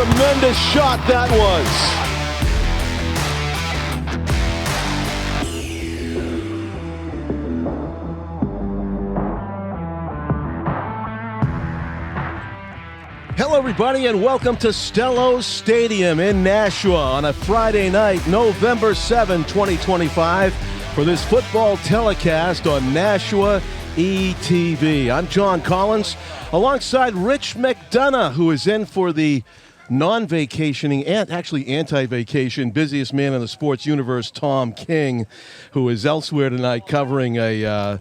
tremendous shot that was. Hello, everybody, and welcome to Stellos Stadium in Nashua on a Friday night, November 7, 2025, for this football telecast on Nashua ETV. I'm John Collins, alongside Rich McDonough, who is in for the non-vacationing and actually anti-vacation busiest man in the sports universe, Tom King, who is elsewhere tonight covering a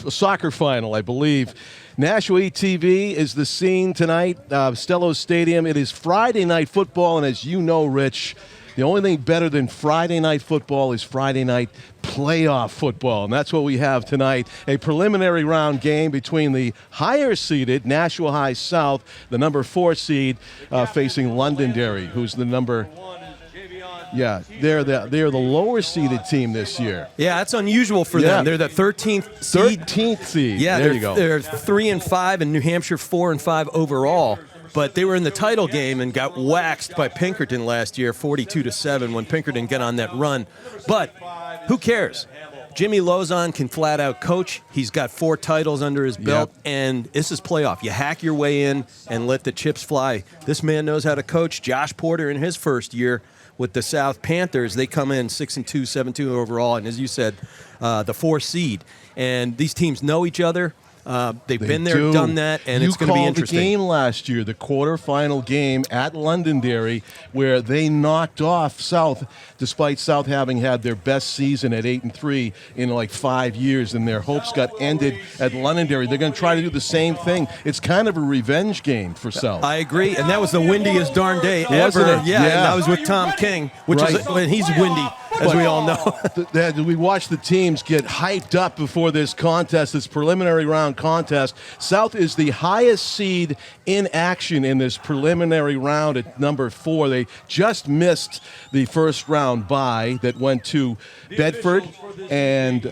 soccer final, I believe. Nashua ETV is the scene tonight, Stellos Stadium. It is Friday night football, and as you know, Rich, the only thing better than Friday night football is Friday night playoff football, and that's what we have tonight. A preliminary round game between the higher-seeded Nashua High South, the number 4 seed, facing Londonderry, who's the number... Yeah, they're the lower-seeded team this year. Yeah, that's unusual for them. They're the 13th seed. 13th seed. Yeah, there you go. They're 3-5, and New Hampshire 4-5 overall. But they were in the title game and got waxed by Pinkerton last year, 42-7, when Pinkerton got on that run. But who cares? Jimmy Lozon can flat-out coach. He's got 4 titles under his belt, and this is playoff. You hack your way in and let the chips fly. This man knows how to coach. Josh Porter in his first year with the South Panthers, they come in 6-2, 7-2 overall, and as you said, the 4 seed. And these teams know each other. They've been there, done that, and it's going to be interesting. You called the game last year, the quarterfinal game at Londonderry, where they knocked off South, despite South having had their best season at 8-3 in like 5 years, and their hopes got ended at Londonderry. They're going to try to do the same thing. It's kind of a revenge game for South. I agree, and that was the windiest darn day ever. Yeah, and I was with Tom King, which is when he's windy, as we all know. We watched the teams get hyped up before this contest, this preliminary round contest. South is the highest seed in action in this preliminary round at number 4. They just missed the first round bye that went to Bedford, and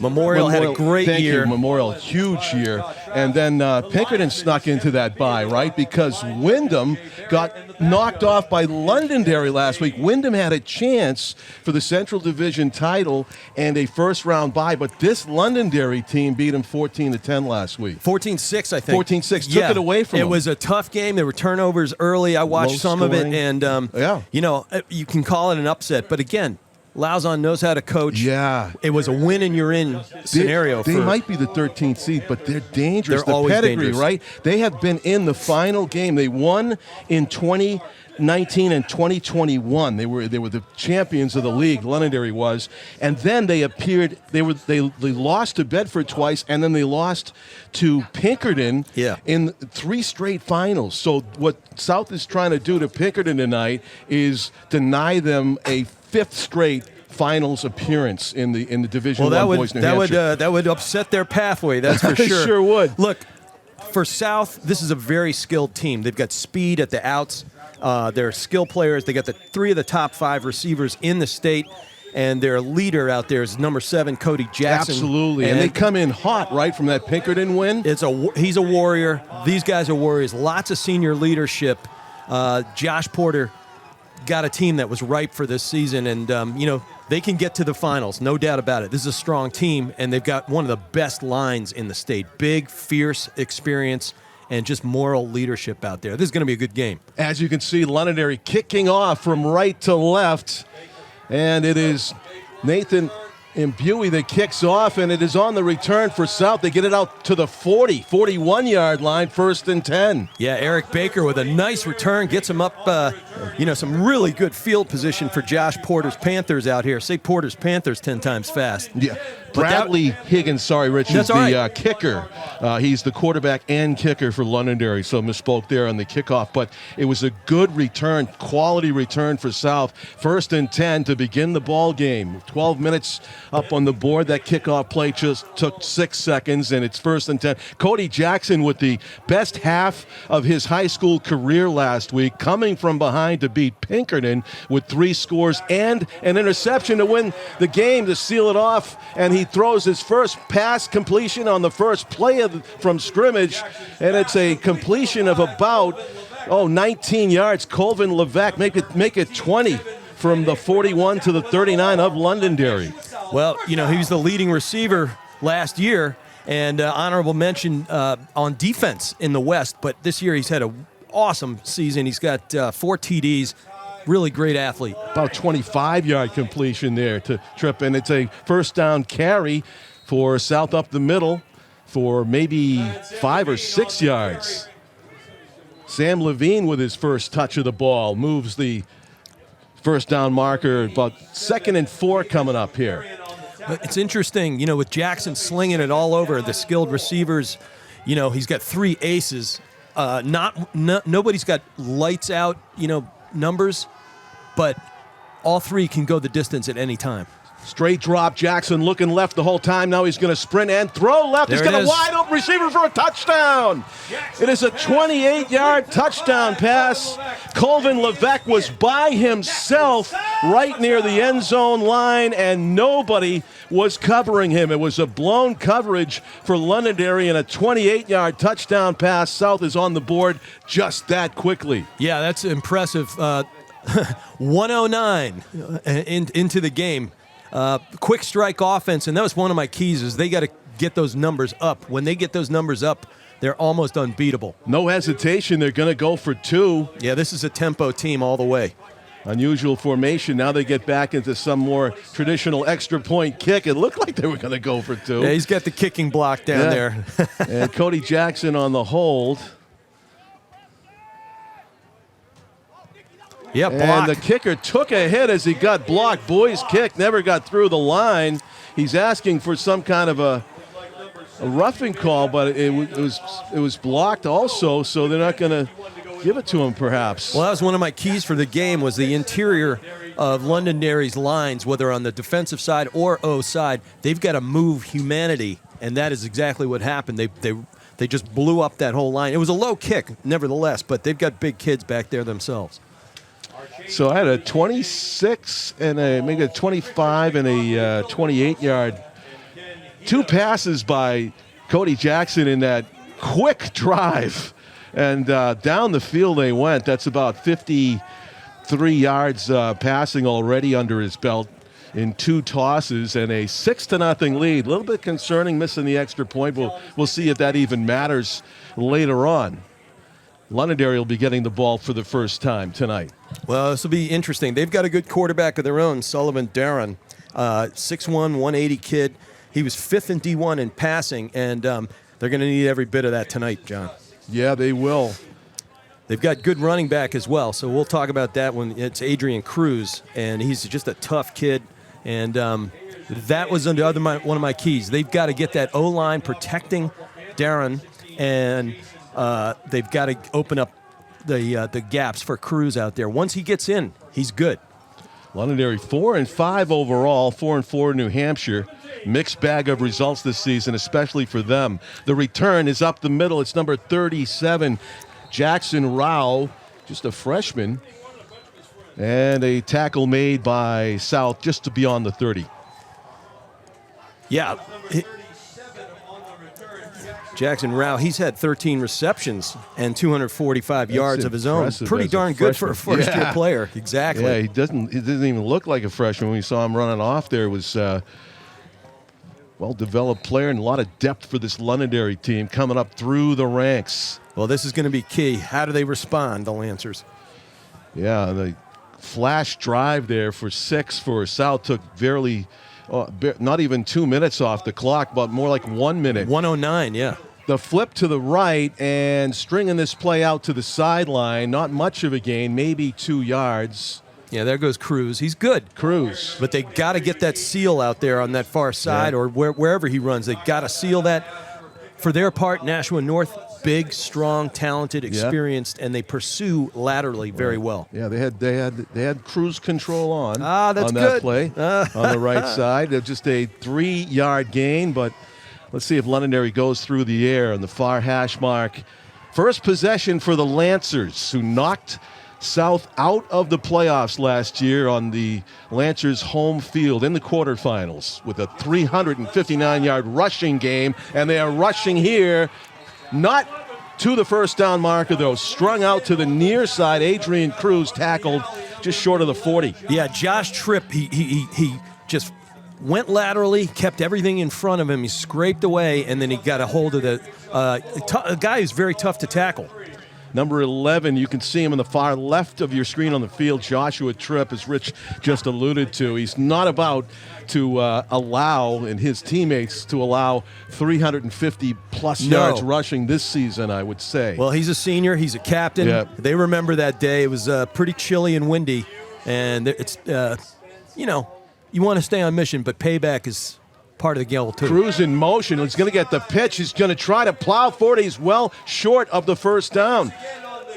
Memorial had a great year. Memorial, huge year. And then Pinkerton snuck into that bye, right? Because Wyndham got knocked off by Londonderry last week. Wyndham had a chance for the Central Division title and a first-round bye, but this Londonderry team beat them 14-10 last week. 14-6, I think. 14-6, took it away from them. It was a tough game. There were turnovers early. I watched some of it, and you know, you can call it an upset, but again, Lauzon knows how to coach. Yeah. It was a win-and-you're-in scenario. They might be the 13th seed, but they're dangerous. They're always pedigree, dangerous. Right? They have been in the final game. They won in 2019 and 2021. They were the champions of the league, Londonderry was. And then they appeared, they lost to Bedford twice, and then they lost to Pinkerton in 3 straight finals. So what South is trying to do to Pinkerton tonight is deny them a 5th straight finals appearance in the Division I Boys New Hampshire. That would upset their pathway, that's for sure. It sure would. Look, for South, this is a very skilled team. They've got speed at the outs. They're skill players. They got 3 of the top 5 receivers in the state, and their leader out there is number 7, Cody Jackson. Absolutely, and they come in hot, right, from that Pinkerton win. He's a warrior. These guys are warriors. Lots of senior leadership. Josh Porter got a team that was ripe for this season, and you know, they can get to the finals, no doubt about it. This is a strong team, and they've got one of the best lines in the state. Big, fierce experience, and just moral leadership out there. This is going to be a good game. As you can see, Londonderry kicking off from right to left, and it is Nathan Imbuey that kicks off, and it is on the return for South. They get it out to the 41-yard line, 1st and 10. Yeah, Eric Baker with a nice return, gets him up, some really good field position for Josh Porter's Panthers out here. Say Porter's Panthers 10 times fast. Yeah. Bradley Higgins, sorry, Rich, is the kicker. He's the quarterback and kicker for Londonderry, so misspoke there on the kickoff. But it was a good return, quality return for South. 1st and 10 to begin the ball game. 12 minutes up on the board. That kickoff play just took 6 seconds, and it's 1st and 10. Cody Jackson with the best half of his high school career last week, coming from behind to beat Pinkerton with 3 scores and an interception to win the game, to seal it off, and he throws his first pass completion on the first play from scrimmage, and it's a completion of about 19 yards. Colvin Levesque make it 20 from the 41 to the 39 of Londonderry. Well, he was the leading receiver last year, and honorable mention on defense in the West. But this year he's had an awesome season. He's got 4 TDs. Really great athlete. About 25-yard completion there to Tripp, and it's a first down carry for South up the middle for maybe 5 or 6 yards. Sam Levine with his first touch of the ball moves the first down marker. About 2nd and 4 coming up here. It's interesting, with Jackson slinging it all over, the skilled receivers, he's got 3 aces. Nobody's got lights out, numbers, but all 3 can go the distance at any time. Straight drop, Jackson looking left the whole time. Now he's going to sprint and throw left. He's got a wide open receiver for a touchdown. It is a 28-yard touchdown pass. Colvin Levesque was by himself right near the end zone line, and nobody was covering him. It was a blown coverage for Londonderry and a 28-yard touchdown pass. South is on the board just that quickly. Yeah, that's impressive. 109 into the game. Quick strike offense, and that was one of my keys, is they got to get those numbers up. When they get those numbers up, they're almost unbeatable. No hesitation. They're going to go for 2. Yeah, this is a tempo team all the way. Unusual formation. Now they get back into some more traditional extra point kick. It looked like they were going to go for 2. Yeah, he's got the kicking block down there. And Cody Jackson on the hold. Yeah, block. And the kicker took a hit as he got blocked. Boy's kick never got through the line. He's asking for some kind of a roughing call, but it was blocked also, so they're not going to give it to him perhaps. Well, that was one of my keys for the game, was the interior of Londonderry's lines, whether on the defensive side or O side. They've got to move humanity, and that is exactly what happened. They just blew up that whole line. It was a low kick, nevertheless, but they've got big kids back there themselves. So I had a 26 and maybe a 25 and a 28-yard. 2 passes by Cody Jackson in that quick drive. And down the field they went. That's about 53 yards passing already under his belt in 2 tosses and a 6-0 lead. A little bit concerning missing the extra point. We'll see if that even matters later on. Londonderry will be getting the ball for the first time tonight. Well, this will be interesting. They've got a good quarterback of their own, Sullivan Darren, 6'1", 180 kid. He was 5th in D1 in passing, and they're going to need every bit of that tonight, John. Yeah, they will. They've got good running back as well, so we'll talk about that when it's Adrian Cruz, and he's just a tough kid, and that was one of my keys. They've got to get that O-line protecting Darren, and they've got to open up the gaps for Cruz out there. Once he gets in, he's good. Londonderry 4-5 overall, 4-4 New Hampshire. Mixed bag of results this season, especially for them. The return is up the middle. It's number 37, Jackson Rao, just a freshman. And a tackle made by South just to beyond the 30. Yeah. Jackson Rao, he's had 13 receptions and 245 yards of his own. Pretty darn good for a first-year player. Exactly. Yeah, he doesn't even look like a freshman. When we saw him running off there, it was well-developed player and a lot of depth for this Londonderry team coming up through the ranks. Well, this is going to be key. How do they respond, the Lancers? Yeah, the flash drive there for 6 for South took barely, not even 2 minutes off the clock, but more like 1 minute. 1:09, yeah. The flip to the right and stringing this play out to the sideline. Not much of a gain, maybe 2 yards. Yeah, there goes Cruz. He's good. Cruz. But they got to get that seal out there on that far side or wherever he runs. They got to seal that. For their part, Nashua North, big, strong, talented, experienced, and they pursue laterally very well. Yeah, they had cruise control on that's that play on the right side. Just a 3-yard gain, but let's see if Londonderry goes through the air on the far hash mark. First possession for the Lancers, who knocked South out of the playoffs last year on the Lancers home field in the quarterfinals with a 359-yard rushing game, and they are rushing here not to the first down marker, though. Strung out to the near side. Adrian Cruz tackled just short of the 40. Yeah, Josh Tripp, he just went laterally, kept everything in front of him. He scraped away, and then he got a hold of a guy who's very tough to tackle. Number 11, you can see him on the far left of your screen on the field, Joshua Tripp, as Rich just alluded to. He's not about to allow, and his teammates to allow 350-plus yards rushing this season, I would say. Well, he's a senior. He's a captain. Yeah. They remember that day. It was pretty chilly and windy, and it's, you want to stay on mission, but payback is part of the goal, too. Cruz in motion. He's going to get the pitch. He's going to try to plow for it. He's well short of the first down.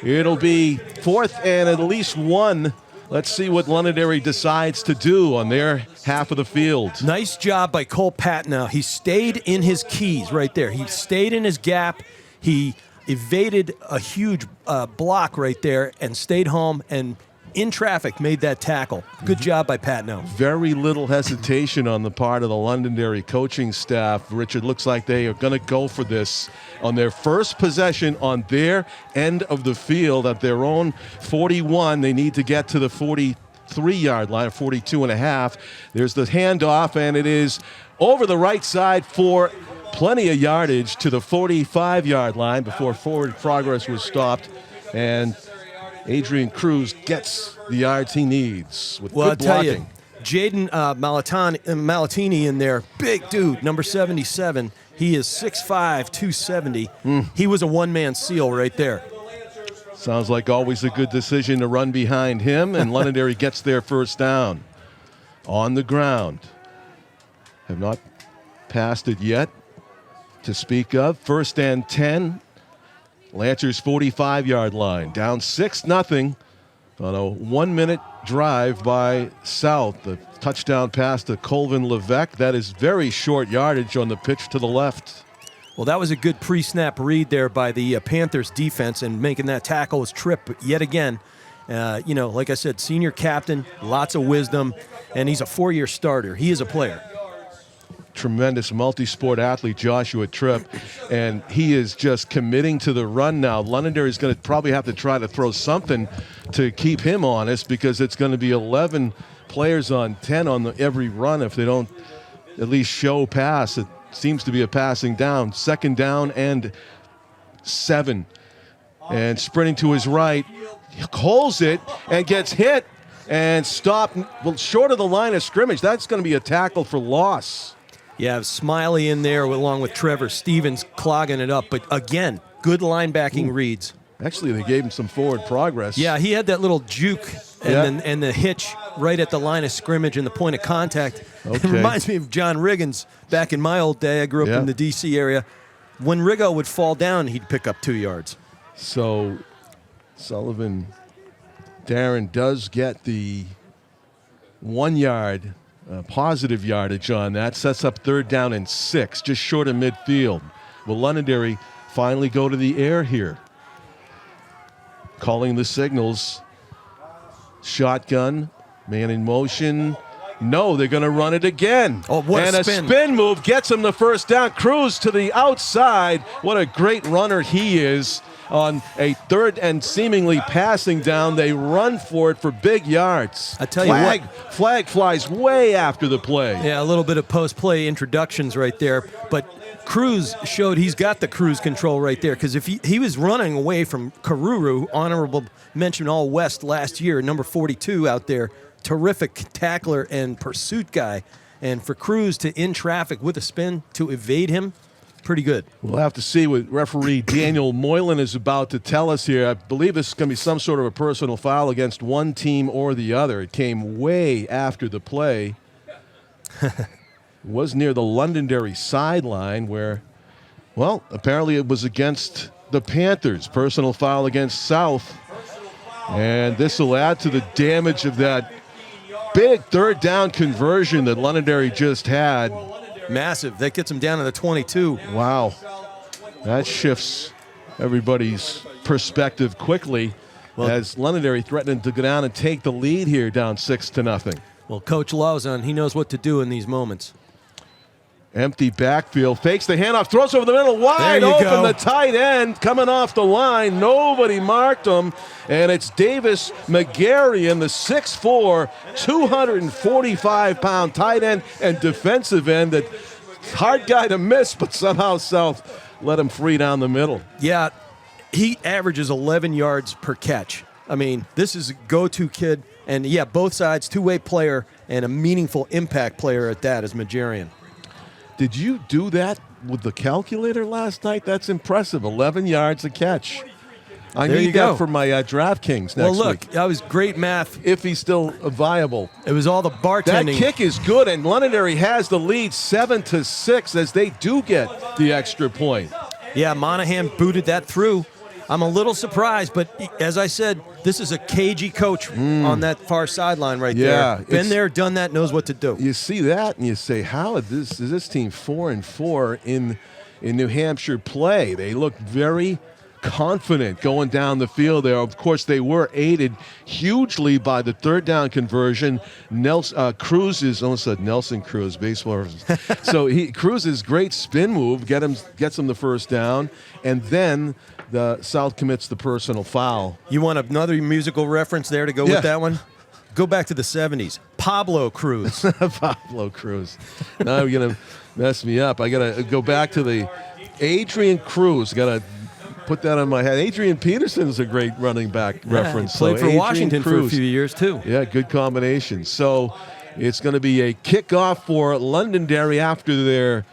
It'll be 4th and at least 1. Let's see what Londonderry decides to do on their half of the field. Nice job by Cole Patnow. He stayed in his keys right there. He stayed in his gap. He evaded a huge block right there and stayed home and in traffic made that tackle. Good job by Patnow. Very little hesitation on the part of the Londonderry coaching staff. Richard, looks like they are going to go for this on their first possession on their end of the field at their own 41. They need to get to the 43-yard line, 42 and a half. There's the handoff, and it is over the right side for plenty of yardage to the 45-yard line before forward progress was stopped. And Adrian Cruz gets the yards he needs with good blocking. I'll tell you, Jaden Malatini in there, big dude, number 77. He is 6'5", 270. He was a one-man seal right there. Sounds like always a good decision to run behind him, and Londonderry gets their first down. On the ground. Have not passed it yet to speak of. 1st and 10. Lancers 45-yard line, down 6-0 on a 1-minute drive by South. The touchdown pass to Colvin Levesque. That is very short yardage on the pitch to the left. Well, that was a good pre-snap read there by the Panthers defense, and making that tackle was Tripp yet again. Like I said, senior captain, lots of wisdom, and he's a 4-year starter. He is a player. Tremendous multi-sport athlete, Joshua Tripp, and he is just committing to the run now. Londonderry is going to probably have to try to throw something to keep him honest, because it's going to be 11 players on 10 on every run if they don't at least show pass. It seems to be a passing down. 2nd down and 7. And sprinting to his right, holds it and gets hit and stopped short of the line of scrimmage. That's going to be a tackle for loss. Yeah, Smiley in there along with Trevor Stevens clogging it up. But again, good linebacking reads. Actually, they gave him some forward progress. Yeah, he had that little juke and the hitch right at the line of scrimmage and the point of contact. Okay. It reminds me of John Riggins back in my old day. I grew up in the D.C. area. When Riggo would fall down, he'd pick up 2 yards. So Sullivan, Darren does get the 1 yard positive yardage on that. Sets up 3rd down and 6, just short of midfield. Will Londonderry finally go to the air here? Calling the signals. Shotgun, man in motion. No, they're going to run it again. Oh, what and a spin. A spin move gets him the first down. Cruz to the outside. What a great runner he is. On a 3rd and seemingly passing down, they run for it for big yards. I tell you what. Flag flies way after the play. Yeah, a little bit of post-play introductions right there. But Cruz showed he's got the cruise control right there, because if he was running away from Karuru, honorable mention All-West last year, number 42 out there, terrific tackler and pursuit guy. And for Cruz to in traffic with a spin to evade him, pretty good. We'll have to see what referee Daniel Moylan is about to tell us here. I believe this is going to be some sort of a personal foul against one team or the other. It came way after the play. It was near the Londonderry sideline where, well, apparently it was against the Panthers. Personal foul against South. And this will add to the damage of that big 3rd down conversion that Londonderry just had. Massive. That gets him down to the 22. Wow. That shifts everybody's perspective quickly, as Londonderry threatening to go down and take the lead here, down 6-0. Well, Coach Lauzon, he knows what to do in these moments. Empty backfield, fakes the handoff, throws over the middle, wide open, go. the tight end coming off the line. Nobody marked him, and it's Davis McGarrion, the 6'4", 245-pound tight end and defensive end. That hard guy to miss, but somehow South let him free down the middle. Yeah, he averages 11 yards per catch. I mean, this is a go-to kid, and yeah, both sides, two-way player and a meaningful impact player at that is Majarian. Did you do that with the calculator last night? That's impressive. 11 yards a catch. I There you need go. that for my DraftKings next Well, look, week. that was great math. If he's still viable. It was all the That bartending. kick is good, and Londonderry has the lead 7-6 as they do get the extra point. Yeah, Monahan booted that through. I'm a little surprised, but as I said, this is a cagey coach on that far sideline right Yeah, there. Been there, done that, knows what to do. You see that, and you say, how is this team 4-4 in New Hampshire play? They look very confident going down the field there. Of course, they were aided hugely by the third down conversion. Cruz's, almost said Nelson Cruz, baseball reference. So Cruz's great spin move gets him the first down, and then the South commits the personal foul. You want another musical reference there to go Yeah. with that one? Go back to the 70s. Pablo Cruz. Pablo Cruz. Now you're going to mess me up. I got to go back to the Adrian Cruz. Got to put that on my head. Adrian Peterson is a great running back reference. Played So for Adrian Washington for a Cruz. few years, too. Yeah, good combination. So it's going to be a kickoff for Londonderry after their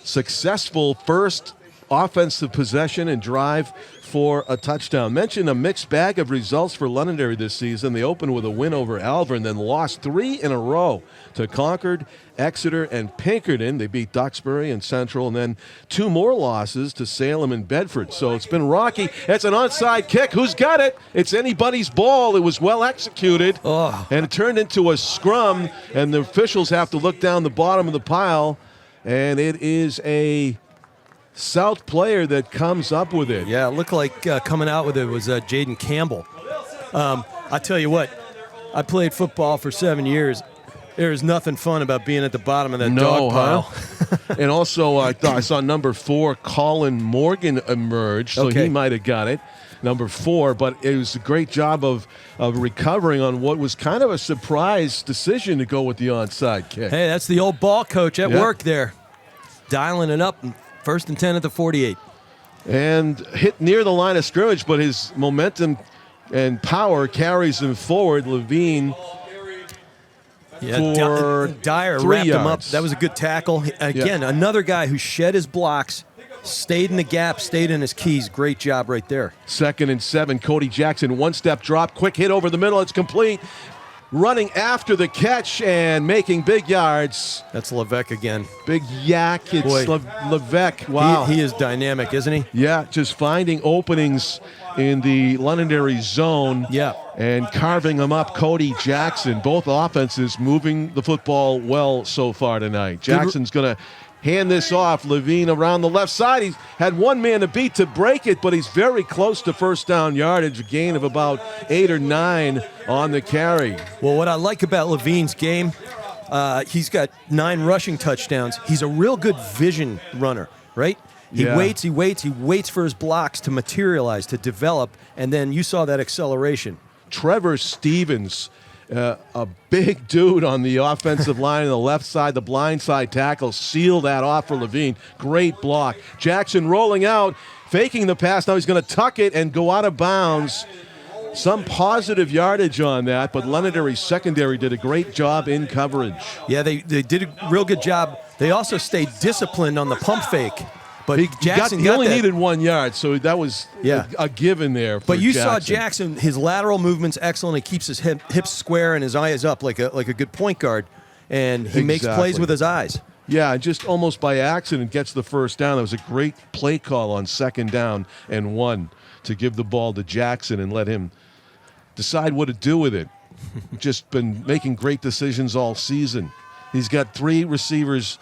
successful first offensive possession and drive for a touchdown. Mentioned a mixed bag of results for Londonderry this season. They opened with a win over Alver and then lost 3 in a row to Concord, Exeter, and Pinkerton. They beat Duxbury and Central, and then 2 more losses to Salem and Bedford. So it's been rocky. It's an onside kick. Who's got it? It's anybody's ball. It was well executed, and it turned into a scrum, and the officials have to look down the bottom of the pile, and it is a South player that comes up with it. Yeah, it looked like coming out with it was Jaden Campbell. I tell you what, I played football for 7 years. There's nothing fun about being at the bottom of that dog pile. And also, I saw number 4, Colin Morgan, emerge, so he might have got it. Number 4, but it was a great job of recovering on what was kind of a surprise decision to go with the onside kick. Hey, that's the old ball coach at work there. Dialing it up, 1st and 10 at the 48. And hit near the line of scrimmage, but his momentum and power carries him forward. Levine for Dyer 3 wrapped him up. yards. That was a good tackle. Again, another guy who shed his blocks, stayed in the gap, stayed in his keys. Great job right there. 2nd and 7. Cody Jackson, one-step drop, quick hit over the middle. It's complete. Running after the catch and making big yards. That's Levesque again. Big yak. It's Levesque. Wow. He is dynamic, isn't he? Yeah, just finding openings in the Londonderry zone. Yeah. And carving them up. Cody Jackson. Both offenses moving the football well so far tonight. Jackson's going to hand this off. Levine around the left side. He's had one man to beat to break it, but he's very close to first down yardage. A gain of about 8 or 9 on the carry. Well, what I like about Levine's game, he's got 9 rushing touchdowns. He's a real good vision runner, right? He waits for his blocks to materialize, to develop, and then you saw that acceleration. Trevor Stevens, a big dude on the offensive line on the left side, the blind side tackle, sealed that off for Levine. Great block. Jackson rolling out, faking the pass. Now he's going to tuck it and go out of bounds. Some positive yardage on that, but Londonderry's secondary did a great job in coverage. Yeah, they did a real good job. They also stayed disciplined on the pump fake. But Jackson he only needed 1 yard, so that was a given there for But you Jackson. saw Jackson, his lateral movement's excellent. He keeps his hips square and his eyes up like a good point guard, and he makes plays with his eyes. Yeah, just almost by accident gets the first down. That was a great play call on 2nd down and 1 to give the ball to Jackson and let him decide what to do with it. Just been making great decisions all season. He's got 3 receivers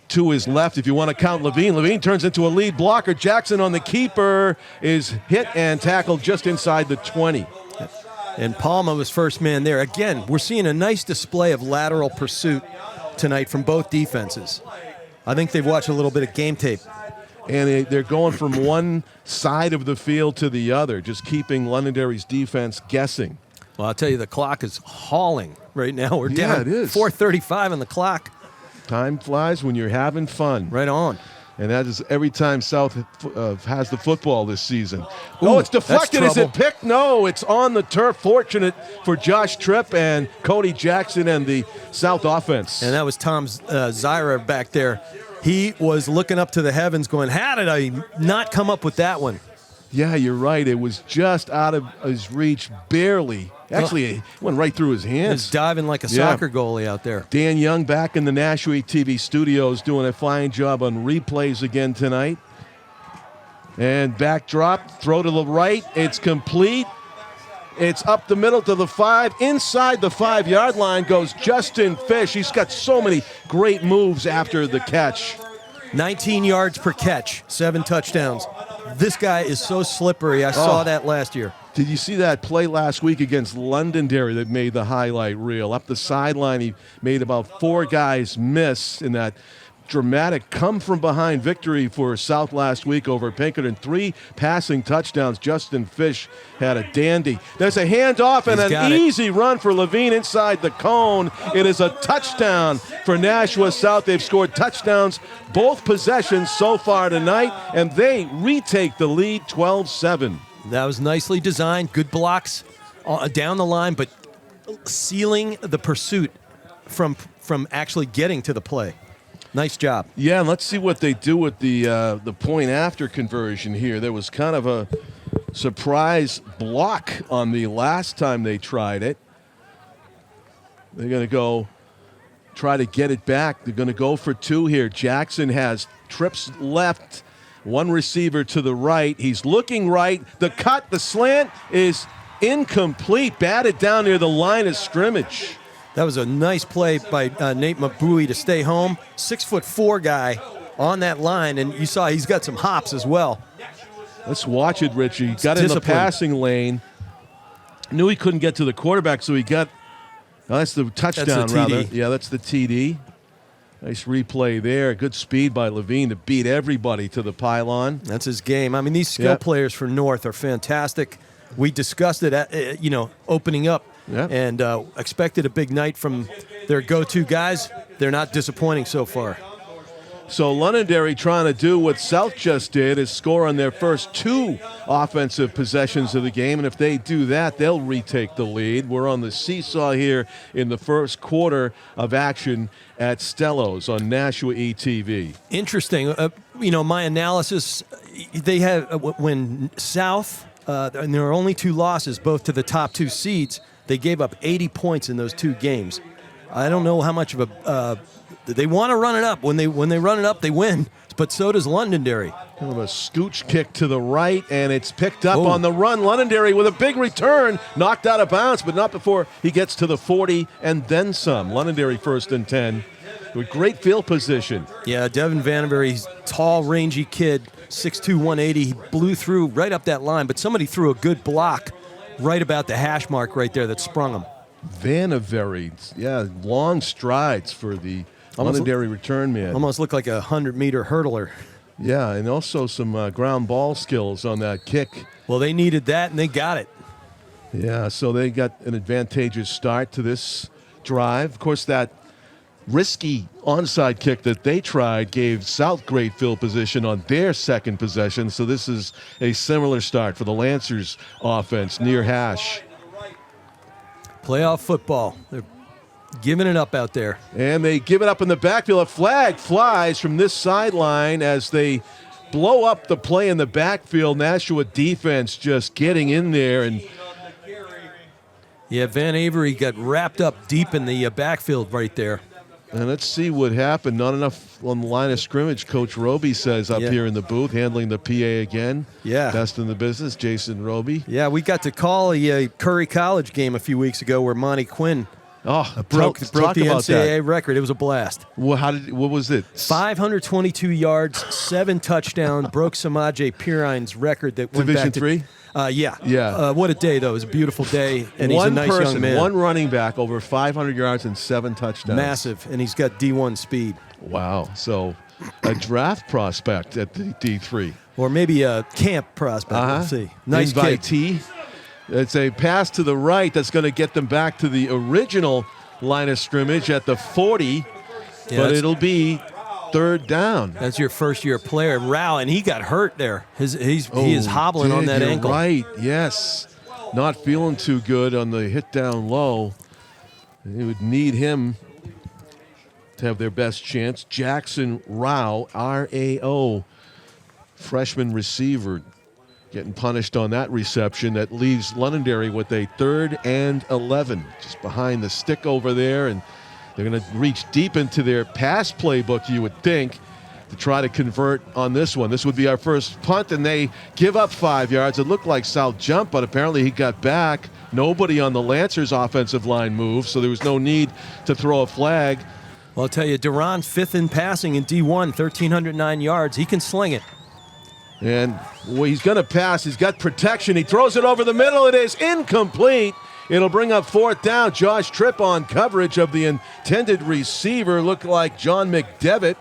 to his left, if you want to count Levine. Levine turns into a lead blocker. Jackson on the keeper is hit and tackled just inside the 20. And Palma was first man there. Again, we're seeing a nice display of lateral pursuit tonight from both defenses. I think they've watched a little bit of game tape. And they're going from one side of the field to the other, just keeping Londonderry's defense guessing. Well, I'll tell you, the clock is hauling right now. We're down it is. 4:35 on the clock. Time flies when you're having fun. Right on. And that is every time South has the football this season. Oh, it's deflected. Is it picked? No, it's on the turf. Fortunate for Josh Tripp and Cody Jackson and the South offense. And that was Tom Zyra back there. He was looking up to the heavens going, how did I not come up with that one? Yeah, you're right. It was just out of his reach, barely. Actually, it went right through his hands. He's diving like a soccer goalie out there. Dan Young back in the Nashua TV studios doing a fine job on replays again tonight. And backdrop, throw to the right. It's complete. It's up the middle to the 5. Inside the 5-yard line goes Justin Fish. He's got so many great moves after the catch. 19 yards per catch, 7 touchdowns. This guy is so slippery. I saw that last year. Did you see that play last week against Londonderry that made the highlight reel? Up the sideline, he made about 4 guys miss in that dramatic come-from-behind victory for South last week over Pinkerton. 3 passing touchdowns. Justin Fish had a dandy. There's a handoff and an easy run for Levine inside the cone. It is a touchdown for Nashua South. They've scored touchdowns both possessions so far tonight, and they retake the lead 12-7. That was nicely designed. Good blocks down the line, but sealing the pursuit from actually getting to the play. Nice job. Yeah, and let's see what they do with the point after conversion here. There was kind of a surprise block on the last time they tried it. They're going to go try to get it back. They're going to go for 2 here. Jackson has trips left, 1 receiver to the right. He's looking right. The cut, the slant is incomplete. Batted down near the line of scrimmage. That was a nice play by Nate Mabui to stay home. 6'4" guy on that line, and you saw he's got some hops as well. Let's watch it, Richie. Got in the passing lane. Knew he couldn't get to the quarterback, so he got. Oh, that's the touchdown, rather. Yeah, that's the TD. Nice replay there. Good speed by Levine to beat everybody to the pylon. That's his game. I mean, these skill players for North are fantastic. We discussed it at, opening up. Yep. And expected a big night from their go-to guys. They're not disappointing so far. So Londonderry trying to do what South just did is score on their first 2 offensive possessions of the game. And if they do that, they'll retake the lead. We're on the seesaw here in the first quarter of action at Stellos on Nashua ETV. Interesting. My analysis, they have when South, and there are only 2 losses, both to the top 2 seeds, they gave up 80 points in those 2 games. I don't know how much of a they want to run it up. When they run it up, they win. But so does Londonderry. Kind of a scooch kick to the right, and it's picked up on the run. Londonderry with a big return, knocked out of bounds, but not before he gets to the 40 and then some. Londonderry 1st and 10 with great field position. Yeah, Devin Vandenberry's tall, rangy kid, 6'2", 180. He blew through right up that line, but somebody threw a good block right about the hash mark right there that sprung him. Vandenberry, long strides for the Londonderry return man. Almost looked like a 100-meter hurdler. Yeah, and also some ground ball skills on that kick. Well, they needed that, and they got it. Yeah, so they got an advantageous start to this drive. Of course, that risky onside kick that they tried gave South great field position on their second possession. So this is a similar start for the Lancers offense near hash. Playoff football. They're giving it up out there. And they give it up in the backfield. A flag flies from this sideline as they blow up the play in the backfield. Nashua defense just getting in there. And yeah, Van Avery got wrapped up deep in the backfield right there. And let's see what happened. Not enough on the line of scrimmage, Coach Roby says up here in the booth, handling the PA again. Yeah. Best in the business, Jason Roby. Yeah, we got to call a Curry College game a few weeks ago where Monty Quinn broke the NCAA record. It was a blast. Well, what was it? 522 yards, 7 touchdowns, broke Samaje Pirine's record that went Division back to III? Yeah. What a day, though. It was a beautiful day, and he's a nice young man. One running back, over 500 yards and 7 touchdowns. Massive, and he's got D1 speed. Wow. So a draft prospect at the D3. Or maybe a camp prospect. Let's see. Nice kid. Invitee. It's a pass to the right that's going to get them back to the original line of scrimmage at the 40, but it'll be third down. That's your first-year player, Rao, and he got hurt there. He is hobbling on that ankle. Right, yes. Not feeling too good on the hit down low. They would need him to have their best chance. Jackson Rao, R-A-O, freshman receiver, getting punished on that reception. That leaves Londonderry with a 3rd and 11, just behind the stick over there, and they're going to reach deep into their pass playbook, you would think, to try to convert on this one. This would be our first punt, and they give up 5 yards. It looked like South jumped, but apparently he got back. Nobody on the Lancers' offensive line moved, so there was no need to throw a flag. Well, I'll tell you, Duran 5th in passing in D1, 1,309 yards. He can sling it. And he's going to pass. He's got protection. He throws it over the middle. It is incomplete. It'll bring up 4th down. Josh Tripp on coverage of the intended receiver. Looked like John McDevitt.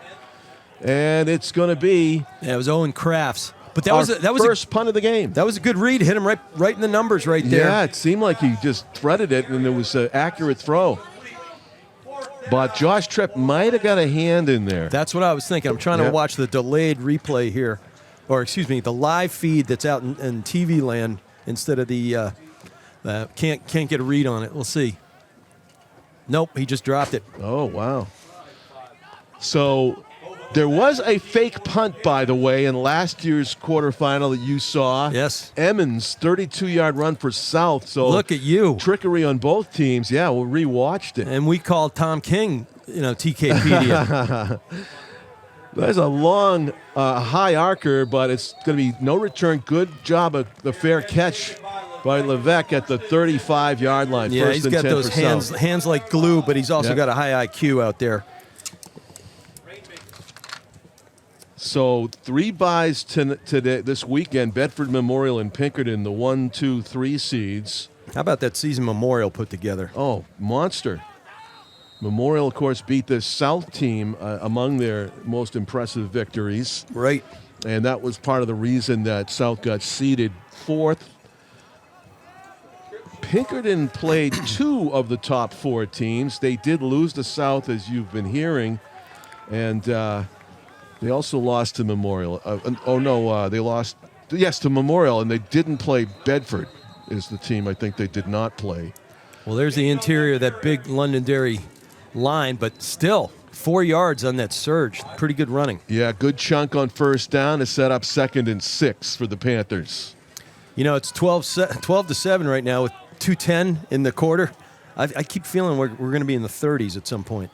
And it's going to be... Yeah, it was Owen Crafts. But that was first punt of the game. That was a good read. Hit him right in the numbers right there. Yeah, it seemed like he just threaded it, and it was an accurate throw. But Josh Tripp might have got a hand in there. That's what I was thinking. I'm trying to watch the delayed replay here. Or, excuse me, the live feed that's out in TV land instead of the can't get a read on it. We'll see. Nope, he just dropped it. Oh, wow. So there was a fake punt, by the way, in last year's quarterfinal that you saw. Yes. Emmons, 32-yard run for South. So look at you. Trickery on both teams. Yeah, we rewatched it. And we called Tom King, TKpedia. There's a long, high arcer, but it's going to be no return. Good job of the fair catch by Levesque at the 35-yard line. Yeah, he's got those hands like glue, but he's also got a high IQ out there. So 3 byes today this weekend. Bedford Memorial and Pinkerton, the 1, 2, 3 seeds. How about that season Memorial put together? Oh, monster. Memorial, of course, beat this South team among their most impressive victories. Right. And that was part of the reason that South got seeded 4th. Pinkerton played 2 of the top 4 teams. They did lose to South, as you've been hearing. And they also lost to Memorial. They lost, to Memorial, and they didn't play Bedford is the team I think they did not play. Well, there's the interior, that big Londonderry line, but still 4 yards on that surge. Pretty good running. Yeah, good chunk on first down to set up 2nd and 6 for the Panthers. It's 12-7 right now with 2:10 in the quarter. I keep feeling we're going to be in the 30s at some point.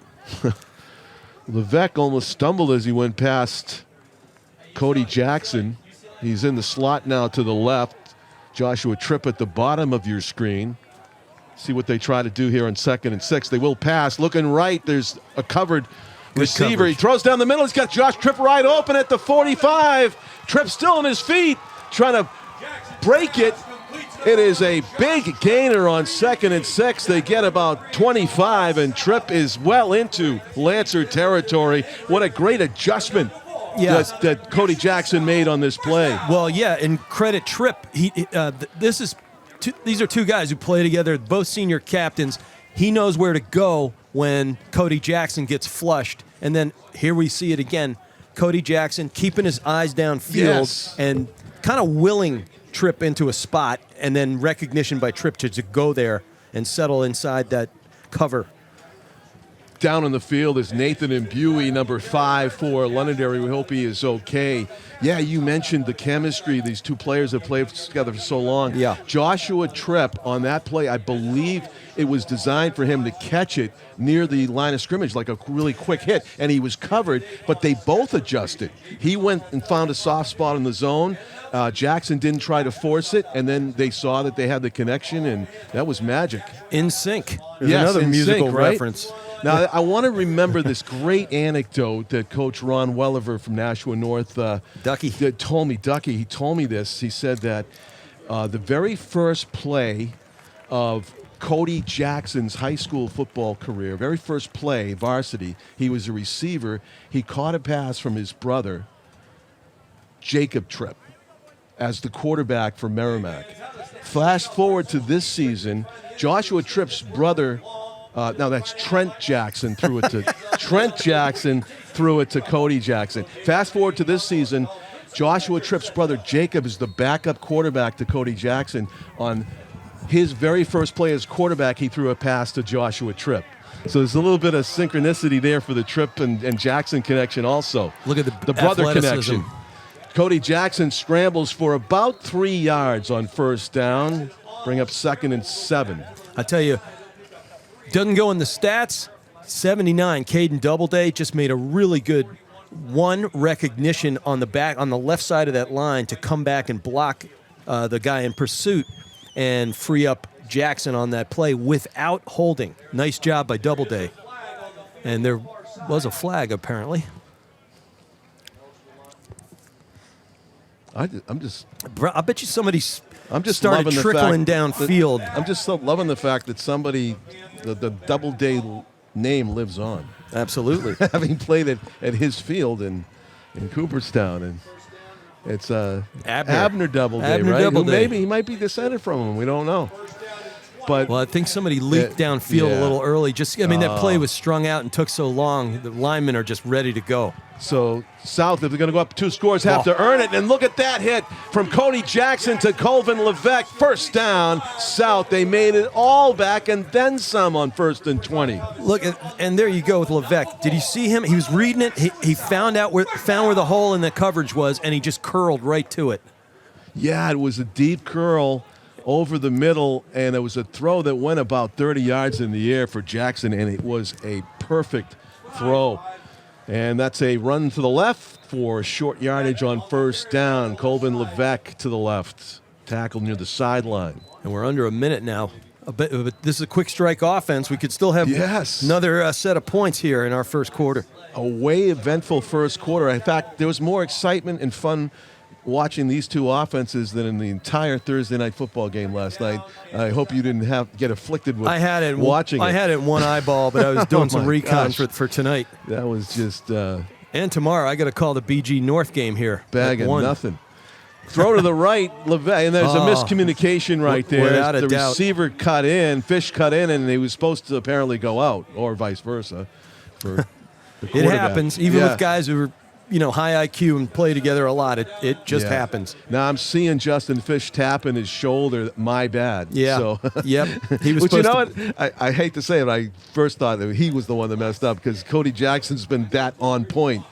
Levesque almost stumbled as he went past Cody Jackson. He's in the slot now to the left. Joshua Tripp at the bottom of your screen. See what they try to do here on 2nd and 6. They will pass. Looking right, there's a covered receiver. Coverage. He throws down the middle. He's got Josh Tripp right open at the 45. Tripp still on his feet, trying to break it. It is a big gainer on 2nd and 6. They get about 25, and Tripp is well into Lancer territory. What a great adjustment that Cody Jackson made on this play. Well, yeah, and credit Tripp. These are 2 guys who play together, both senior captains. He knows where to go when Cody Jackson gets flushed. And then here we see it again. Cody Jackson keeping his eyes downfield and kind of willing Tripp into a spot, and then recognition by Tripp to go there and settle inside that cover. Down on the field is Nathan Imbuey, number 5 for Londonderry. We hope he is okay. Yeah, you mentioned the chemistry. These 2 players have played together for so long. Yeah. Joshua Tripp on that play, I believe it was designed for him to catch it near the line of scrimmage, like a really quick hit, and he was covered, but they both adjusted. He went and found a soft spot in the zone. Jackson didn't try to force it, and then they saw that they had the connection, and that was magic. In sync. There's another musical reference. Now, I want to remember this great anecdote that Coach Ron Welliver from Nashua North Ducky told me. Ducky, he told me this. He said that the very first play of Cody Jackson's high school football career. Very first play, varsity, he was a receiver. He caught a pass from his brother, Jacob Tripp, as the quarterback for Merrimack. Flash forward to this season, Joshua Tripp's brother, now that's Trent Jackson, threw it to Cody Jackson. Fast forward to this season, Joshua Tripp's brother Jacob is the backup quarterback to Cody Jackson. On his very first play as quarterback, he threw a pass to Joshua Tripp. So there's a little bit of synchronicity there for the Tripp and Jackson connection also. Look at the brother athleticism. connection. Cody Jackson scrambles for about 3 yards on first down, bring up 2nd and 7. I tell you, doesn't go in the stats. 79, Caden Doubleday just made a really good recognition on the left side of that line to come back and block the guy in pursuit and free up Jackson on that play without holding. Nice job by Doubleday. And there was a flag, apparently. I bet you somebody's I'm just started loving trickling the fact downfield. I'm just so loving the fact that somebody, the Doubleday name lives on. Absolutely. Having played at his field in Cooperstown, and it's Abner Doubleday, right? Doubleday. Maybe he might be descended from him. We don't know. But I think somebody leaped downfield a little early. That play was strung out and took so long. The linemen are just ready to go. So South, if they're going to go up 2 scores, have to earn it. And look at that hit from Cody Jackson to Colvin Levesque. First down, South. They made it all back and then some on 1st and 20. Look, and there you go with Levesque. Did you see him? He was reading it. He found where the hole in the coverage was, and he just curled right to it. Yeah, it was a deep curl over the middle, and it was a throw that went about 30 yards in the air for Jackson, and it was a perfect throw. And that's a run to the left for short yardage on first down. Colvin Levesque to the left, tackled near the sideline. And we're under a minute now. But this is a quick strike offense. We could still have another set of points here in our first quarter. A way eventful first quarter. In fact, there was more excitement and fun watching these two offenses than in the entire Thursday night football game last night. I hope you didn't get afflicted with watching it. I had it in one eyeball, but I was doing some recon for tonight. That was just... and tomorrow I got to call the BG North game here. Bag of nothing. Throw to the right, Levesque, and there's a miscommunication right there. Without a the doubt. Receiver cut in, Fish cut in, and he was supposed to apparently go out, or vice versa. For the it happens, even with guys who are high IQ and play together a lot. It just happens. Now I'm seeing Justin Fish tapping his shoulder. My bad. Yeah. So, yep. He was. But you know what? I hate to say it. I first thought that he was the one that messed up because Cody Jackson's been that on point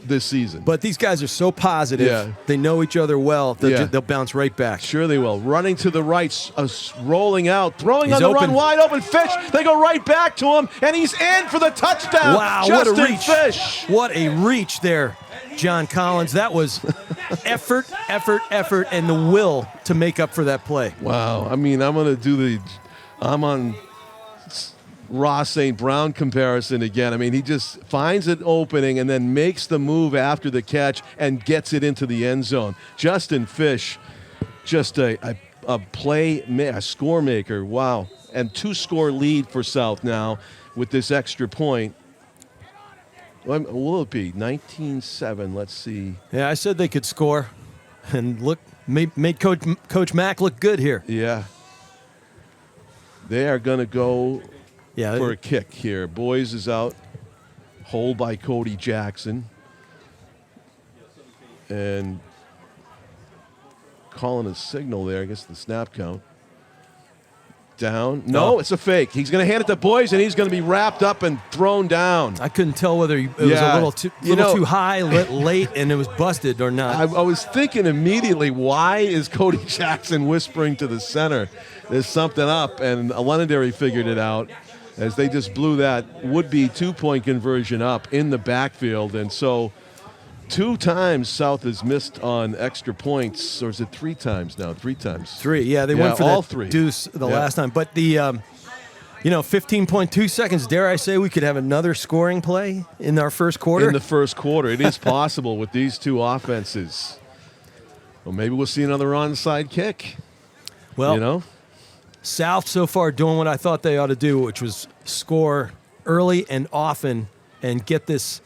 this season. But these guys are so positive. Yeah. They know each other well. They'll bounce right back. Sure they will. Running to the right, rolling out, throwing on the run, wide open. Fish. They go right back to him, and he's in for the touchdown. Wow, Justin what a reach. Fish. What a reach there, John Collins. That was effort, and the will to make up for that play. Wow. I mean, I'm on Ross St. Brown comparison again. I mean, he just finds an opening and then makes the move after the catch and gets it into the end zone. Justin Fish, just a score maker. Wow. And 2-score lead for South now with this extra point. What will it be? 19-7. Let's see. Yeah, I said they could score. And look, made Coach Mack look good here. Yeah. They are going to go for a kick here. Boys is out. Hold by Cody Jackson. And calling a signal there. I guess the snap count. Down. No, it's a fake. He's going to hand it to Boys, and he's going to be wrapped up and thrown down. I couldn't tell whether it was a little too high, late, and it was busted or not. I was thinking immediately, why is Cody Jackson whispering to the center? There's something up, and Londonderry figured it out as they just blew that would-be 2-point conversion up in the backfield. And so 2 times South has missed on extra points, or is it 3 times now? 3 times. 3, yeah. They went for all that 3. Deuce the last time. But the, 15.2 seconds, dare I say we could have another scoring play in our first quarter? In the first quarter. It is possible with these two offenses. Well, maybe we'll see another onside kick. Well, South so far doing what I thought they ought to do, which was score early and often and get this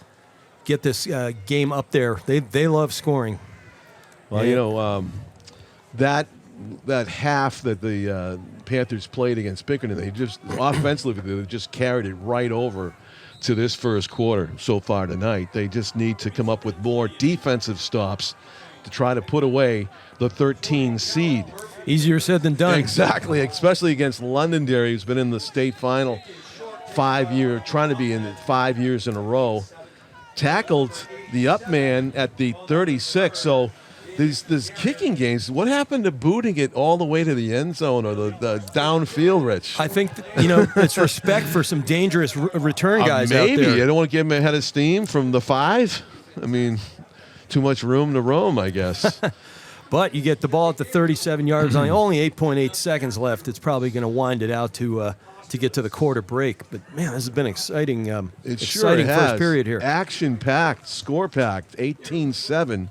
game up there. They love scoring. Well, that half that the Panthers played against Pinkerton, they just offensively they just carried it right over to this first quarter so far tonight. They just need to come up with more defensive stops to try to put away the 13 seed. Easier said than done. Exactly, especially against Londonderry, who's been in the state final 5 years, trying to be in it 5 years in a row. Tackled the up man at the 36. So these kicking games, what happened to booting it all the way to the end zone or the downfield, Rich? I think, it's respect for some dangerous return guys out there. Maybe. I don't want to get him ahead of steam from the 5. I mean, too much room to roam, I guess. But you get the ball at the 37 yards line, only 8.8 seconds left. It's probably going to wind it out to get to the quarter break. But, man, this has been exciting. Exciting first period here. Action-packed, score-packed, 18-7.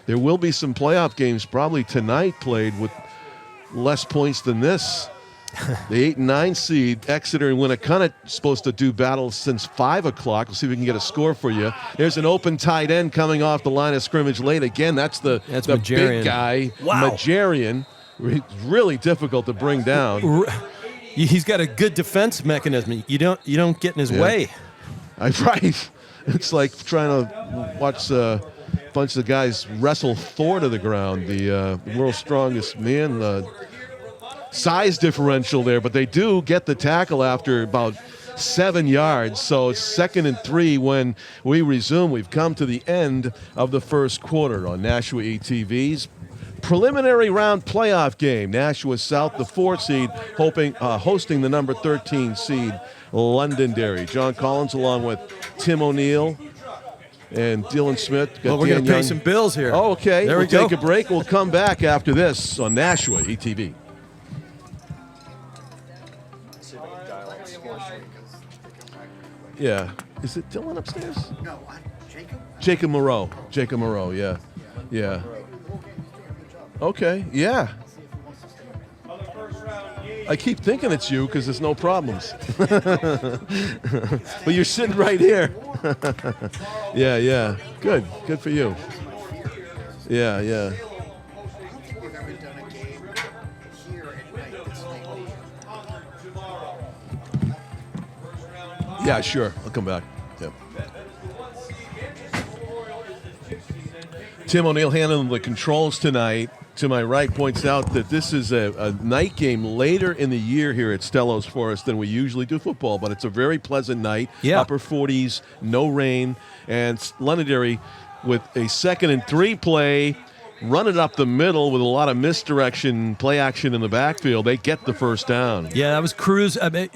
There will be some playoff games probably tonight played with less points than this. The 8 and 9 seed, Exeter and Winnicott, supposed to do battle since 5 o'clock. We'll see if we can get a score for you. There's an open tight end coming off the line of scrimmage late. Again, that's the big guy, wow. Majarian. Really difficult to bring down. He's got a good defense mechanism. You don't get in his way. Right. It's like trying to watch a bunch of guys wrestle Thor to the ground, the world's strongest man. Size differential there, but they do get the tackle after about 7 yards. So it's 2nd and 3 when we resume. We've come to the end of the first quarter on Nashua ETV's preliminary round playoff game. Nashua South, the 4 seed, hosting the number 13 seed, Londonderry. John Collins along with Tim O'Neill and Dylan Smith. Well, we're going to pay some bills here. Oh, okay. There we'll take a break. We'll come back after this on Nashua ETV. Yeah. Is it Dylan upstairs? No, Jacob? Jacob Moreau. Jacob Moreau, yeah. Yeah. Okay, yeah. I keep thinking it's you because there's no problems. But you're sitting right here. Yeah. Good for you. Yeah. Yeah, sure. I'll come back. Yep. Tim O'Neill handling the controls tonight. To my right, points out that this is a night game later in the year here at Stellos for us than we usually do football, but it's a very pleasant night. Yeah. Upper 40s, no rain, and Londonderry with a 2nd and 3 play, run it up the middle with a lot of misdirection, play action in the backfield. They get the first down. Yeah, that was Cruz. I mean,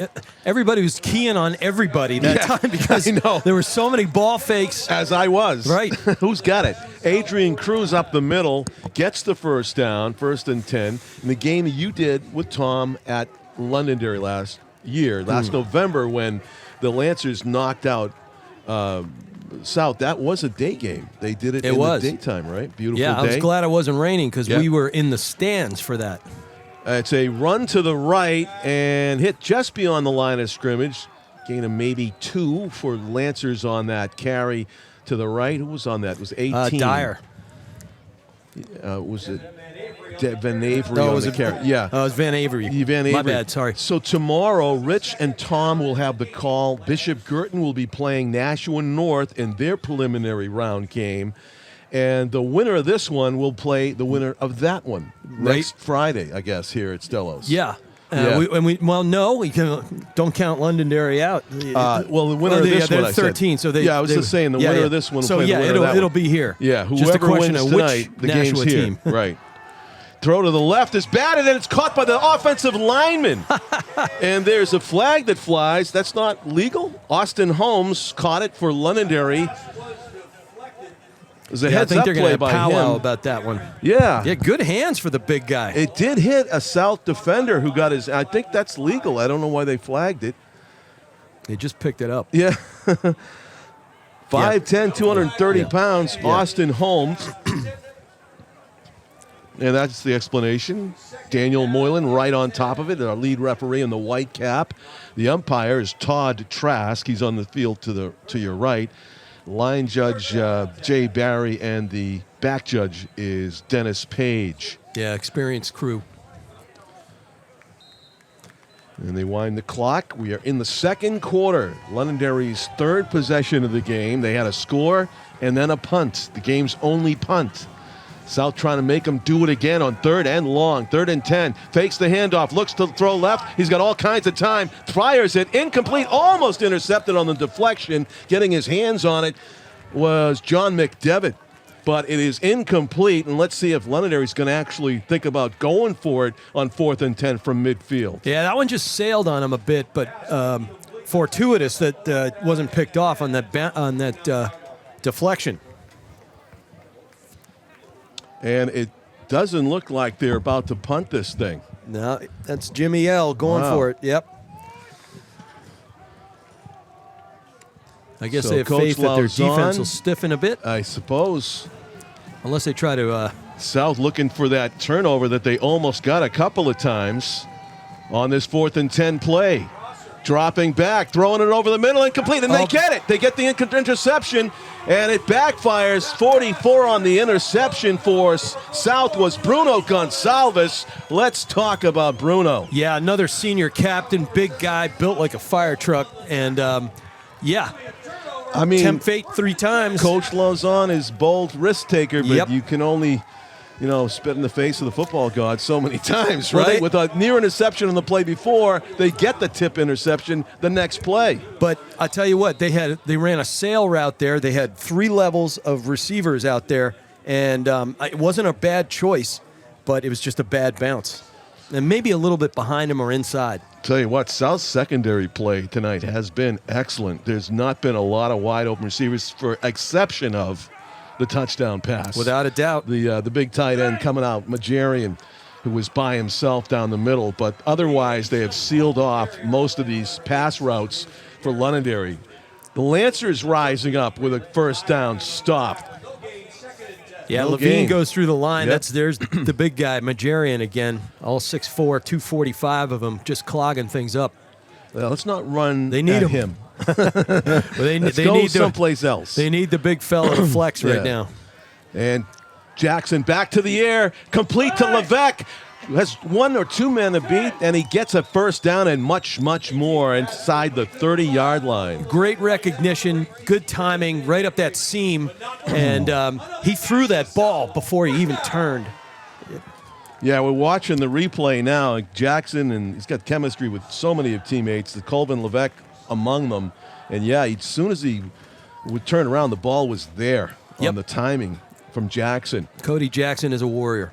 everybody was keying on everybody that time because there were so many ball fakes. As I was. Right. Who's got it? Adrian Cruz up the middle, gets the first down, 1st and 10. In the game you did with Tom at Londonderry last November when the Lancers knocked out South, that was a day game. They did it in the daytime, right? Beautiful day. Yeah, I was glad it wasn't raining because we were in the stands for that. It's a run to the right and hit just beyond the line of scrimmage. Gain of maybe 2 for Lancers on that carry to the right. Who was on that? It was 18. Dyer. Was it Van Avery on the carry? Yeah. Oh, it was Van Avery. Van Avery. My bad, sorry. So tomorrow, Rich and Tom will have the call. Bishop Girton will be playing Nashua North in their preliminary round game. And the winner of this one will play the winner of that one next Friday, I guess, here at Stellos. Yeah. We don't count Londonderry out. Well, the winner of this one, I 13. Said. So I was just saying the winner of this one will play the winner of that one. It'll be here. Yeah, whoever just a question wins of tonight, which the game's Nashua here. Team. Right. Throw to the left is batted, and it's caught by the offensive lineman. And there's a flag that flies. That's not legal. Austin Holmes caught it for Londonderry. There's a heads-up play by him. I think they're going to powwow about that one. Yeah. Yeah, good hands for the big guy. It did hit a South defender who got his – I think that's legal. I don't know why they flagged it. They just picked it up. Yeah. 5'10", 230 pounds, Austin Holmes. And that's the explanation. Daniel Moylan right on top of it, our lead referee in the white cap. The umpire is Todd Trask. He's on the field to your right. Line judge Jay Barry, and the back judge is Dennis Page. Yeah, experienced crew. And they wind the clock. We are in the second quarter. Londonderry's third possession of the game. They had a score and then a punt. The game's only punt. South trying to make them do it again on third and long. 3rd and 10. Fakes the handoff. Looks to throw left. He's got all kinds of time. Fires it. Incomplete. Almost intercepted on the deflection. Getting his hands on it was John McDevitt. But it is incomplete. And let's see if Londonderry's going to actually think about going for it on 4th and 10 from midfield. Yeah, that one just sailed on him a bit, but fortuitous that wasn't picked off on that deflection. And it doesn't look like they're about to punt this thing. No, that's Jimmy L. going for it. Yep. I guess they have Coach faith that their defense Lauzon, will stiffen a bit. I suppose. Unless they try to... South looking for that turnover that they almost got a couple of times on this 4th and 10 play. Dropping back, throwing it over the middle, incomplete, and they get it. They get the interception, and it backfires. 44 on the interception for South was Bruno Gonsalves. Let's talk about Bruno. Yeah, another senior captain, big guy, built like a fire truck, and yeah. I mean, tempt fate 3 times. Coach Lauzon is bold risk taker, but you can only, spit in the face of the football god so many times, right? With a near interception on the play before, they get the tip interception the next play. But I tell you what, they ran a sail route there. They had 3 levels of receivers out there, and it wasn't a bad choice, but it was just a bad bounce. And maybe a little bit behind him or inside. Tell you what, South's secondary play tonight has been excellent. There's not been a lot of wide open receivers, for exception of the touchdown pass. Without a doubt. The big tight end coming out, Majarian, who was by himself down the middle. But otherwise, they have sealed off most of these pass routes for Londonderry. The Lancers rising up with a first down stop. Yeah, Levine goes through the line. Yep. There's the big guy, Majarian again. All 6'4", 245 of them, just clogging things up. Well, let's not run they need him. they go need someplace else. They need the big fella to flex right now. And Jackson back to the air, complete to Levesque. Has 1 or 2 men to beat, and he gets a first down and much, much more inside the 30-yard line. Great recognition, good timing, right up that seam, and he threw that ball before he even turned. Yeah, we're watching the replay now. Jackson, and he's got chemistry with so many of teammates, the Colvin Levesque among them. And, yeah, as soon as he would turn around, the ball was there on the timing from Jackson. Cody Jackson is a warrior.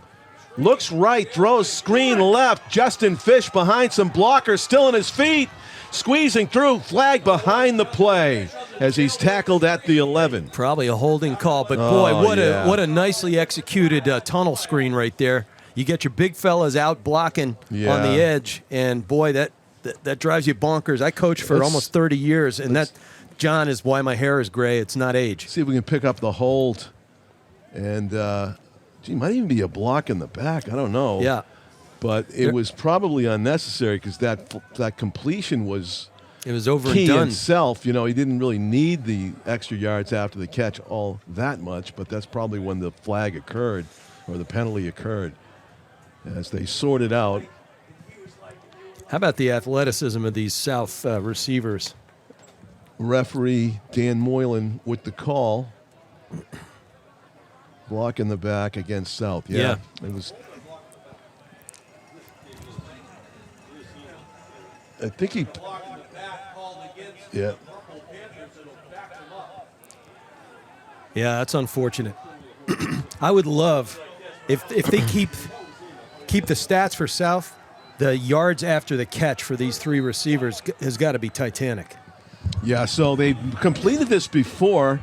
Looks right, throws screen left. Justin Fish behind some blockers, still on his feet. Squeezing through, flag behind the play as he's tackled at the 11. Probably a holding call, but boy, what a nicely executed tunnel screen right there. You get your big fellas out blocking on the edge, and boy, that drives you bonkers. I coached for almost 30 years, and that, John, is why my hair is gray. It's not age. See if we can pick up the hold, and might even be a block in the back. I don't know. Yeah. But it was probably unnecessary because that completion was over key and done. Itself. He didn't really need the extra yards after the catch all that much, but that's probably when the flag occurred or the penalty occurred as they sorted out. How about the athleticism of these South receivers? Referee Dan Moylan with the call. Block in the back against South. Yeah. It was. I think he. Yeah. Yeah, that's unfortunate. I would love if they keep the stats for South, the yards after the catch for these 3 receivers has got to be titanic. Yeah, so they completed this before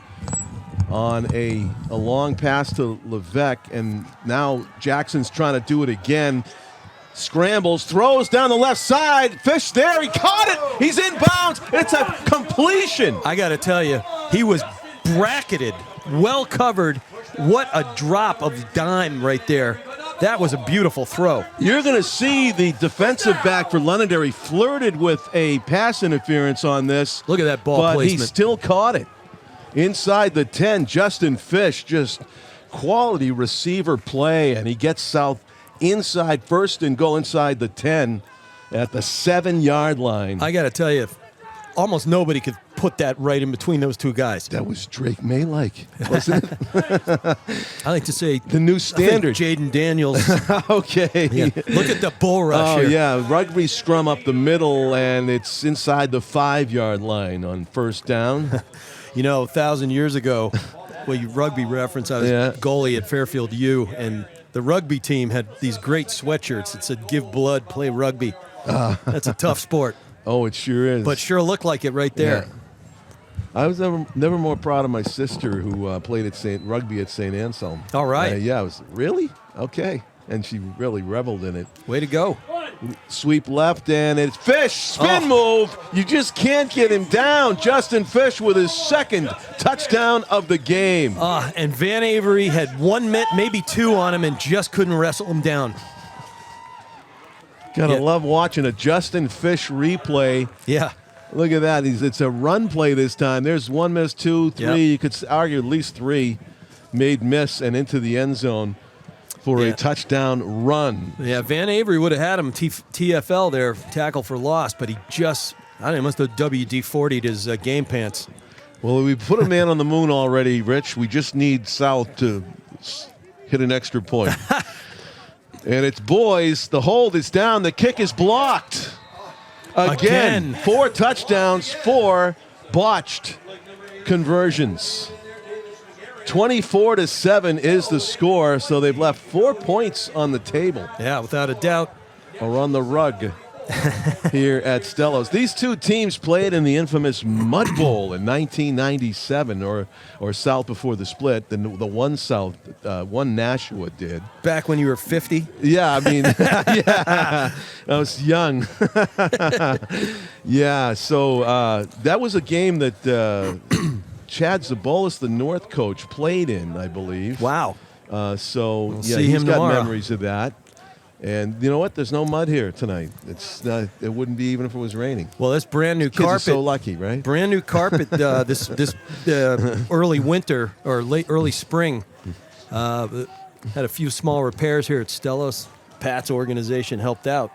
on a long pass to Levesque, and now Jackson's trying to do it again. Scrambles, throws down the left side. Fish there, he caught it. He's inbounds. It's a completion. I got to tell you, he was bracketed, well covered. What a drop of dime right there. That was a beautiful throw. You're going to see the defensive back for Londonderry flirted with a pass interference on this. Look at that ball but placement. He still caught it. Inside the 10, Justin Fish, just quality receiver play, and he gets South inside first and goal inside the 10 at the 7-yard line. I got to tell you, almost nobody could put that right in between those two guys. That was Drake May-like, wasn't it? I like to say the new standard. Jaden Daniels. Okay. Yeah. Look at the bull rush here. Oh, yeah. Rugby scrum up the middle, and it's inside the 5-yard line on first down. You know, 1,000 years ago, rugby reference, I was goalie at Fairfield U, and the rugby team had these great sweatshirts that said, "Give blood, play rugby." That's a tough sport. Oh, it sure is. But sure looked like it right there. Yeah. I was never more proud of my sister who played at rugby at St. Anselm. All right. Yeah, I was, really? Okay. And she really reveled in it. Way to go. Sweep left, and it's Fish. Spin move. You just can't get him down. Justin Fish with his second touchdown of the game. And Van Avery had 1 minute, maybe 2 on him, and just couldn't wrestle him down. Gotta love watching a Justin Fish replay. Yeah. Look at that. It's a run play this time. There's 1 miss, 2, 3. Yep. You could argue at least 3 made miss and into the end zone for a touchdown run. Yeah, Van Avery would have had him TFL there, tackle for loss, but he just, I don't know, must have WD-40'd his game pants. Well, we put a man on the moon already, Rich. We just need South to hit an extra point. And it's boys. The hold is down. The kick is blocked. Again. 4 touchdowns, 4 botched conversions. 24-7 is the score, so they've left 4 points on the table. Yeah, without a doubt. Or on the rug here at Stellos. These two teams played in the infamous Mud Bowl in 1997, or South before the split. The one South, one Nashua did. Back when you were 50? Yeah, I mean, yeah, I was young. Yeah, so that was a game that Chad Zabolis, the North coach, played in, I believe. Wow. So we'll yeah, see he's him got tomorrow. memories of that. And you know what? There's no mud here tonight. It's not. It wouldn't be even if it was raining. Well, this brand new Kids carpet. are so lucky, right? Brand new carpet. This early winter or early spring had a few small repairs here at Stellos. Pat's organization helped out.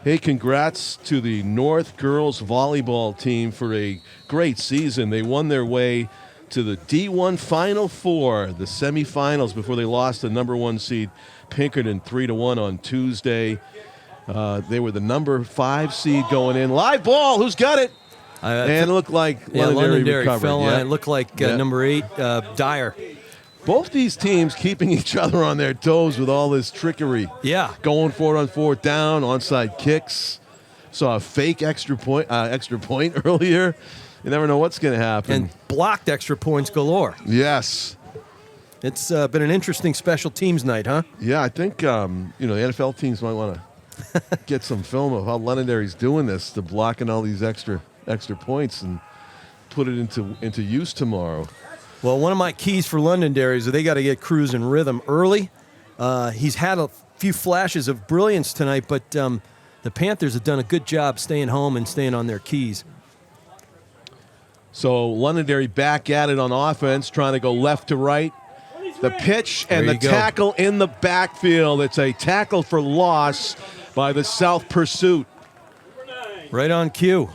Hey, congrats to the North girls volleyball team for a great season. They won their way to the D1 Final Four, the semifinals, before they lost the number 1 seed Pinkerton 3-1 on Tuesday. They were the number 5 seed going in. Live ball, who's got it? And it looked like Londonderry recovered. Fell on. It looked like number 8, Dyer. Both these teams keeping each other on their toes with all this trickery. Yeah. Going for it on 4th down, onside kicks. Saw a fake extra point earlier. You never know what's going to happen. And blocked extra points galore. Yes. It's been an interesting special teams night, huh? Yeah, I think the NFL teams might want to get some film of how Londonderry's doing this, to blocking all these extra points and put it into use tomorrow. Well, one of my keys for Londonderry is that they got to get Cruz in rhythm early. He's had a few flashes of brilliance tonight, but the Panthers have done a good job staying home and staying on their keys. So Londonderry back at it on offense, trying to go left to right. The pitch and the tackle in the backfield. It's a tackle for loss by the South Pursuit. Right on cue.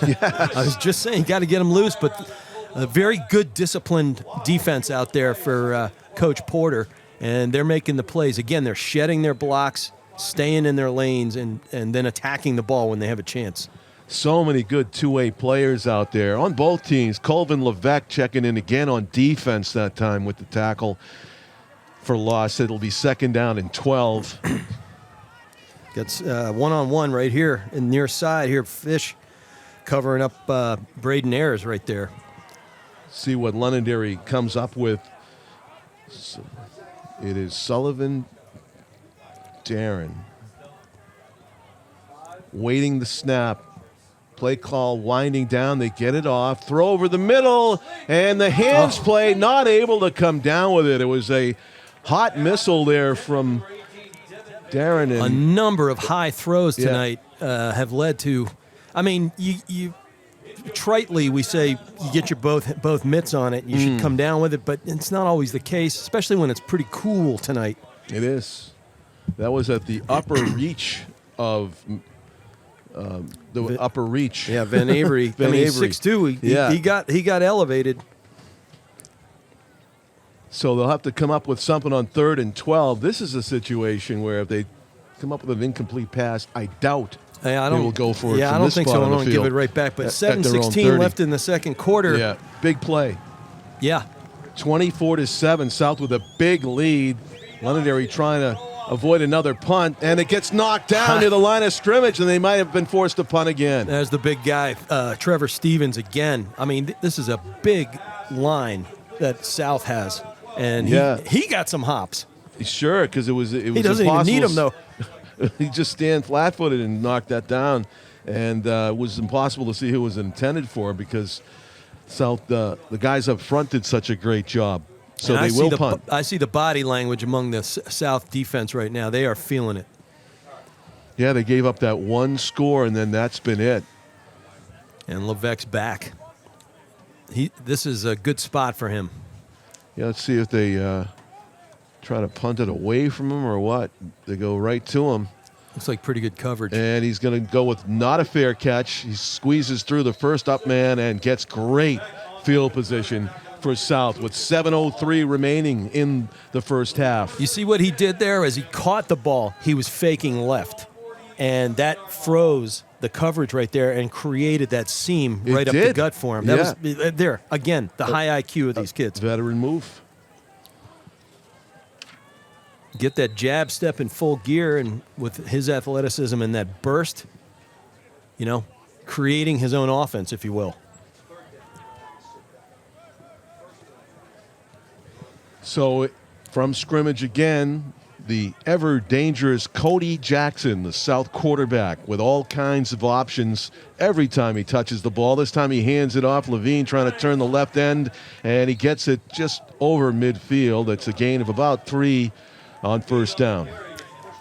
Yes. I was just saying, you got to get them loose, but a very good disciplined defense out there for Coach Porter, and they're making the plays. Again, they're shedding their blocks, staying in their lanes, and then attacking the ball when they have a chance. So many good two-way players out there on both teams. Colvin Levesque checking in again on defense that time with the tackle for loss. It'll be 2nd down and 12. Gets one-on-one right here in near side here. Fish covering up Braden Ayers right there. See what Londonderry comes up with. So it is Sullivan, Darren. Waiting the snap. Play call winding down. They get it off. Throw over the middle. And the hands play, not able to come down with it. It was a hot missile there from Darren a and number of high throws tonight have led to. I mean, you tritely we say you get your both mitts on it, and you should come down with it, but it's not always the case, especially when it's pretty cool tonight. it is. That was at the upper reach of the upper reach. Yeah, Van Avery. Van I mean, Avery. 6'2". He got elevated. So they'll have to come up with something on 3rd and 12. This is a situation where if they come up with an incomplete pass, I doubt they will go for it. Yeah, from I don't this think spot so. on I the don't give field. it right back. But At their own 7:16 30. left in the second quarter. Yeah, big play. Yeah. 24-7, South with a big lead. Londonderry trying to avoid another punt, and it gets knocked down near the line of scrimmage, and they might have been forced to punt again. There's the big guy, Trevor Stevens again. I mean, this is a big line that South has, and he got some hops. Sure, because it was He doesn't even need them, though. He just stand flat-footed and knocked that down, and it was impossible to see who was intended for because South, the guys up front did such a great job. So And they will punt. I see the body language among the South defense right now. They are feeling it. Yeah, they gave up that one score, and then that's been it. And Levesque's back. This is a good spot for him. Yeah, let's see if they try to punt it away from him or what. They go right to him. Looks like pretty good coverage. And he's going to go with not a fair catch. He squeezes through the first up man and gets great field position for South with 7:03 remaining in the first half. You see what he did there? As he caught the ball, he was faking left. And that froze the coverage right there and created that seam right up the gut for him. That was there, again, the high IQ of these kids. Veteran move. Get that jab step in full gear, and with his athleticism and that burst, creating his own offense, if you will. So from scrimmage again, the ever-dangerous Cody Jackson, the South quarterback, with all kinds of options every time he touches the ball. This time he hands it off. Levine trying to turn the left end, and he gets it just over midfield. It's a gain of about 3 on first down.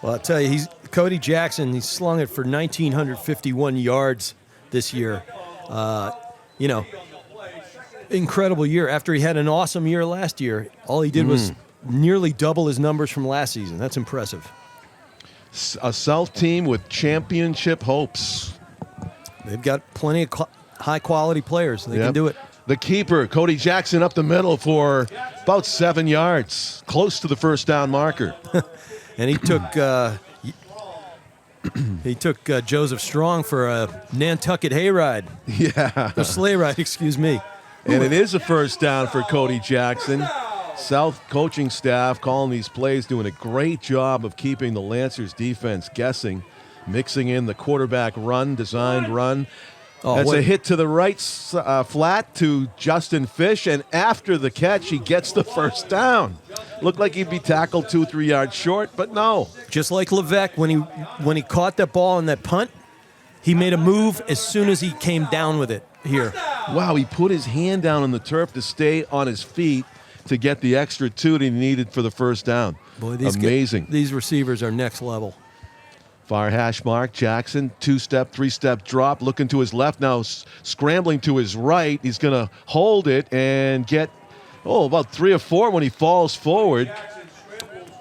Well, I'll tell you, Cody Jackson, he slung it for 1,951 yards this year. Incredible year. After he had an awesome year last year, all he did was nearly double his numbers from last season. That's impressive. A South team with championship hopes. They've got plenty of high-quality players. They can do it. The keeper, Cody Jackson, up the middle for about 7 yards, close to the first down marker. And he took Joseph Strong for a Nantucket hayride. Yeah. A sleigh ride, excuse me. And it is a first down for Cody Jackson. South coaching staff calling these plays, doing a great job of keeping the Lancers defense guessing, mixing in the quarterback run, designed run. That's a hit to the right flat to Justin Fish, and after the catch, he gets the first down. Looked like he'd be tackled 2-3 yards short, but no. Just like Levesque, when he caught that ball in that punt, he made a move as soon as he came down with it here. Wow, he put his hand down on the turf to stay on his feet to get the extra 2 that he needed for the first down. Boy, amazing. These receivers are next level. Far hash mark, Jackson, 2-step, 3-step drop, looking to his left now, scrambling to his right. He's going to hold it and get, about 3 or 4 when he falls forward.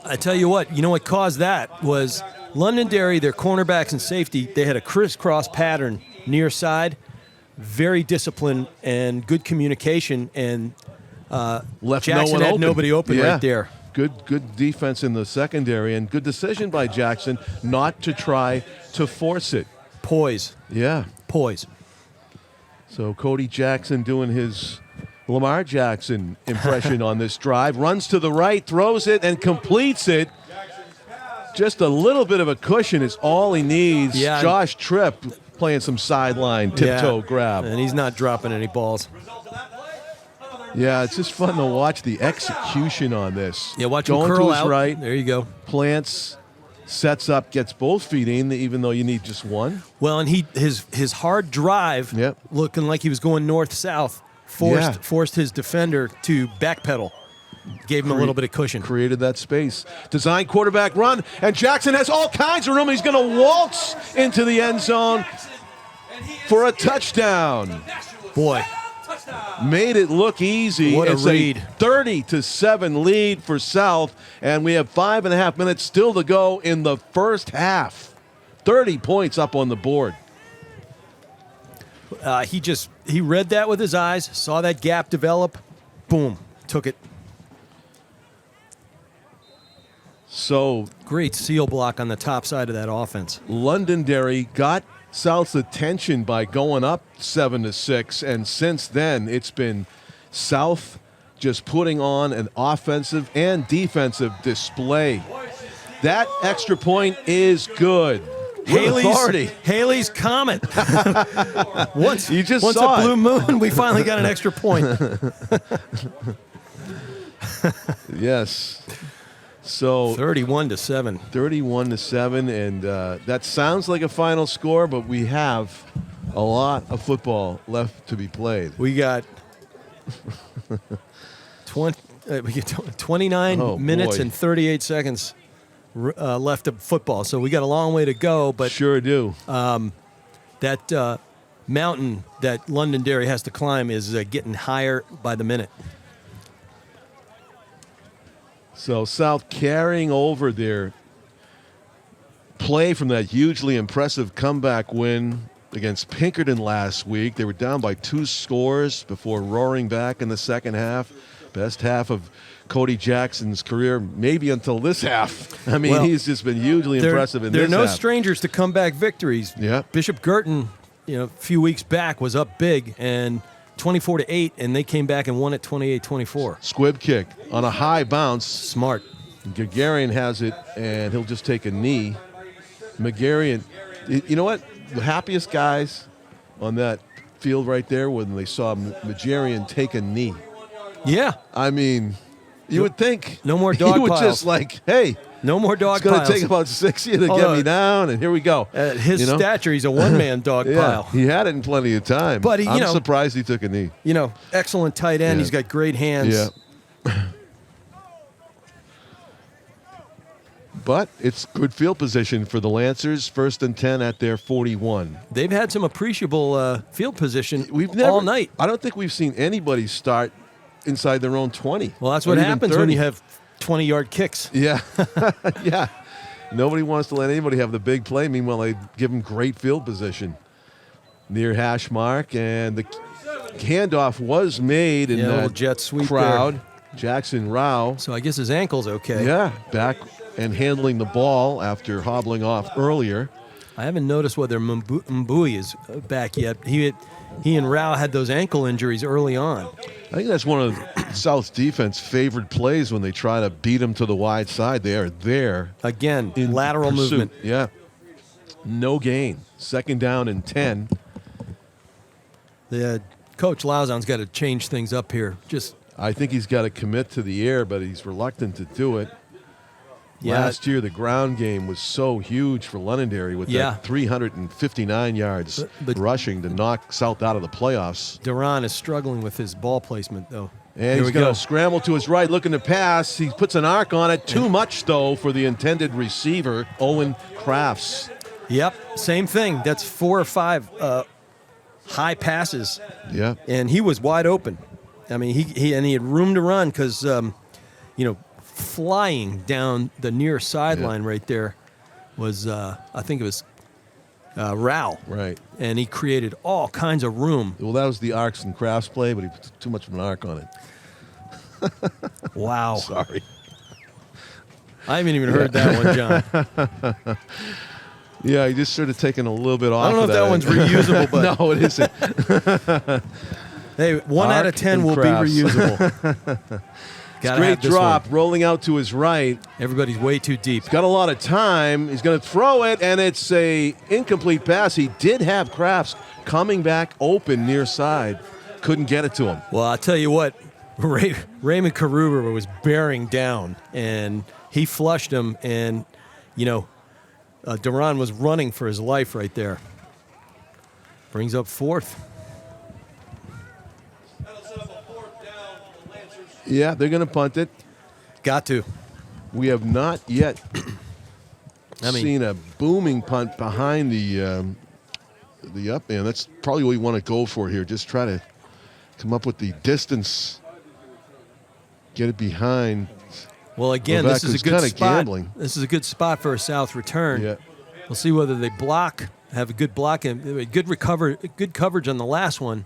I tell you what caused that was Londonderry, their cornerbacks and safety, they had a crisscross pattern near side, very disciplined and good communication, and left Jackson had nobody open right there. Good defense in the secondary, and good decision by Jackson not to try to force it. Poise. Yeah. Poise. So Cody Jackson doing his Lamar Jackson impression on this drive. Runs to the right, throws it, and completes it. Just a little bit of a cushion is all he needs. Yeah. Josh Tripp playing some sideline tiptoe grab. And he's not dropping any balls. Yeah, it's just fun to watch the execution on this. Yeah, watch him going curl to his out. right. There you go. Plants, sets up, gets both feet in, even though you need just one. Well, and his hard drive, looking like he was going north-south, forced his defender to backpedal. Gave him a little bit of cushion. Created that space. Design quarterback run, and Jackson has all kinds of room. He's going to waltz into the end zone for a touchdown. Boy. Made it look easy. What a it's read. A 30-7 lead for South, and we have 5.5 minutes still to go in the first half. 30 points up on the board. He read that with his eyes, saw that gap develop, boom, took it. So great seal block on the top side of that offense. Londonderry got South's attention by going up 7-6, and since then it's been South just putting on an offensive and defensive display. That extra point is good. Haley's Comet. Once you just once saw a blue moon, we finally got an extra point. Yes. So 31-7. 31-7, and that sounds like a final score, but we have a lot of football left to be played. We got 29 minutes and 38 seconds left of football, so we got a long way to go. But sure do. That mountain that Londonderry has to climb is getting higher by the minute. So South carrying over their play from that hugely impressive comeback win against Pinkerton last week. They were down by 2 scores before roaring back in the second half. Best half of Cody Jackson's career, maybe until this half. I mean, he's just been hugely impressive in this half. They're no strangers to comeback victories. Yeah. Bishop Girton, a few weeks back was up big and 24-8, and they came back and won it 28-24. Squib kick on a high bounce. Smart. Gagarian has it, and he'll just take a knee. Megarian, you know what? The happiest guys on that field right there when they saw Megarian take a knee. Yeah. I mean, you would think. No more dog he would piles. just like, hey. No more dog piles. It's going to piles. take about 60 to get me down, and here we go. At his stature, he's a one-man dog pile. He had it in plenty of time. But I'm surprised he took a knee. Excellent tight end. Yeah. He's got great hands. Yeah. But it's good field position for the Lancers. 1st and 10 at their 41. They've had some appreciable field position all night. I don't think we've seen anybody start inside their own 20. Well, that's what happens when you have 20-yard kicks. Yeah. Yeah. Nobody wants to let anybody have the big play. Meanwhile, they give them great field position. Near hash mark, and the handoff was made in little the jet sweep crowd. there. Jackson Rao. So I guess his ankle's okay. Yeah, back and handling the ball after hobbling off earlier. I haven't noticed whether Mbui is back yet. He and Rao had those ankle injuries early on. I think that's one of South's defense favorite plays when they try to beat him to the wide side. They are there. Again, in lateral pursuit. movement. Yeah. No gain. 2nd down and 10. Coach Lauzon's got to change things up here. I think he's got to commit to the air, but he's reluctant to do it. Yeah. Last year, the ground game was so huge for Londonderry with that 359 yards rushing to knock South out of the playoffs. Duran is struggling with his ball placement, though. And he's going to scramble to his right, looking to pass. He puts an arc on it. Too much, though, for the intended receiver, Owen Crafts. Yep, same thing. That's 4 or 5 high passes. Yeah. And he was wide open. I mean, he had room to run because, flying down the near sideline right there was, I think it was Rao. Right. And he created all kinds of room. Well, that was the arcs and crafts play, but he put too much of an arc on it. Wow. Sorry. I haven't even heard that one, John. Yeah, he just sort of taken a little bit off. I don't know if that one's reusable, but no, it isn't. Hey, 1 out of 10 will crafts. be reusable. Great drop, rolling out to his right. Everybody's way too deep. He's got a lot of time. He's going to throw it, and it's a incomplete pass. He did have Crafts coming back open near side. Couldn't get it to him. Well, I'll tell you what, Raymond Karuber was bearing down, and he flushed him, and, Duran was running for his life right there. Brings up 4th. Yeah, they're going to punt it. Got to. We have not yet seen a booming punt behind the up man. That's probably what we want to go for here. Just try to come up with the distance, get it behind. Well, again, Levesque, this is a who's good kinda spot. gambling. This is a good spot for a South return. Yeah. We'll see whether they block, have a good block, and good coverage on the last one.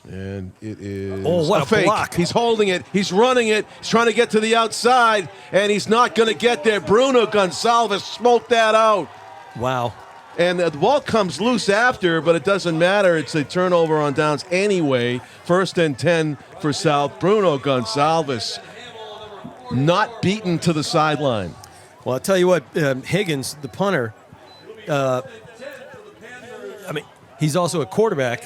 And it is what a fake. block. He's holding it. He's running it. He's trying to get to the outside, and he's not going to get there. Bruno Gonsalves smoked that out. Wow. And the ball comes loose after, but it doesn't matter. It's a turnover on downs anyway. 1st and 10 for South. Bruno Gonsalves not beaten to the sideline. Well, I'll tell you what, Higgins, the punter, he's also a quarterback,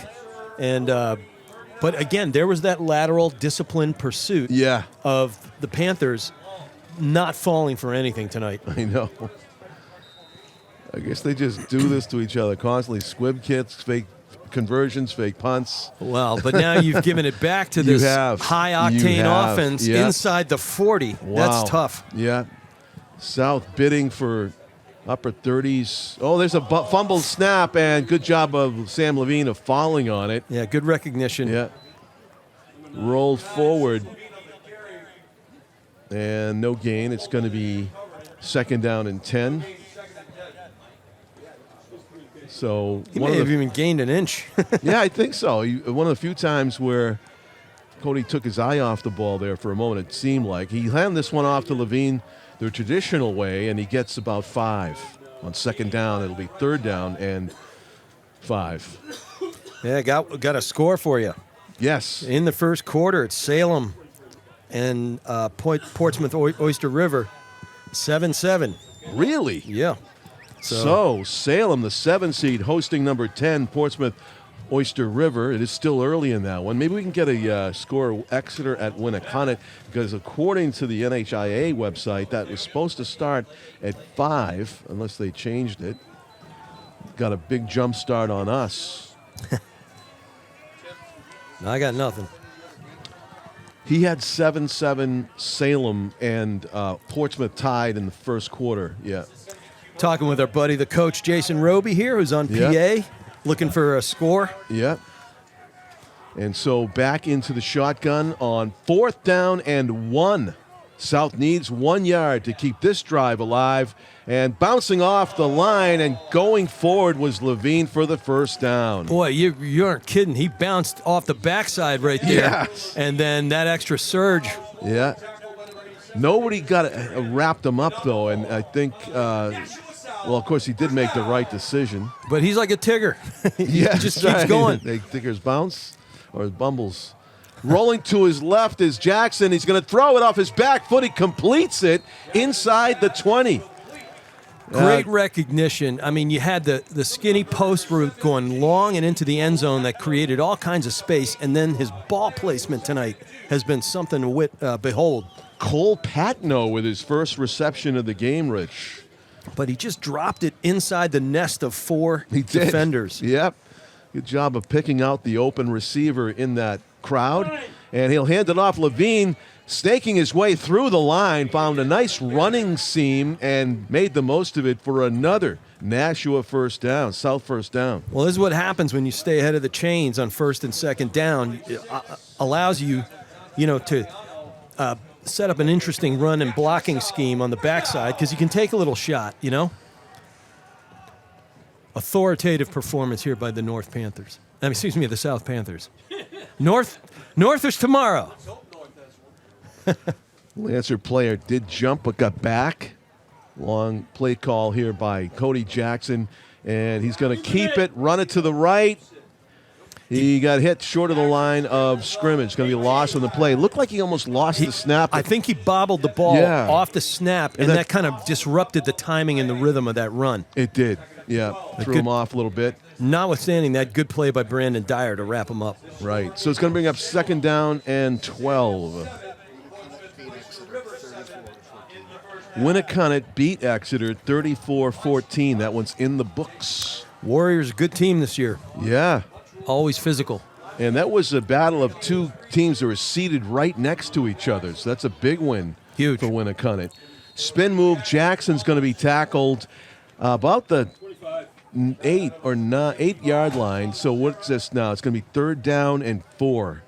and but again, there was that lateral disciplined pursuit of the Panthers not falling for anything tonight. I know. I guess they just do this to each other constantly. Squib kicks, fake conversions, fake punts. Well, but now you've given it back to this high-octane offense inside the 40. Wow. That's tough. Yeah. South bidding for upper 30s. Oh, there's a fumbled snap, and good job of Sam Levine of falling on it. Yeah, good recognition. Yeah. Rolled forward. And no gain. It's going to be 2nd down and 10. So he may have even gained an inch. Yeah, I think so. One of the few times where Cody took his eye off the ball there for a moment, it seemed like. He handed this one off to Levine the traditional way, and he gets about 5. On 2nd down, it'll be 3rd down and 5. Yeah, got a score for you. Yes. In the first quarter, it's Salem and Portsmouth Oyster River, 7-7. Really? Yeah. So Salem, the 7 seed, hosting number 10, Portsmouth Oyster River. It is still early in that one. Maybe we can get a score Exeter at Winnicott, because according to the NHIAA website, that was supposed to start at 5, unless they changed it. Got a big jump start on us. I got nothing. He had 7-7 Salem, and Portsmouth tied in the first quarter. Yeah. Talking with our buddy, the coach, Jason Roby here, who's on PA, looking for a score. Yeah. And so back into the shotgun on 4th down and 1. South needs 1 yard to keep this drive alive. And bouncing off the line and going forward was Levine for the 1st down. Boy, you aren't kidding. He bounced off the backside right there. Yes. And then that extra surge. Yeah. Nobody wrapped him up, though, and I think, well, of course, he did make the right decision. But he's like a Tigger. He just keeps going. Tigger's bounce or bumbles. Rolling to his left is Jackson. He's going to throw it off his back foot. He completes it inside the 20. Great recognition. I mean, you had the skinny post route going long and into the end zone that created all kinds of space, and then his ball placement tonight has been something to behold. Cole Patno with his first reception of the game, Rich. But he just dropped it inside the nest of 4 He did. defenders. Yep. Good job of picking out the open receiver in that crowd. And he'll hand it off. Levine, snaking his way through the line, found a nice running seam and made the most of it for another Nashua 1st down, South 1st down. Well, this is what happens when you stay ahead of the chains on 1st and 2nd down. It allows you, to set up an interesting run and blocking scheme on the backside, because you can take a little shot, Authoritative performance here by the the South Panthers. Northers tomorrow. Lancer player did jump but got back. Long play call here by Cody Jackson, and he's going to keep it, run it to the right. He got hit short of the line of scrimmage. Going to be lost on the play. Looked like he almost lost the snap. I think he bobbled the ball off the snap, and that kind of disrupted the timing and the rhythm of that run. It did. Yeah, threw him off a little bit. Notwithstanding that good play by Brandon Dyer to wrap him up. Right. So it's going to bring up 2nd down and 12. Winnicott beat Exeter 34-14. That one's in the books. Warriors, good team this year. Yeah. Always physical. And that was a battle of two teams that were seated right next to each other. So that's a big win. Huge. For Winnicott. Spin move, Jackson's going to be tackled about the 8-yard line. So what's this now? It's going to be 3rd down and 4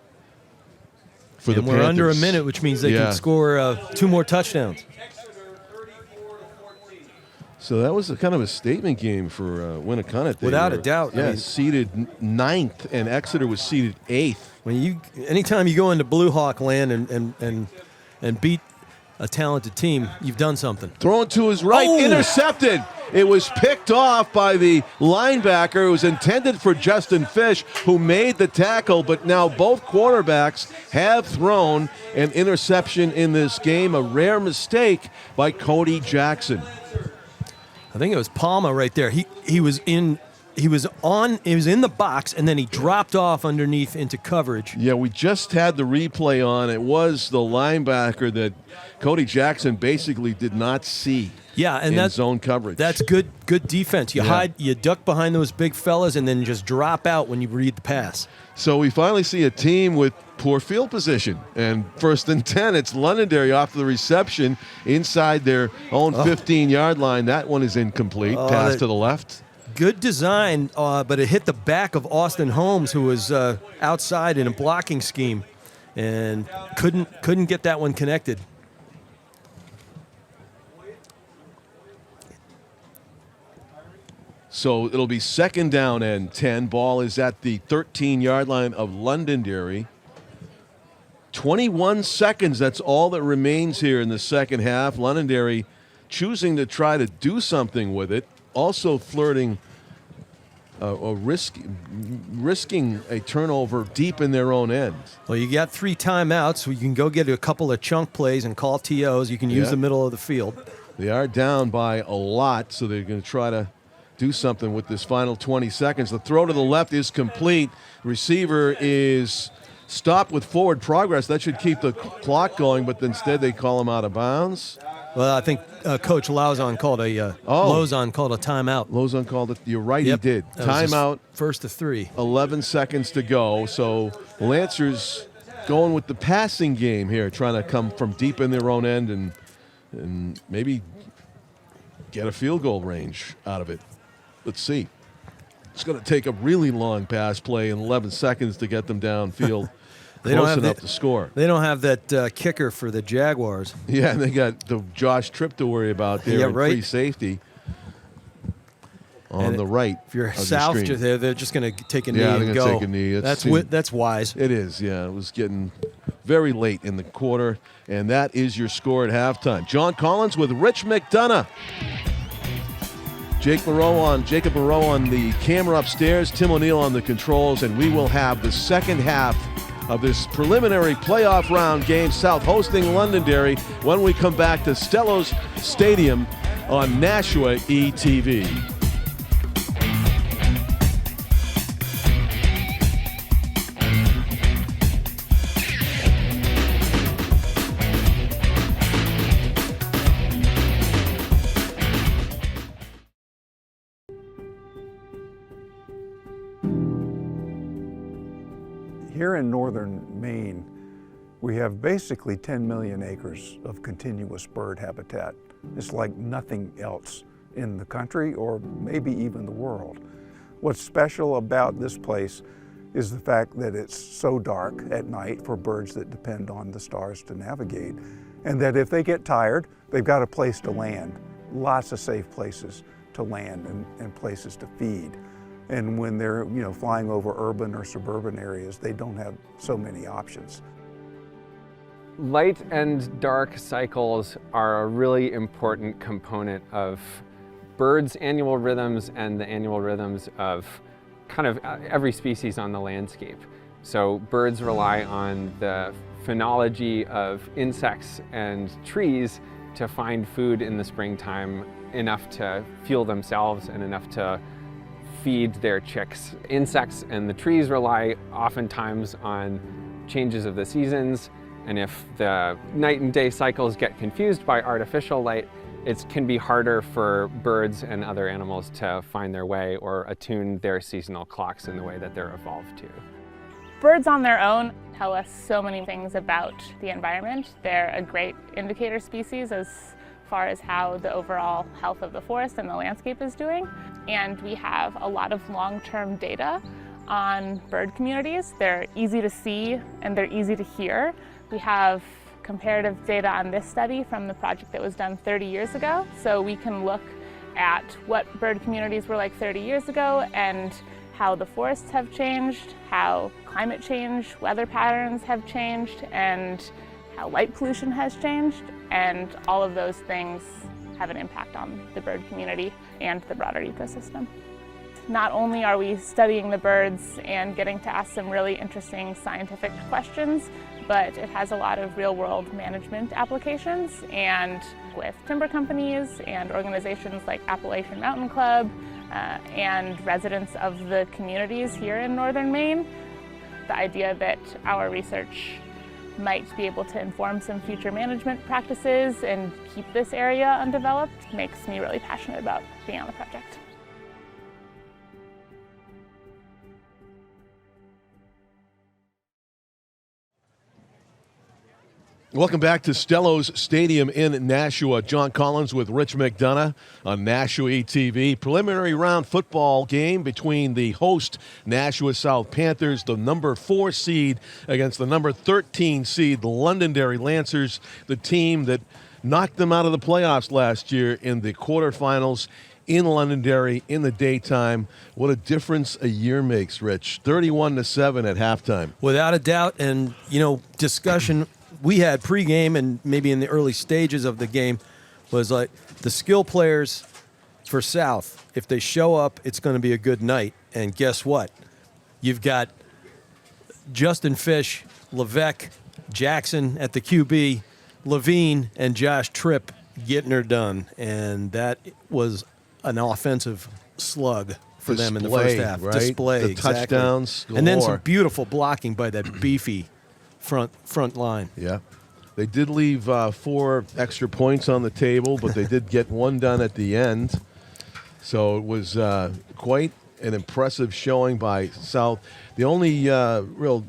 for the Panthers. We're under a minute, which means they can score 2 more touchdowns. So that was kind of a statement game for Winnicott. Without a doubt. Yeah, seeded 9th, and Exeter was seeded 8th. Anytime you go into Blue Hawk land and beat a talented team, you've done something. Thrown to his right, intercepted. It was picked off by the linebacker. It was intended for Justin Fish, who made the tackle, but now both quarterbacks have thrown an interception in this game, a rare mistake by Cody Jackson. I think it was Palma right there. He was in the box, and then he dropped off underneath into coverage. Yeah, we just had the replay on. It was the linebacker that Cody Jackson basically did not see. Yeah, and that's zone coverage. That's good defense. You hide, you duck behind those big fellas, and then just drop out when you read the pass. So we finally see a team with poor field position. And 1st and 10, it's Londonderry off the reception inside their own 15-yard line. That one is incomplete. Pass to the left. Good design, but it hit the back of Austin Holmes, who was outside in a blocking scheme, and couldn't get that one connected. So it'll be 2nd down and 10. Ball is at the 13-yard line of Londonderry. 21 seconds, that's all that remains here in the second half. Londonderry choosing to try to do something with it, also flirting risking a turnover deep in their own end. Well, you got 3 timeouts, so you can go get a couple of chunk plays and call TOs. You can use the middle of the field. They are down by a lot, so they're going to try to do something with this final 20 seconds. The throw to the left is complete. Receiver is stopped with forward progress. That should keep the clock going, but instead they call him out of bounds. Well, I think Coach Lozon called a timeout. Lozon called it. You're right, he did. Timeout. First of 3. 11 seconds to go. So Lancers going with the passing game here, trying to come from deep in their own end and maybe get a field goal range out of it. Let's see. It's going to take a really long pass play in 11 seconds to get them downfield. Close enough to score. They don't have that kicker for the Jaguars. Yeah, and they got the Josh Tripp to worry about there in free safety on the right. If you're south, they're just going to take a knee and go. Yeah, they're going to take a knee. That's wise. It is, yeah. It was getting very late in the quarter, and that is your score at halftime. John Collins with Rich McDonough. Jacob Moreau on the camera upstairs, Tim O'Neill on the controls, and we will have the second half of this preliminary playoff round game, South hosting Londonderry, when we come back to Stellos Stadium on Nashua ETV. Here in northern Maine, we have basically 10 million acres of continuous bird habitat. It's like nothing else in the country or maybe even the world. What's special about this place is the fact that it's so dark at night for birds that depend on the stars to navigate, and that if they get tired, they've got a place to land, lots of safe places to land and places to feed. And when they're flying over urban or suburban areas, they don't have so many options. Light and dark cycles are a really important component of birds' annual rhythms and the annual rhythms of kind of every species on the landscape. So birds rely on the phenology of insects and trees to find food in the springtime, enough to fuel themselves and enough to feed their chicks. Insects and the trees rely oftentimes on changes of the seasons, and if the night and day cycles get confused by artificial light, it can be harder for birds and other animals to find their way or attune their seasonal clocks in the way that they're evolved to. Birds on their own tell us so many things about the environment. They're a great indicator species as far as how the overall health of the forest and the landscape is doing. And we have a lot of long-term data on bird communities. They're easy to see and they're easy to hear. We have comparative data on this study from the project that was done 30 years ago. So we can look at what bird communities were like 30 years ago and how the forests have changed, how climate change, weather patterns have changed, and how light pollution has changed. And all of those things have an impact on the bird community and the broader ecosystem. Not only are we studying the birds and getting to ask some really interesting scientific questions, but it has a lot of real-world management applications. And with timber companies and organizations like Appalachian Mountain Club and residents of the communities here in northern Maine, the idea that our research might be able to inform some future management practices and keep this area undeveloped makes me really passionate about being on the project. Welcome back to Stellos Stadium in Nashua. John Collins with Rich McDonough on Nashua TV. Preliminary round football game between the host Nashua South Panthers, the number 4 seed, against the number 13 seed, the Londonderry Lancers, the team that knocked them out of the playoffs last year in the quarterfinals in Londonderry in the daytime. What a difference a year makes, Rich. 31-7 at halftime. Without a doubt, and, discussion we had pregame and maybe in the early stages of the game was like the skill players for South, if they show up, it's going to be a good night. And guess what? You've got Justin Fish, Levesque, Jackson at the QB, Levine, and Josh Tripp getting her done. And that was an offensive slug for them in the first half. Right? Display, the exactly. Touchdowns galore. And then some beautiful blocking by that beefy front line. Yeah. They did leave 4 extra points on the table, but they did get one done at the end. So it was quite an impressive showing by South. The only real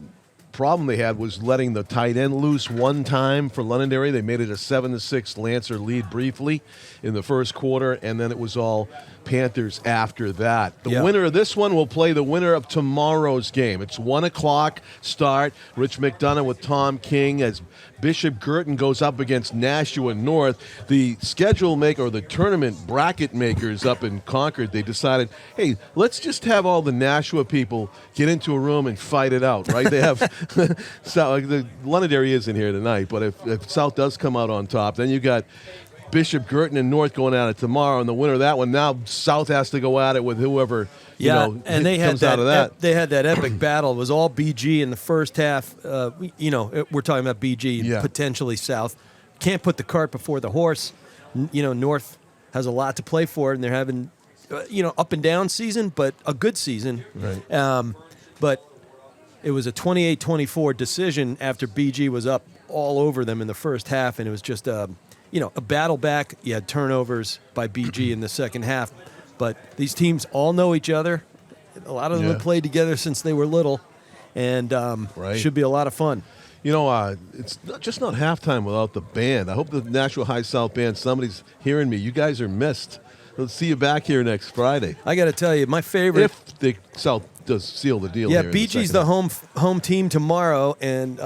problem they had was letting the tight end loose one time for Londonderry. They made it a 7-6 Lancer lead briefly in the first quarter, and then it was all Panthers after that. The winner of this one will play the winner of tomorrow's game. It's 1 o'clock start. Rich McDonough with Tom King as Bishop Girton goes up against Nashua North. The schedule maker, or the tournament bracket makers up in Concord, they decided, hey, let's just have all the Nashua people get into a room and fight it out, right? They have the Londonderry isn't here tonight, but if South does come out on top, then you got Bishop Girton and North going at it tomorrow, and the winner of that one, now South has to go at it with whoever and they comes had out of that. They had that epic battle. It was all BG in the first half. We're talking about BG, potentially South. Can't put the cart before the horse. North has a lot to play for, and they're having, up and down season, but a good season. Right. But it was a 28-24 decision after BG was up all over them in the first half, and it was just a battle back. You had turnovers by BG in the second half. But these teams all know each other. A lot of them have played together since they were little, and should be a lot of fun. It's just not halftime without the band. I hope the Nashua High South Band, somebody's hearing me. You guys are missed. Let's see you back here next Friday. I got to tell you, my favorite. If the South does seal the deal. Yeah, here BG's the home team tomorrow, and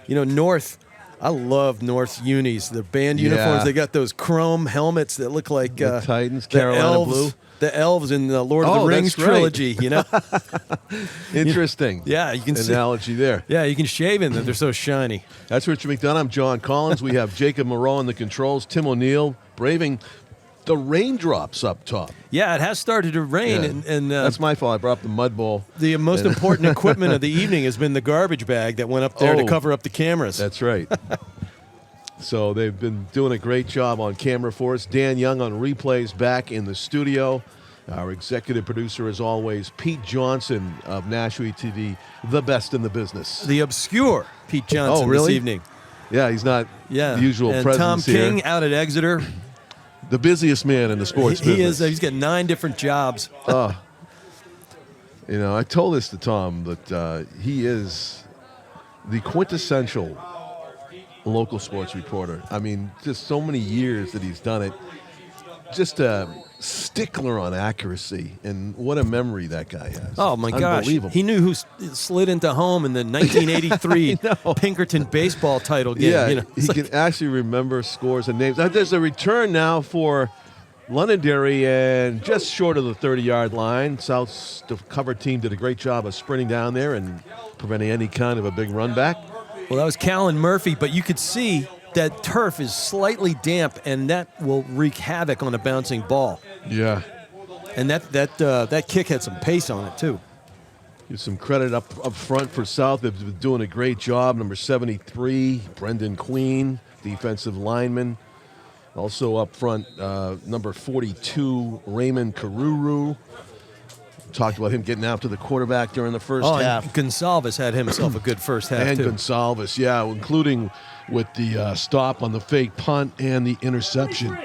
North. I love North's unis. Their band uniforms. They got those chrome helmets that look like the Titans, Carolina blue. The elves in the Lord of the Rings trilogy. Interesting. Yeah, you can see analogy there. Yeah, you can shave in them. They're so shiny. That's Richard McDonough. I'm John Collins. We have Jacob Moreau in the controls. Tim O'Neill braving the raindrops up top. Yeah, it has started to rain, and that's my fault. I brought up the mud bowl. The most important equipment of the evening has been the garbage bag that went up there to cover up the cameras. That's right. So they've been doing a great job on camera for us. Dan Young on replays back in the studio. Our executive producer, as always, Pete Johnson of Nashua TV, the best in the business. The obscure Pete Johnson this evening. Yeah, he's not the usual and presence Tom here. King out at Exeter. The busiest man in the sports business. He's got 9 different jobs. You know, I told this to Tom that he is the quintessential local sports reporter. I mean, just so many years that he's done it. Just a stickler on accuracy, and what a memory that guy has. Oh, my gosh. Unbelievable. He knew who slid into home in the 1983 Pinkerton baseball title game. Yeah, you know, he can actually remember scores and names. There's a return now for Londonderry, and just short of the 30-yard line. South's cover team did a great job of sprinting down there and preventing any kind of a big run back. Well, that was Callan Murphy, but you could see that turf is slightly damp, and that will wreak havoc on a bouncing ball. Yeah. And that kick had some pace on it, too. Give some credit up front for South. They've been doing a great job. Number 73, Brendan Queen, defensive lineman. Also up front, number 42, Raymond Karuru. Talked about him getting after the quarterback during the first half. And Gonsalves had himself a good first half, and too. Gonsalves, yeah, including with the stop on the fake punt and the interception.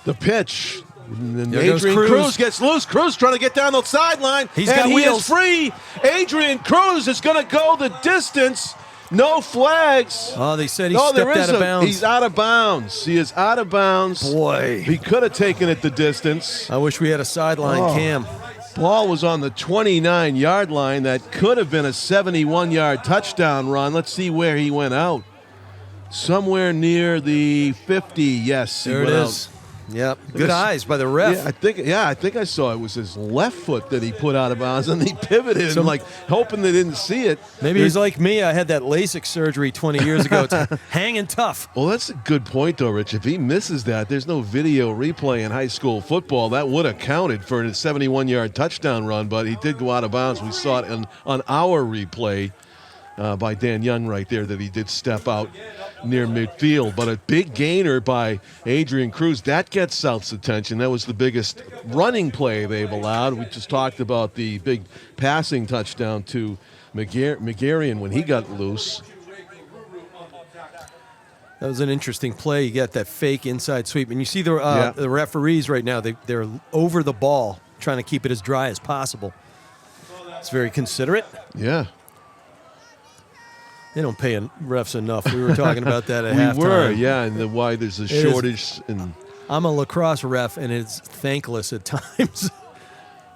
The pitch. And There goes Adrian Cruz. Cruz gets loose. Cruz trying to get down the sideline. He is free. Adrian Cruz is going to go the distance. No flags. Oh, they said he No, stepped there is out of bounds. He's out of bounds. He is out of bounds. Boy. He could have taken it the distance. I wish we had a sideline cam. Ball was on the 29-yard line. That could have been a 71-yard touchdown run. Let's see where he went out. Somewhere near the 50. Yes, he There it went is. out. Yep. Good eyes by the ref. Yeah, I think I saw it was his left foot that he put out of bounds, and he pivoted, So- and like hoping they didn't see it. Maybe he's like me. I had that LASIK surgery 20 years ago. It's hanging tough. Well, that's a good point, though, Rich. If he misses that, there's no video replay in high school football. That would have counted for a 71-yard touchdown run, but he did go out of bounds. We saw it on our replay by Dan Young right there that he did step out near midfield. But a big gainer by Adrian Cruz. That gets South's attention. That was the biggest running play they've allowed. We just talked about the big passing touchdown to McGarian when he got loose. That was an interesting play. You got that fake inside sweep. And you see the referees right now, they're over the ball, trying to keep it as dry as possible. It's very considerate. Yeah. They don't pay refs enough. We were talking about that at halftime. We were, yeah, and why there's a shortage. I'm a lacrosse ref, and it's thankless at times.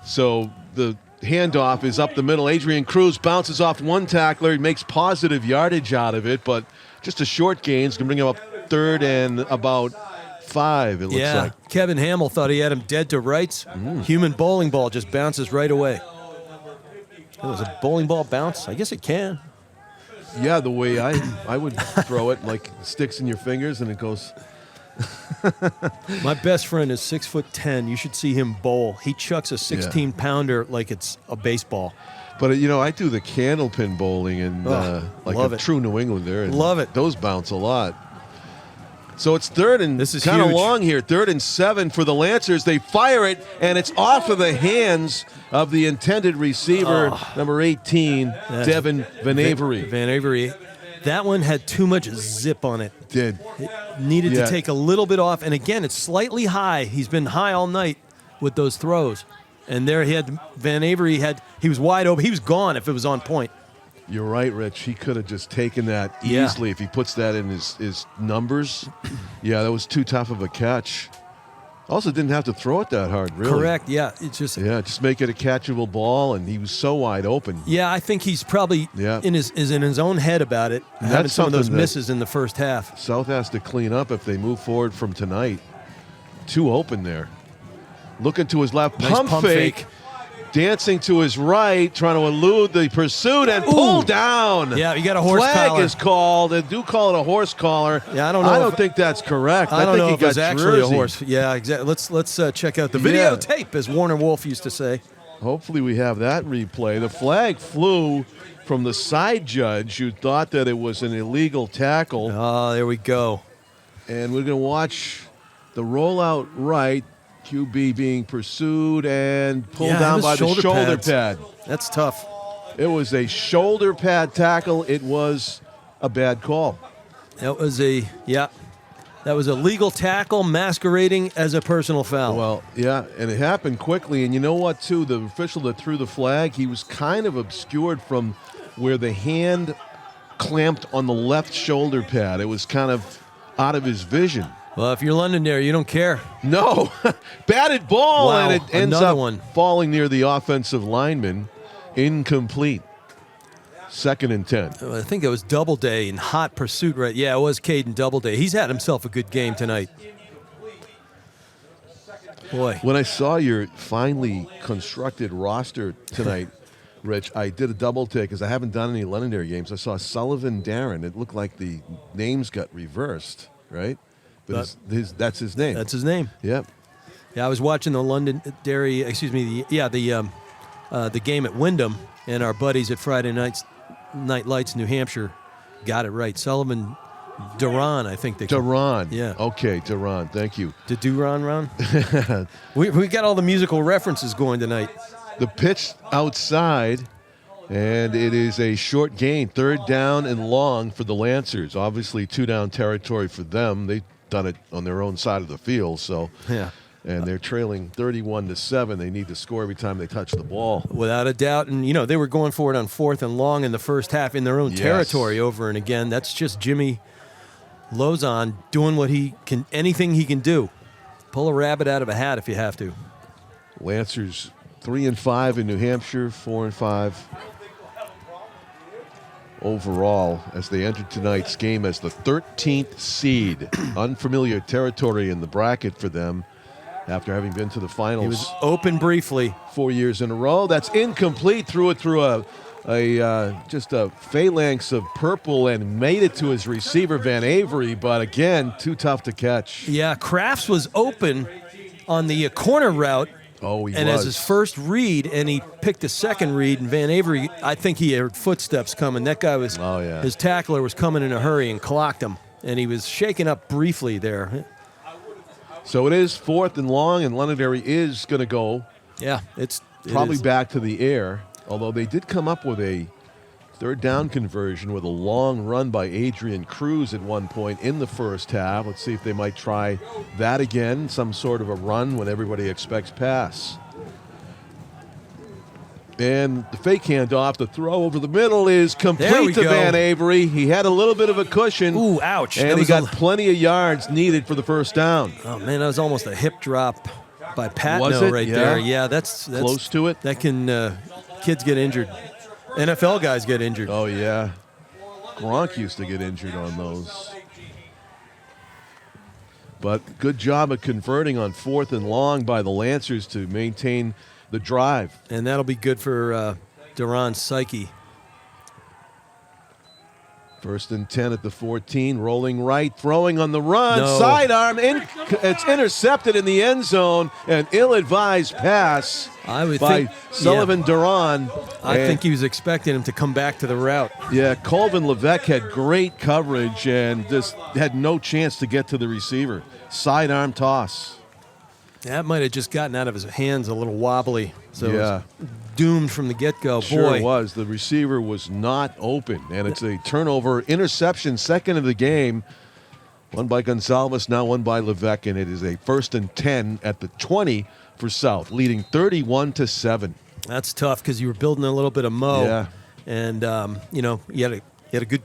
So the handoff is up the middle. Adrian Cruz bounces off one tackler. He makes positive yardage out of it, but just a short gain is going to bring him up third and about 5, it looks like. Kevin Hamill thought he had him dead to rights. Human bowling ball just bounces right away. It was a bowling ball bounce? I guess it can. Yeah, the way I would throw it, like sticks in your fingers and it goes. My best friend is 6'10". You should see him bowl. He chucks a 16-pounder like it's a baseball. But, you know, I do the candlepin bowling and like love a it. true New Englander. And Love it. Those bounce a lot. So it's third and This is kind of huge. long here. 3rd and 7 for the Lancers. They fire it, and it's off of the hands of the intended receiver, number 18, Devin Van Avery. Van Avery. That one had too much zip on it. Did. It needed to take a little bit off. And again, it's slightly high. He's been high all night with those throws. And there he had Van Avery he was wide open. He was gone if it was on point. You're right, Rich. He could have just taken that easily if he puts that in his numbers. Yeah, that was too tough of a catch. Also didn't have to throw it that hard, really. Correct, yeah. It's just just make it a catchable ball, and he was so wide open. Yeah, I think he's probably in his own head about it, And having that's some of those something that misses in the first half. South has to clean up if they move forward from tonight. Too open there. Looking to his left, Nice pump fake. Dancing to his right, trying to elude the pursuit and pull down. Yeah, you got a horse Flag collar. is called. They do call it a horse collar. Yeah, I don't know. I don't think that's correct. I don't think know he if it was got actually a jersey. horse. Yeah, exactly. Let's check out the Yeah. videotape, as Warner Wolf used to say. Hopefully we have that replay. The flag flew from the side judge who thought that it was an illegal tackle. Oh, there we go. And we're going to watch the rollout right. QB being pursued and pulled Yeah, it down was by the shoulder shoulder pads. pad. That's tough. It was a shoulder pad tackle. It was a bad call. That was That was a legal tackle masquerading as a personal foul. Well, yeah, and it happened quickly. And you know what, too? The official that threw the flag, he was kind of obscured from where the hand clamped on the left shoulder pad. It was kind of out of his vision. Well, if you're Londonderry, you don't care. No. Batted ball, Wow, and it ends another up one. falling near the offensive lineman. Incomplete. 2nd and 10. I think it was Doubleday in hot pursuit, right? Yeah, it was Caden Doubleday. He's had himself a good game tonight. Boy. When I saw your finely constructed roster tonight, Rich, I did a double take because I haven't done any Londonderry games. I saw Sullivan Darren. It looked like the names got reversed, right? But that's his name. That's his name. Yep. Yeah, I was watching the Londonderry, the game at Wyndham, and our buddies at Friday Night Lights, New Hampshire, got it right. Sullivan Duran, I think they call Duran. Yeah. Okay, Duran. Thank you. Did Duran run? we got all the musical references going tonight. The pitch outside, and it is a short gain, 3rd down and long for the Lancers. Obviously, 2-down territory for them. They've done it on their own side of the field, so Yeah. and they're trailing 31-7. They need to score every time they touch the ball. Without a doubt. And, they were going for it on 4th and long in the first half in their own Yes. territory over and again. That's just Jimmy Lozon doing what anything he can do. Pull a rabbit out of a hat if you have to. Lancers 3-5 in New Hampshire, 4-5 overall as they enter tonight's game as the 13th seed. Unfamiliar territory in the bracket for them after having been to the finals. He was open briefly. 4 years in a row. That's incomplete. Threw it through just a phalanx of purple and made it to his receiver, Van Avery, but again, too tough to catch. Yeah, Crafts was open on the corner route. Oh, he and was. as his first read, and he picked a second read, and Van Avery, I think he heard footsteps coming. That guy was, his tackler was coming in a hurry and clocked him, and he was shaken up briefly there. So it is 4th and long, and Londonderry is going to go. Yeah, it probably is. back to the air, although they did come up with a 3rd down conversion with a long run by Adrian Cruz at one point in the first half. Let's see if they might try that again, some sort of a run when everybody expects pass. And the fake handoff, the throw over the middle is complete to Van Avery. He had a little bit of a cushion. Ooh, ouch. And he got plenty of yards needed for the first down. Oh, man, that was almost a hip drop by Was Patno it? right Yeah. there. Yeah, that's close to it. That can kids get injured. NFL guys get injured. Oh, yeah. Gronk used to get injured on those. But good job of converting on 4th and long by the Lancers to maintain the drive. And that'll be good for Duran's psyche. 1st and 10 at the 14, rolling right, throwing on the run, No. sidearm, it's intercepted in the end zone, an ill-advised pass by Sullivan Duran. I think he was expecting him to come back to the route. Yeah, Colvin Levesque had great coverage and just had no chance to get to the receiver. Sidearm toss. That might have just gotten out of his hands a little wobbly. So Yeah. it was doomed from the get-go. Sure Boy. it was. The receiver was not open, and it's a turnover, interception, 2nd of the game. One by Gonzalez, now one by Levesque, and it is a 1st and 10 at the 20 for South, leading 31-7. That's tough because you were building a little bit of mo. Yeah. And, you had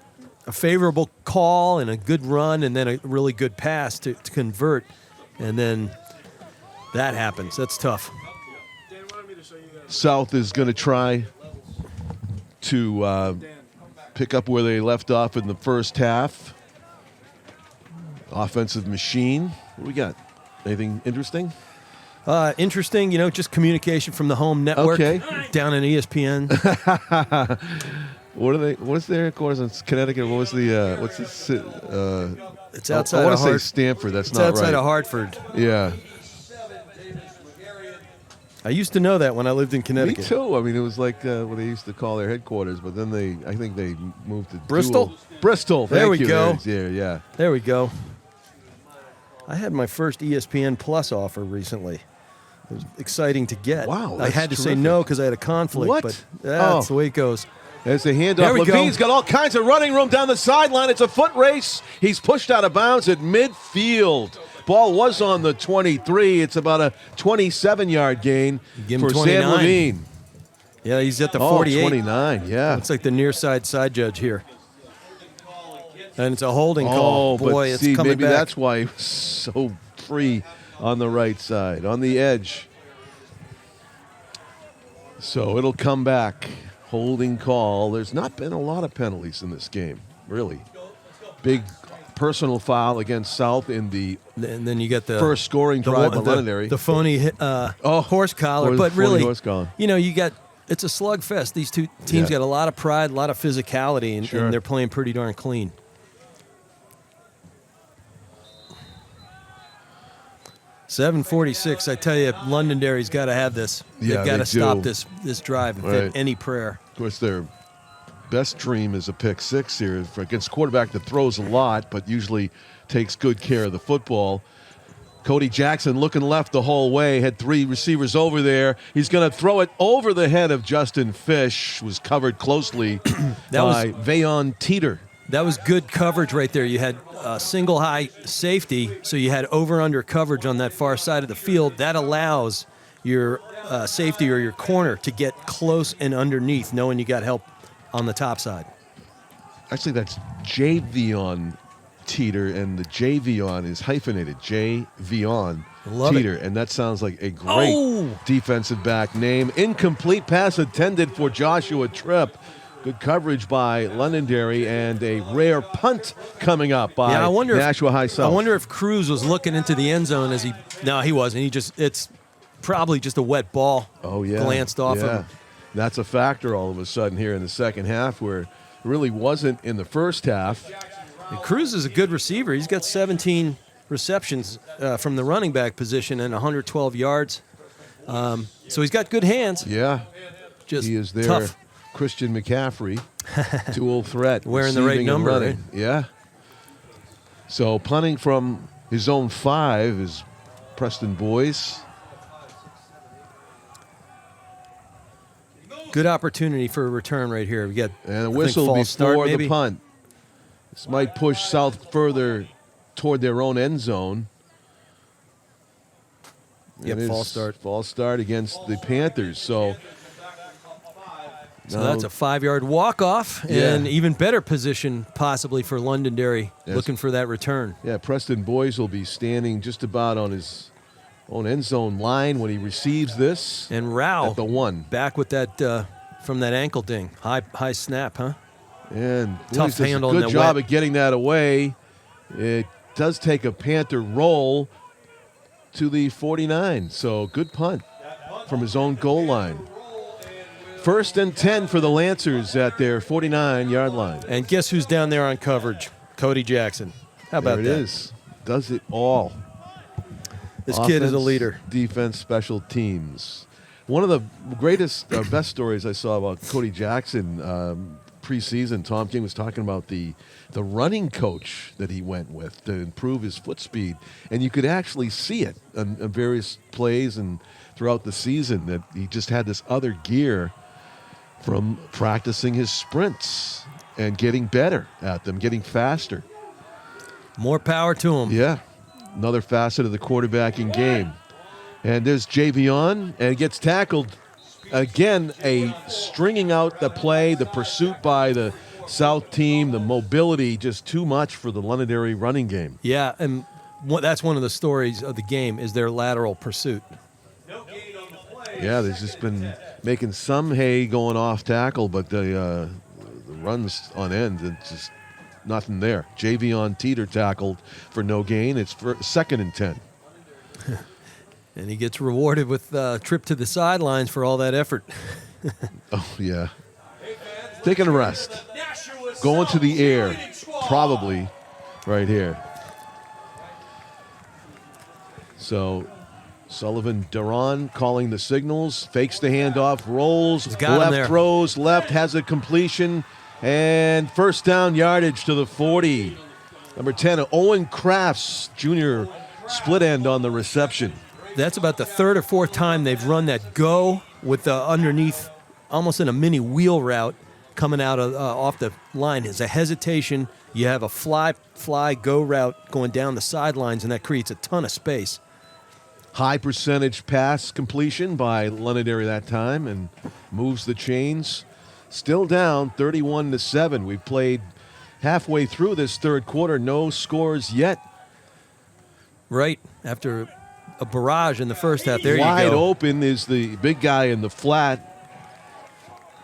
a favorable call and a good run and then a really good pass to convert. And then that happens. That's tough. South is going to try to pick up where they left off in the first half. Offensive machine. What do we got? Anything interesting? Interesting, just communication from the home network down in ESPN. What's their headquarters in Connecticut? What was what's this? It's outside I want of to say Stanford. That's not right. It's outside of Hartford. Yeah. I used to know that when I lived in Connecticut. Me too. I mean, it was like what they used to call their headquarters, but then I think they moved to Bristol? Bristol. There we Thank you. go. Yeah. There we go. I had my first ESPN Plus offer recently. It was exciting to get. Wow, I that's had to say terrific. no because I had a conflict. What? But that's the way it goes. As the handoff, There we go. Levine's got all kinds of running room down the sideline. It's a foot race. He's pushed out of bounds at midfield. Ball was on the 23. It's about a 27-yard gain Give him for 29. Sam Levine. Yeah, he's at the Oh, 48. 29, yeah. Looks like the near side judge here. And it's a holding Oh, call. but Boy, it's see, coming maybe back. that's why he was so free on the right side, on the edge. So it'll come back. Holding call. There's not been a lot of penalties in this game, really. Big personal foul against South in the And then you got the first scoring drive by Londonderry. The phony horse collar. But phony really, horse collar. you know, it's a slugfest. These two teams Yeah. got a lot of pride, a lot of physicality, and, Sure. and they're playing pretty darn clean. .746, I tell you, Londonderry's got to have this. Yeah, They've got they to stop do. this drive and Right. fit any prayer. Of course, their best dream is a pick six here against a quarterback that throws a lot, but usually takes good care of the football. Cody Jackson looking left the whole way, had three receivers over there. He's going to throw it over the head of Justin Fish, was covered closely by Vayon Teeter. That was good coverage right there. You had single high safety, so you had over-under coverage on that far side of the field. That allows your safety or your corner to get close and underneath, knowing you got help on the top side. Actually, that's Javion Teeter, and the Javion is hyphenated. Javion Love Teeter, and that sounds like a great defensive back name. Incomplete pass intended for Joshua Tripp. Good coverage by Londonderry, and a rare punt coming up by Nashua High South. I wonder if Cruz was looking into the end zone as he. No, he wasn't. It's probably just a wet ball. Oh, yeah. Glanced off him. That's a factor all of a sudden here in the second half, where it really wasn't in the first half. And Cruz is a good receiver. He's got 17 receptions from the running back position and 112 yards. So he's got good hands. Yeah. Just he is there. tough. Christian McCaffrey, dual threat. Wearing the right receiving and number, running. right? Yeah. So punting from his own 5 is Preston Boyce. Good opportunity for a return right here. We got And a whistle before the punt. This might push South further toward their own end zone. Yep, It is false start. False start against the Panthers. So that's a 5-yard walk-off and even better position possibly for Londonderry looking for that return. Yeah, Preston Boyce will be standing just about on his own end zone line when he receives this. And Rao at the 1. back with that from that ankle ding. High snap, huh? And tough does handle. a good in the job wet. at getting that away. It does take a Panther roll to the 49. So good punt from his own goal line. 1st and 10 for the Lancers at their 49-yard line. And guess who's down there on coverage? Cody Jackson. How about there that? it is. Does it all. This Offense, kid is a leader. Defense, special teams. One of the greatest, best stories I saw about Cody Jackson preseason, Tom King was talking about the running coach that he went with to improve his foot speed. And you could actually see it on various plays and throughout the season that he just had this other gear from practicing his sprints and getting better at them, getting faster. More power to him. Yeah, another facet of the quarterbacking game. And there's Javion, and gets tackled. Again, a stringing out the play, the pursuit by the South team, the mobility, just too much for the Londonderry running game. Yeah, and that's one of the stories of the game is their lateral pursuit. Yeah, they've just been making some hay going off tackle, but the runs on end, it's just nothing there. Javion Teeter tackled for no gain. It's for 2nd and 10. And he gets rewarded with a trip to the sidelines for all that effort. Oh, yeah. Taking a rest. Going to the air, probably right here. So Sullivan Duran calling the signals, fakes the handoff, rolls, left throws, left has a completion, and first down yardage to the 40. Number 10, Owen Crafts, junior split end on the reception. That's about the 3rd or 4th time they've run that go with the underneath, almost in a mini wheel route, coming out of off the line. There's a hesitation. You have a fly go route going down the sidelines, and that creates a ton of space. High percentage pass completion by Londonderry that time and moves the chains. Still down 31-7. We've played halfway through this third quarter. No scores yet. Right after a barrage in the first half. There Wide you go. open is the big guy in the flat.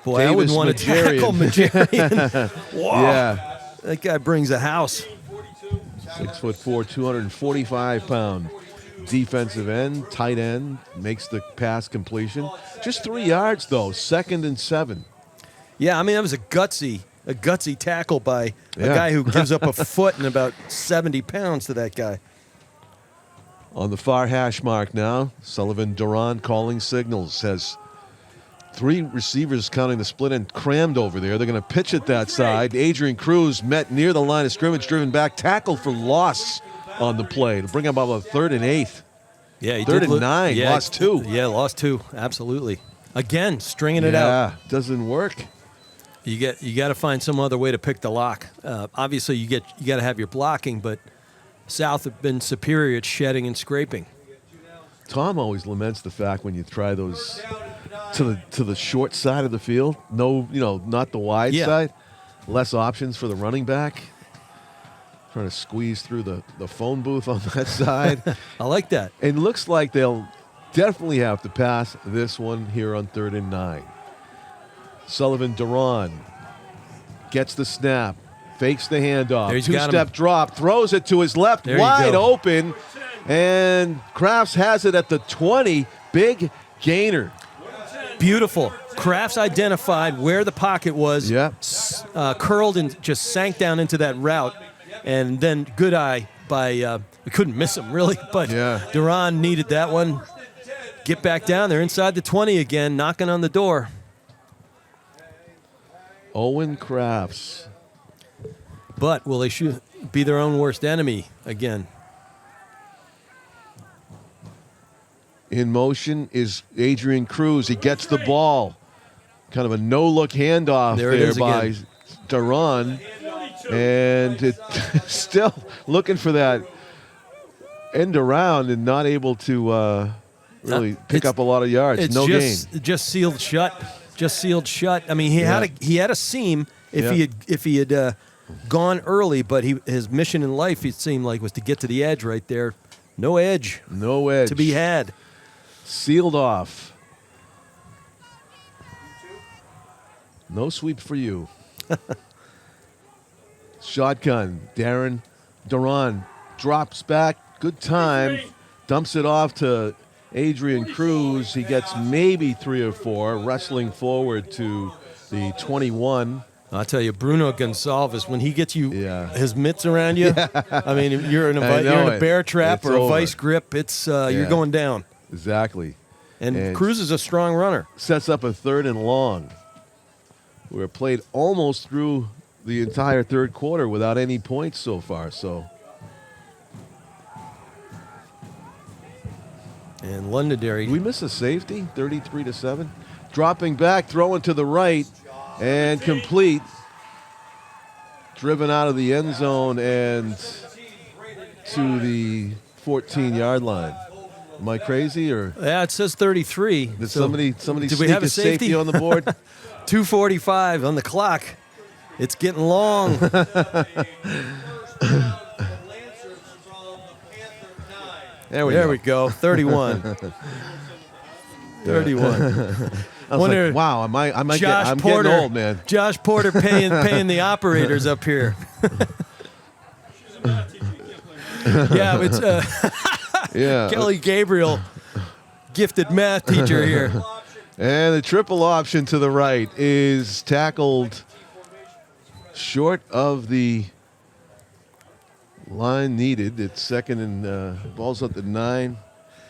Boy, I wouldn't want to tackle Majarian. Wow. Yeah. That guy brings a house. 6'4", 245-pound defensive end, tight end, makes the pass completion. Just 3 yards, though, 2nd and 7. Yeah, I mean, that was a gutsy tackle by a guy who gives up a foot and about 70 pounds to that guy. On the far hash mark now, Sullivan Duran calling signals. Has 3 receivers counting the split end crammed over there. They're going to pitch it that side. Adrian Cruz met near the line of scrimmage, driven back, tackled for loss on the play to bring up about 3rd and 8. Yeah, he 3rd did and 9, yeah, lost 2. Yeah, lost 2, absolutely. Again, stringing it out. Yeah, doesn't work. You got to find some other way to pick the lock. Obviously, you got to have your blocking, but South have been superior at shedding and scraping. Tom always laments the fact when you try those to the short side of the field. No, not the wide side. Less options for the running back. Trying to squeeze through the phone booth on that side. I like that. It looks like they'll definitely have to pass this one here on 3rd and 9. Sullivan Duran gets the snap, fakes the handoff, two-step drop, throws it to his left, wide open, and Crafts has it at the 20. Big gainer. Beautiful. Crafts identified where the pocket was, curled and just sank down into that route, and then good eye by, we couldn't miss him really, but Duran needed that one. Get back down there inside the 20 again, knocking on the door. Owen Crafts. But will they be their own worst enemy again? In motion is Adrian Cruz. He gets the ball. Kind of a no-look handoff there by Duran. And it still looking for that end around and not able to really pick up a lot of yards. It's no gain. Just sealed shut. Just sealed shut. I mean, he had a seam if he had gone early, but his mission in life, it seemed like, was to get to the edge right there. No edge. No edge to be had. Sealed off. No sweep for you. Shotgun. Darren Duran drops back. Good time. Dumps it off to Adrian Cruz. He gets maybe 3 or 4, wrestling forward to the 21. I'll tell you, Bruno Gonsalves, when he gets you his mitts around you, I mean, you're in a bear trap or a vice grip. It's you're going down. Exactly. And Cruz is a strong runner. Sets up a 3rd and long. We're played almost through the entire third quarter without any points so far. So. And Londonderry. We miss a safety, 33-7. Dropping back, throwing to the right, and complete. Driven out of the end zone and to the 14-yard line. Am I crazy or? Yeah, it says 33. Did somebody did we have a safety on the board? 2:45 on the clock. It's getting long. There we go. 31. 31. I was like, wow, I'm getting old, man. Josh Porter paying the operators up here. Yeah, it's Kelly Gabriel, gifted math teacher here. And the triple option to the right is tackled short of the line needed. It's 2nd and ball's up to 9.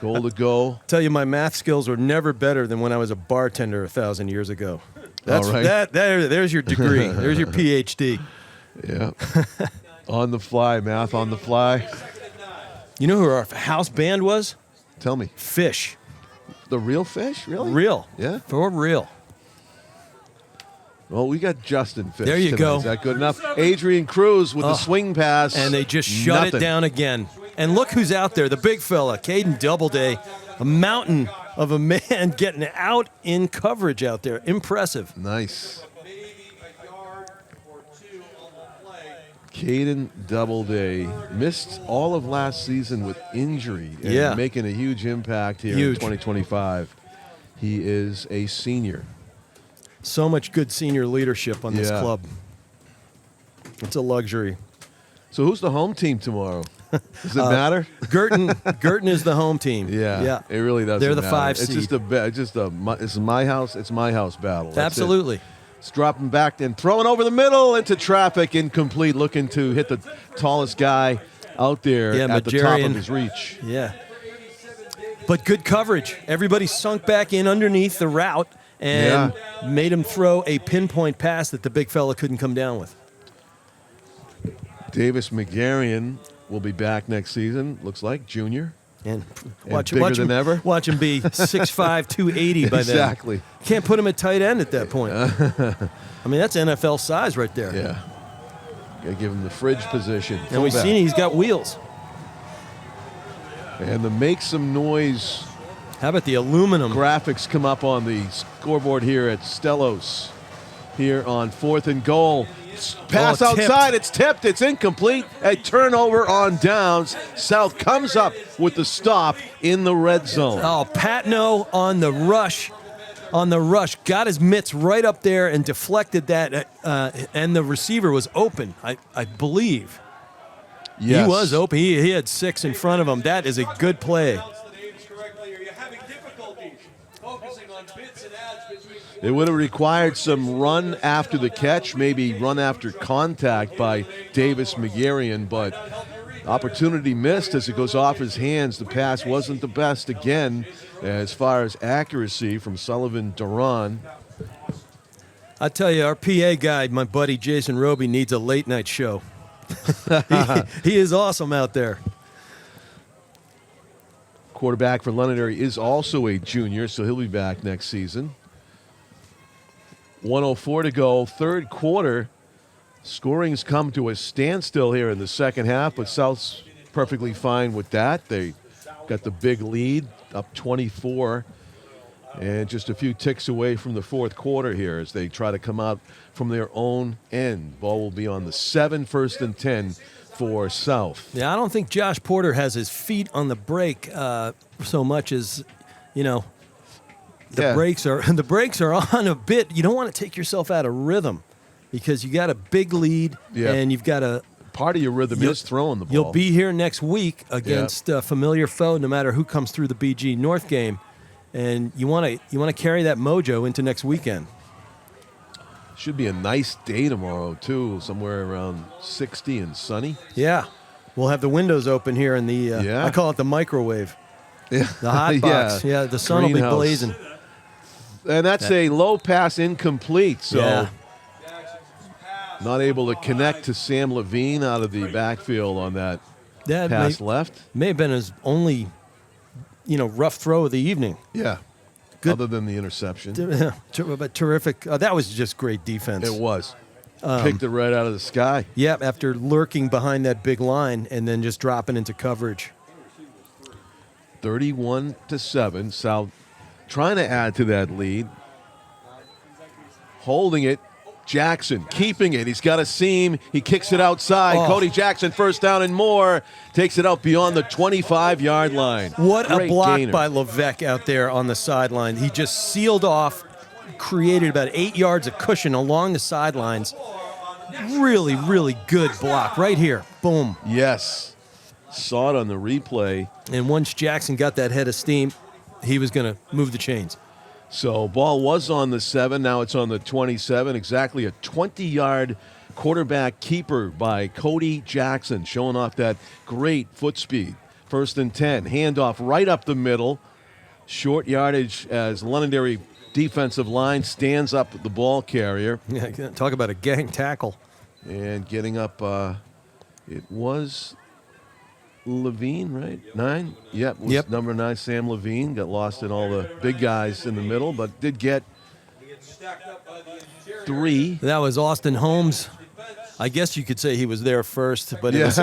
Goal to go. Tell you, my math skills were never better than when I was a bartender 1,000 years ago. That's all right. There's your degree. There's your PhD. Yeah. On the fly, math on the fly. You know who our house band was? Tell me. Fish. The real Fish? Really? Real. Yeah. For real. Well, we got Justin Fish. There you tonight. go. Is that good enough? Adrian Cruz with the swing pass. And they just shut it down again. And look who's out there, the big fella, Caden Doubleday, a mountain of a man getting out in coverage out there. Impressive. Nice. Caden Doubleday missed all of last season with injury and making a huge impact here in 2025. He is a senior. So much good senior leadership on this club. It's a luxury. So who's the home team tomorrow? Does it matter? Girton is the home team. Yeah. It really doesn't. They're the matter. 5 seed. It's my house. It's my house battle. That's Absolutely. It's dropping back and throwing over the middle into traffic, incomplete, looking to hit the tallest guy out there at the top of his reach. Yeah. But good coverage. Everybody sunk back in underneath the route and made him throw a pinpoint pass that the big fella couldn't come down with. Davis McGarian will be back next season, looks like, junior. And bigger than ever. Watch him be 6'5", 280 by then. Exactly. Can't put him at tight end at that point. I mean, that's NFL size right there. Yeah. Got to give him the fridge position. And we've seen he's got wheels. And the make some noise. How about the aluminum graphics come up on the scoreboard here at Stellos here on 4th and goal. Pass outside, it's tipped, it's incomplete. A turnover on downs. South comes up with the stop in the red zone. Oh, Patno on the rush. Got his mitts right up there and deflected that, and the receiver was open, I believe. Yes. He was open. He had 6 in front of him. That is a good play. It would have required some run after the catch, maybe run after contact by Davis McGarian, but opportunity missed as it goes off his hands. The pass wasn't the best again as far as accuracy from Sullivan Duran. I tell you, our PA guy, my buddy Jason Roby, needs a late night show. He is awesome out there. Quarterback for Londonderry is also a junior, so he'll be back next season. 1:04 to go, third quarter. Scoring's come to a standstill here in the second half, but South's perfectly fine with that. They got the big lead, up 24, and just a few ticks away from the fourth quarter here as they try to come out from their own end. Ball will be on the 7, 1st and 10 for South. Yeah, I don't think Josh Porter has his feet on the brake so much as, the brakes are on a bit. You don't want to take yourself out of rhythm because you got a big lead and you've got a part of your rhythm is throwing the ball. You'll be here next week against a familiar foe, no matter who comes through the BG North game, and you want to carry that mojo into next weekend. Should be a nice day tomorrow too, somewhere around 60 and sunny. Yeah, we'll have the windows open here in the I call it the microwave. Yeah, the hot box. Yeah, the sun will be blazing. And that's a low pass incomplete, so not able to connect to Sam Levine out of the backfield on that pass left. May have been his only, rough throw of the evening. Yeah, good. Other than the interception. But terrific. That was just great defense. It was. Picked it right out of the sky. Yeah, after lurking behind that big line and then just dropping into coverage. 31-7, South trying to add to that lead. Holding it, Jackson keeping it. He's got a seam. He kicks it outside. Cody Jackson, first down and more. Takes it out beyond the 25-yard line. What Great a block gainer by Levesque out there on the sideline. He just sealed off, created about 8 yards of cushion along the sidelines. Really, really good block right here. Boom. Yes. Saw it on the replay. And once Jackson got that head of steam, he was going to move the chains. So ball was on the 7, now it's on the 27. Exactly a 20-yard quarterback keeper by Cody Jackson, showing off that great foot speed. 1st and 10, handoff right up the middle. Short yardage as Londonderry defensive line stands up the ball carrier. Yeah, talk about a gang tackle. And getting up, it was Levine, right? 9? Yep. Number 9, Sam Levine. Got lost in all the big guys in the middle, but did get 3. That was Austin Holmes. I guess you could say he was there first, but it was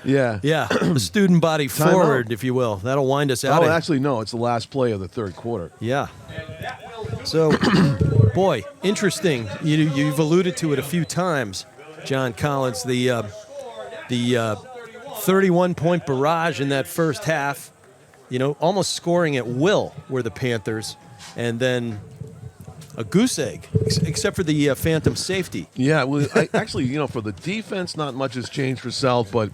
Yeah. the student body Time forward, out. if you will. That'll wind us out. Oh, actually, no. It's the last play of the third quarter. Yeah. So, boy, interesting. You've alluded to it a few times, John Collins. The 31-point barrage in that first half. Almost scoring at will were the Panthers, and then a goose egg, except for the phantom safety. Yeah, well, actually, for the defense, not much has changed for South, but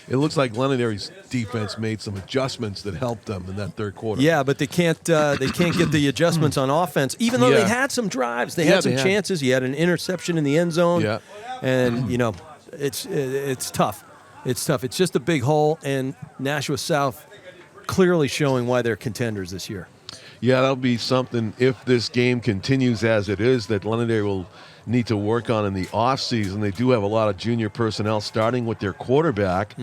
it looks like Londonderry's defense made some adjustments that helped them in that third quarter. Yeah, but they can't get the adjustments on offense, even though they had some drives. They had some chances. He had an interception in the end zone. Yeah. And, it's tough. It's tough. It's just a big hole, and Nashua South clearly showing why they're contenders this year. Yeah, that'll be something, if this game continues as it is, that Londonderry will need to work on in the offseason. They do have a lot of junior personnel, starting with their quarterback,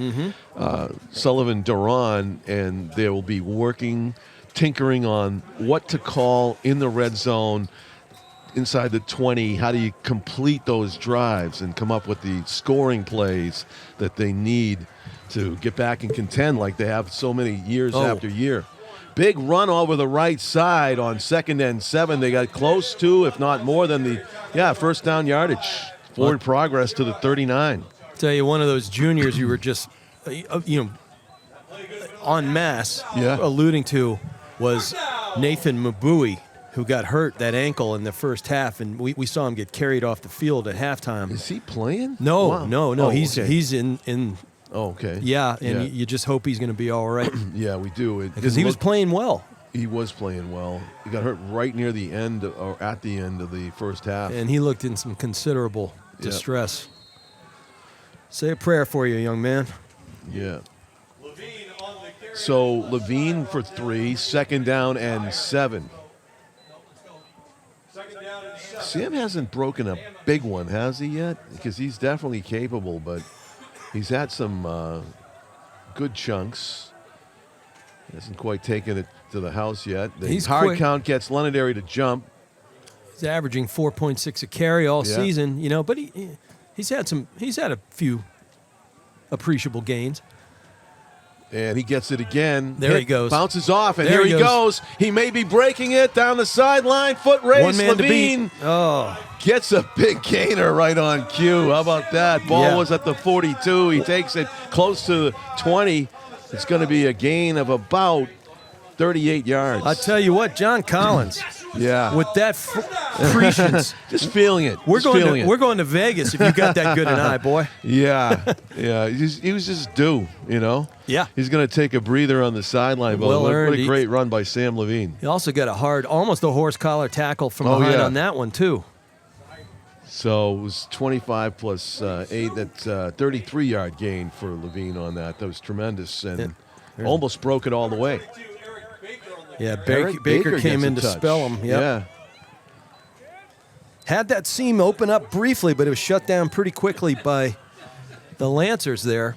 Sullivan Duran, and they will be tinkering on what to call in the red zone inside the 20. How do you complete those drives and come up with the scoring plays that they need to get back and contend like they have so many years after year? Big run over the right side on 2nd and 7. They got close to, if not more than the first down yardage. Forward progress to the 39. Tell you, one of those juniors you were just, en masse alluding to was Nathan Mabui, who got hurt, that ankle, in the first half, and we saw him get carried off the field at halftime. Is he playing? No, Wow. no. Oh, He's okay. Oh, okay. Yeah, and you just hope he's going to be all right. Yeah, we do. Because he was playing well. He was playing well. He got hurt right near the end, or at the end of the first half. And he looked in some considerable distress. Say a prayer for you, young man. Yeah. So Levine for 3, 2nd down and 7. Sam hasn't broken a big one, has he yet? Because he's definitely capable, but he's had some good chunks. Hasn't quite taken it to the house yet. The hard quick. count gets Londonderry to jump. He's averaging 4.6 a carry all season, but he's had a few appreciable gains. And he gets it again. There he goes. Bounces off, and There here he goes. He may be breaking it down the sideline. Foot race. One man Levine to beat. Oh. gets a big gainer right on cue. How about that? Ball was at the 42. He takes it close to the 20. It's going to be a gain of about 38 yards. I tell you what, John Collins. Yeah. With that prescience. Just feeling it. We're going to Vegas if you got that good an eye, boy. Yeah. He was just due, Yeah. He's going to take a breather on the sideline. But Well earned. What a great run by Sam Levine. He also got almost a horse collar tackle from behind on that one, too. So it was 25 plus 8. That's a 33-yard gain for Levine on that. That was tremendous and almost broke it all the way. Yeah, Baker came in to spell him. Yep. Yeah. Had that seam open up briefly, but it was shut down pretty quickly by the Lancers there.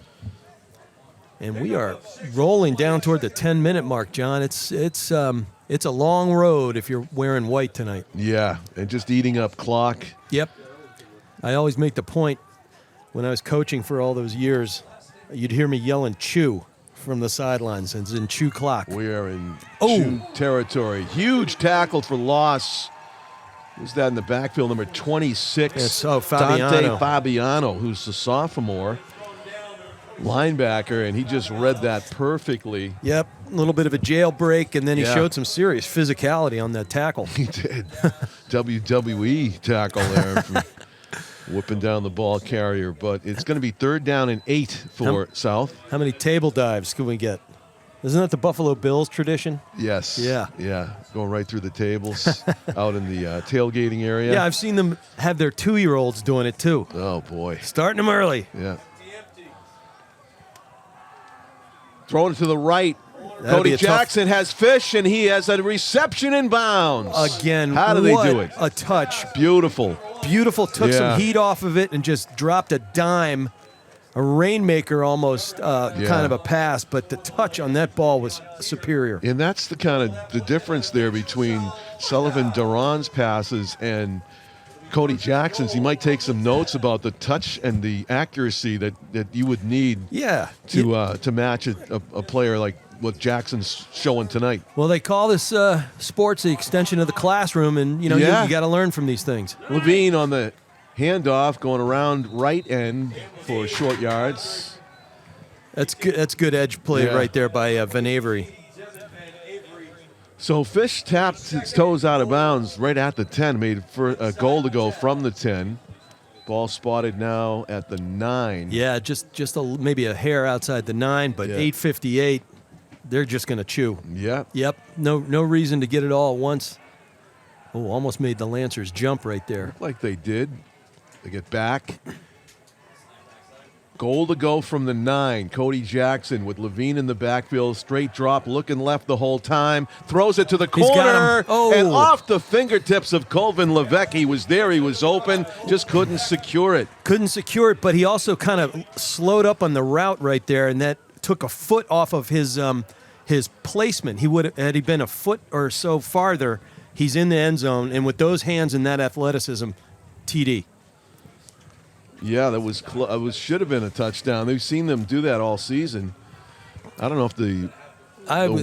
And we are rolling down toward the 10-minute mark, John. It's a long road if you're wearing white tonight. Yeah, and just eating up clock. Yep. I always make the point when I was coaching for all those years, you'd hear me yelling "chew" from the sidelines, and it's in chew clock. We are in chew territory. Huge tackle for loss. Who's that in the backfield? Number 26. It's Dante Fabiano. Fabiano, who's the sophomore linebacker, and he just read that perfectly. Yep, a little bit of a jailbreak, and then he Yeah. showed some serious physicality on that tackle. He did. WWE tackle there. Whipping down the ball carrier. But it's going to be 3rd down and 8 for South. How many table dives can we get? Isn't that the Buffalo Bills tradition? Yes. Yeah. Yeah. Going right through the tables out in the tailgating area. Yeah, I've seen them have their 2-year-olds doing it too. Oh, boy. Starting them early. Yeah. Throwing it to the right. That'd be Cody a tough- Jackson has fish, and he has a reception in bounds. Again, How do they do it? A touch. Beautiful. Beautiful. Took Yeah. some heat off of it and just dropped a dime. A rainmaker almost kind of a pass, but the touch on that ball was superior. And that's the kind of the difference there between Sullivan Duran's passes and Cody Jackson's. He might take some notes about the touch and the accuracy that you would need to match a player like what Jackson's showing tonight. Well, they call this sports the extension of the classroom, and you got to learn from these things. Levine on the handoff, going around right end for short yards. That's good. That's good edge play right there by Van Avery. So Fish tapped its toes out of bounds right at the 10, made for a goal to go from the 10. Ball spotted now at the 9. Yeah, just maybe a hair outside the 9, but 8:58, they're just going to chew. Yep. No reason to get it all at once. Oh, almost made the Lancers jump right there. Like they did. They get back. Goal to go from the 9. Cody Jackson with Levine in the backfield. Straight drop, looking left the whole time. Throws it to the corner. And off the fingertips of Colvin Levesque. He was there. He was open. Just couldn't secure it. But he also kind of slowed up on the route right there, and that took a foot off of his placement. Had he been a foot or so farther, he's in the end zone. And with those hands and that athleticism, TD. Yeah, that was should have been a touchdown. They've seen them do that all season. I don't know if the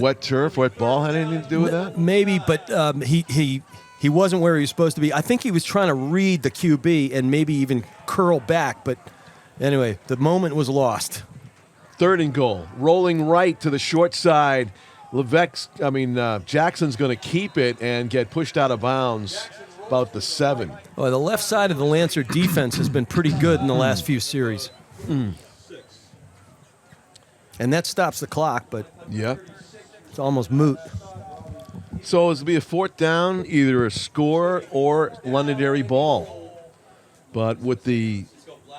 wet turf, wet ball had anything to do with that. Maybe, but he wasn't where he was supposed to be. I think he was trying to read the QB and maybe even curl back. But anyway, the moment was lost. 3rd and goal, rolling right to the short side. Jackson's going to keep it and get pushed out of bounds. About the 7. Well, the left side of the Lancer defense has been pretty good in the last few series. And that stops the clock, but it's almost moot. So it's going to be a 4th down, either a score or Londonderry ball. But with the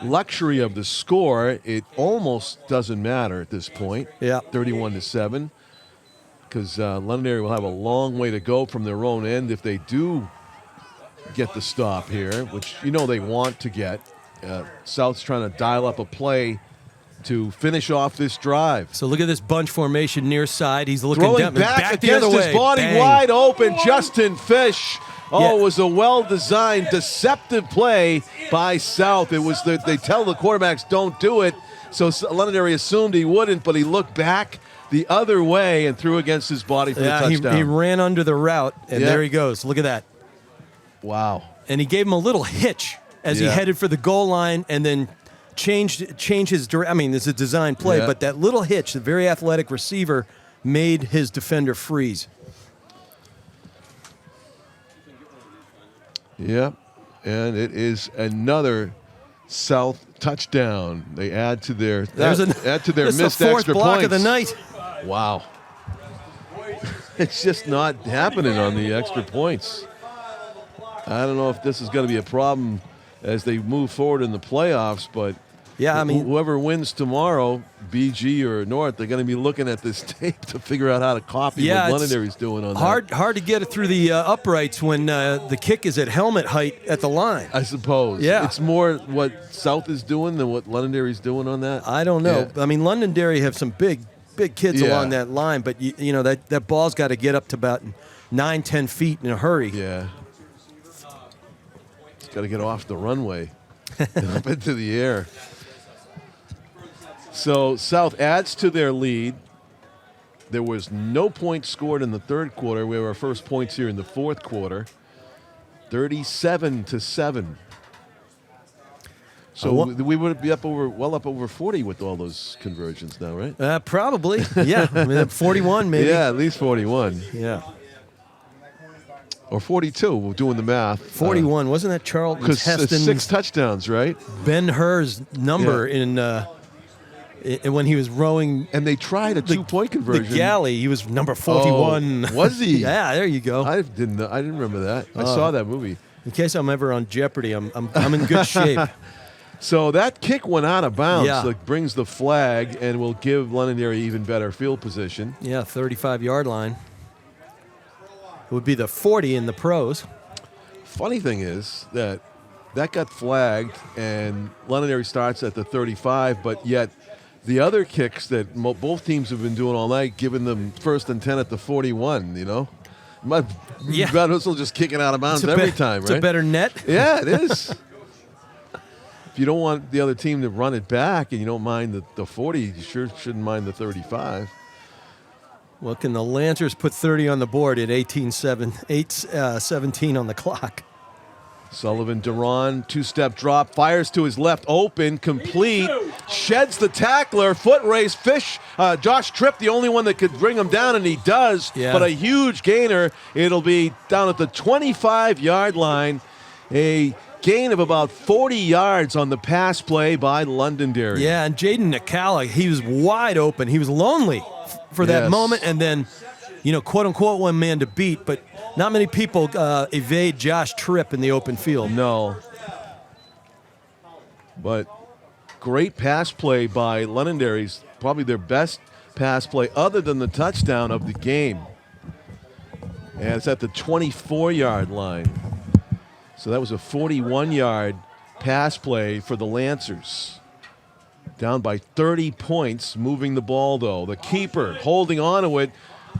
luxury of the score, it almost doesn't matter at this point. 31-7. Because Londonderry will have a long way to go from their own end if they do get the stop here, which they want to get. South's trying to dial up a play to finish off this drive. So look at this bunch formation near side. He's looking throwing down, back the other against way. his body, Bang. wide open. Justin Fish. It was a well-designed, deceptive play by South. It was they tell the quarterbacks don't do it, so Londonderry assumed he wouldn't, but he looked back the other way and threw against his body for the touchdown. He ran under the route, and there he goes. Look at that. Wow. And he gave him a little hitch as he headed for the goal line and then changed his direction. I mean, it's a design play, but that little hitch, the very athletic receiver, made his defender freeze. Yep. And it is another South touchdown. They add to their missed the 4th extra block points of the night. Wow. It's just not happening on the extra points. I don't know if this is going to be a problem as they move forward in the playoffs, but whoever wins tomorrow, BG or North, they're going to be looking at this tape to figure out how to copy what Londonderry's doing on that. Hard to get it through the uprights when the kick is at helmet height at the line. I suppose. Yeah. It's more what South is doing than what Londonderry's doing on that. I don't know. Yeah. I mean, Londonderry have some big kids along that line, but that ball's got to get up to about 9-10 feet in a hurry. Yeah. Got to get off the runway and up into the air. So South adds to their lead. There was no points scored in the 3rd quarter. We have our first points here in the 4th quarter. 37-7. So we would be well up over 40 with all those conversions now, right? Probably. Yeah. 41 maybe. Yeah, at least 41. Yeah. Or 42, we're doing the math. 41, wasn't that Charlton Heston? 6 touchdowns, right? Ben-Hur's number in when he was rowing. And they tried a 2-point conversion. The galley, he was number 41. Oh, was he? Yeah, there you go. I didn't remember that. I saw that movie. In case I'm ever on Jeopardy, I'm in good shape. So that kick went out of bounds. Yeah. So it brings the flag and will give Londonderry even better field position. Yeah, 35-yard line. It would be the 40 in the pros. Funny thing is that got flagged, and Londonderry starts at the 35, but yet the other kicks that both teams have been doing all night, giving them 1st and 10 at the 41, Yeah. Whistle just kicking out of bounds every time, right? It's a better net. Yeah, it is. If you don't want the other team to run it back and you don't mind the 40, you sure shouldn't mind the 35. Well, can the Lancers put 30 on the board at 17 on the clock? Sullivan Duran, two-step drop, fires to his left, open, complete, sheds the tackler, foot race, Josh Tripp, the only one that could bring him down, and he does, Yeah. but a huge gainer. It'll be down at the 25-yard line, a gain of about 40 yards on the pass play by Londonderry. Yeah, and Jaden Nakala, he was wide open. He was lonely for that Yes. moment, and then, quote-unquote, one man to beat, but not many people evade Josh Tripp in the open field. No. But great pass play by Londonderry's, probably their best pass play other than the touchdown of the game. And it's at the 24-yard line. So that was a 41-yard pass play for the Lancers. Down by 30 points, moving the ball, though. The keeper holding on to it.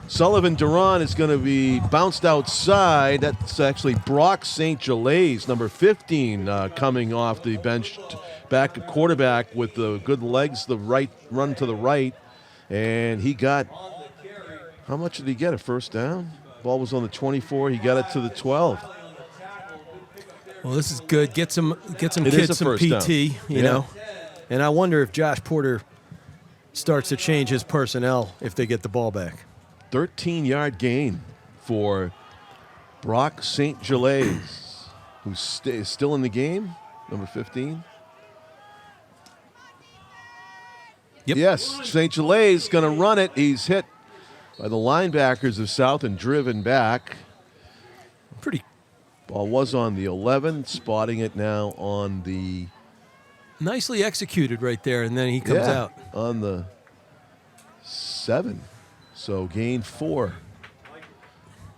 Sullivan Duran is going to be bounced outside. That's actually Brock St. Gelais, number 15, coming off the bench, back quarterback with the good legs, the right run to the right. And he got, how much did he get? A first down? Ball was on the 24. He got it to the 12. Well, this is good. Get some It kids is a some first PT, down. you know. And I wonder if Josh Porter starts to change his personnel if they get the ball back. 13-yard gain for Brock St. Gelais, who is still in the game, number 15. Yep. Yes, St. Gelais is going to run it. He's hit by the linebackers of South and driven back. Pretty Ball was on the 11, spotting it now on the nicely executed right there, and then he comes out. on the 7. So gain 4.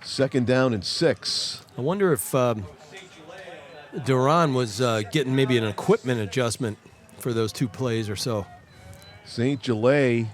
Second down and 6. I wonder if Duran was getting maybe an equipment adjustment for those 2 plays or so. St. Gelais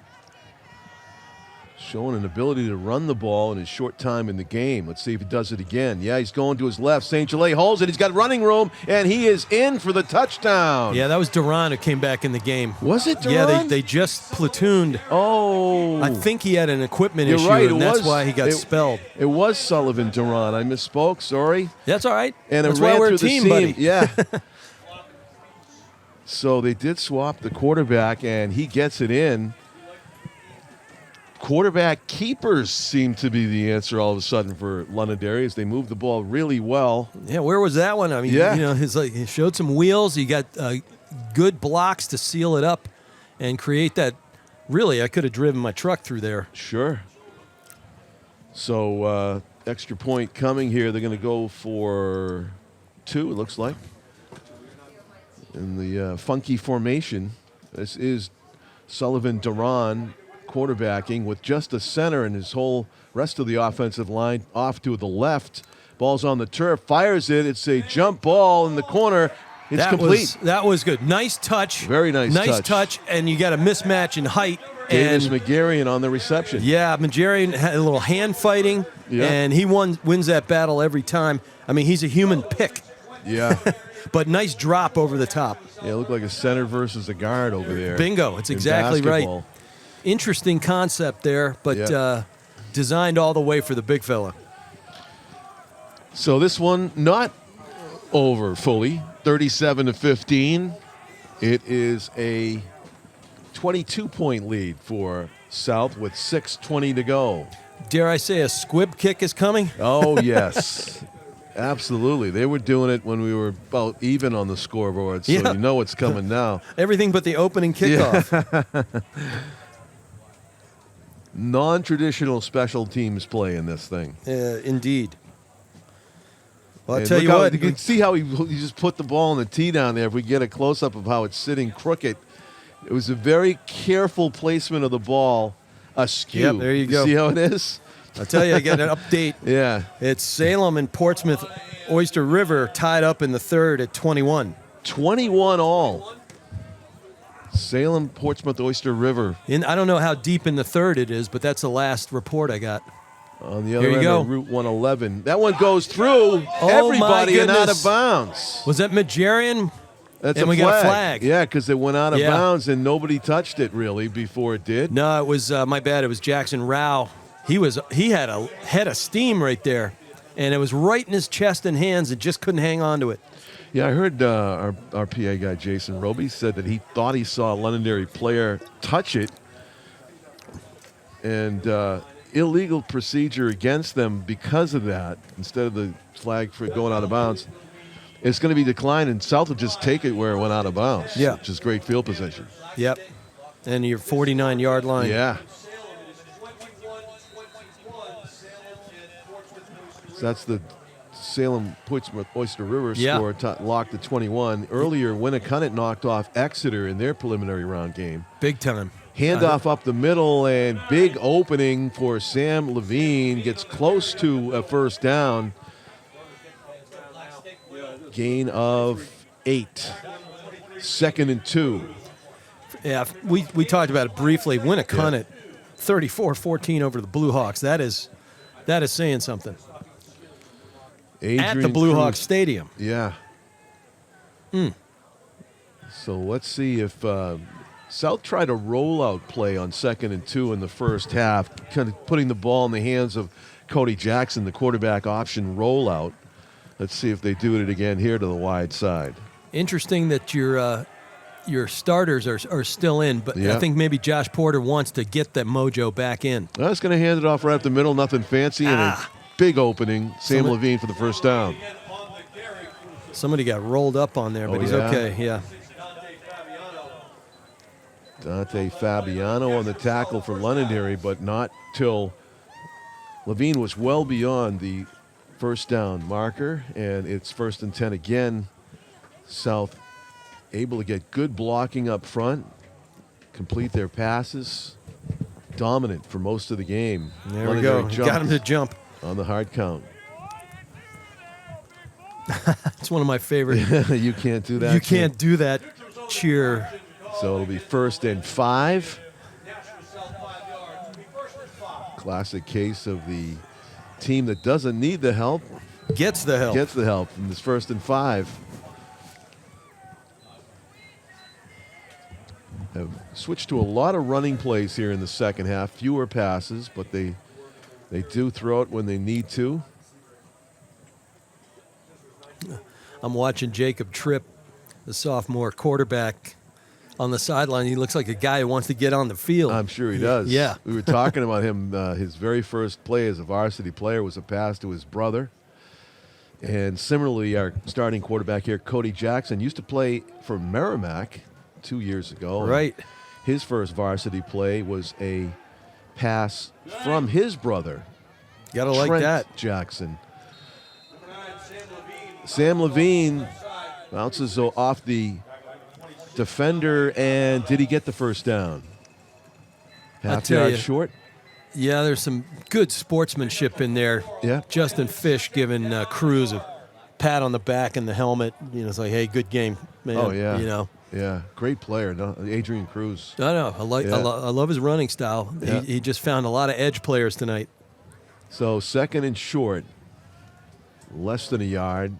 showing an ability to run the ball in his short time in the game. Let's see if he does it again. Yeah, he's going to his left. St. Gelais holds it. He's got running room, and he is in for the touchdown. Yeah, that was Duran who came back in the game. Was it Duran? Yeah, they just platooned. Oh. I think he had an equipment You're issue, right. and that's why he got expelled. It was Sullivan Duran. I misspoke. Sorry. That's all right. And that's it why ran we're through a team, the seam. buddy. Yeah. So they did swap the quarterback, and he gets it in. Quarterback keepers seem to be the answer all of a sudden for Londonderry as they move the ball really well. Yeah, where was that one? I mean, Yeah. he showed some wheels. He got good blocks to seal it up and create that. Really, I could have driven my truck through there. Sure. So extra point coming here. They're going to go for 2, it looks like, in the funky formation. This is Sullivan Duran quarterbacking with just a center and his whole rest of the offensive line off to the left. Ball's on the turf, fires it. It's a jump ball in the corner. It's complete. That was good. Nice touch. Very nice touch. And you got a mismatch in height. Davis and McGarrion on the reception. Yeah, Majarian had a little hand fighting, and he wins that battle every time. I mean, he's a human pick. Yeah. But nice drop over the top. Yeah, it looked like a center versus a guard over there. Bingo. It's in exactly right. basketball. Interesting concept there, but designed all the way for the big fella. So this one not over fully, 37-15. It is a 22-point lead for South with 6:20 to go. Dare I say a squib kick is coming? Oh, yes. Absolutely. They were doing it when we were about even on the scoreboard, so Yeah. you know it's coming now. Everything but the opening kickoff. Non-traditional special teams play in this thing. Indeed. Well, I'll And tell look you how- what. You can see how he just put the ball on the tee down there. If we get a close-up of how it's sitting crooked, it was a very careful placement of the ball askew. Yep, there you go. See how it is? I'll tell you, I got an update. Yeah. It's Salem and Portsmouth Oyster River tied up in the third at 21. 21 all. Salem, Portsmouth, Oyster River. I don't know how deep in the third it is, but that's the last report I got. On the other Here you end go. of Route 111. That one goes through everybody and out of bounds. Was that Majarian? That's and we got a flag. Yeah, because it went out of bounds and nobody touched it really before it did. No, it was my bad. It was Jackson Rao. He had a head of steam right there, and it was right in his chest and hands and just couldn't hang on to it. Yeah, I heard our PA guy, Jason Roby, said that he thought he saw a Londonderry player touch it, and illegal procedure against them because of that, instead of the flag for going out of bounds. It's going to be declined, and South will just take it where it went out of bounds, which is great field position. Yep, and your 49-yard line. Yeah. So that's the Salem-Portsmouth Oyster River score, locked at 21. Earlier, Winnicott knocked off Exeter in their preliminary round game. Big time. Handoff up the middle, and big opening for Sam Levine. Gets close to a first down. Gain of 8. 2nd and 2. Yeah, we talked about it briefly. Winnicott at 34-14 over the Blue Hawks. That is saying something. At the Blue Hawks Stadium. Yeah. So let's see if South tried a rollout play on 2nd and 2 in the first half, kind of putting the ball in the hands of Cody Jackson, the quarterback option rollout. Let's see if they do it again here to the wide side. Interesting that your starters are still in, but I think maybe Josh Porter wants to get that mojo back in. I was going to hand it off right up the middle, nothing fancy, and a big opening. Sam Levine for the first down. Somebody got rolled up on there, but he's okay. Yeah. Dante Fabiano on the tackle for Londonderry, but not till Levine was well beyond the first down marker, and it's 1st and 10 again. South able to get good blocking up front, complete their passes, dominant for most of the game. There we go. Got him to jump on the hard count. It's one of my favorite. You can't do that. You can't do that cheer. So it'll be 1st and 5. Classic case of the team that doesn't need the help. Gets the help. Gets the help in this 1st and 5. Have switched to a lot of running plays here in the second half. Fewer passes, but they do throw it when they need to. I'm watching Jacob Tripp, the sophomore quarterback, on the sideline. He looks like a guy who wants to get on the field. I'm sure he does. Yeah. We were talking about him. His very first play as a varsity player was a pass to his brother. And similarly, our starting quarterback here, Cody Jackson, used to play for Merrimack 2 years ago. Right. His first varsity play was a pass from his brother. Gotta like Trent that. Jackson. Sam Levine bounces off the defender, and did he get the first down? Half yard short. Yeah, there's some good sportsmanship in there. Yeah. Justin Fish giving Cruz a pat on the back and the helmet. You know, it's like, hey, good game, man. Oh yeah. You know. Yeah, great player, Adrian Cruz. I know. I love his running style. Yeah. He just found a lot of edge players tonight. So 2nd and short, less than a yard,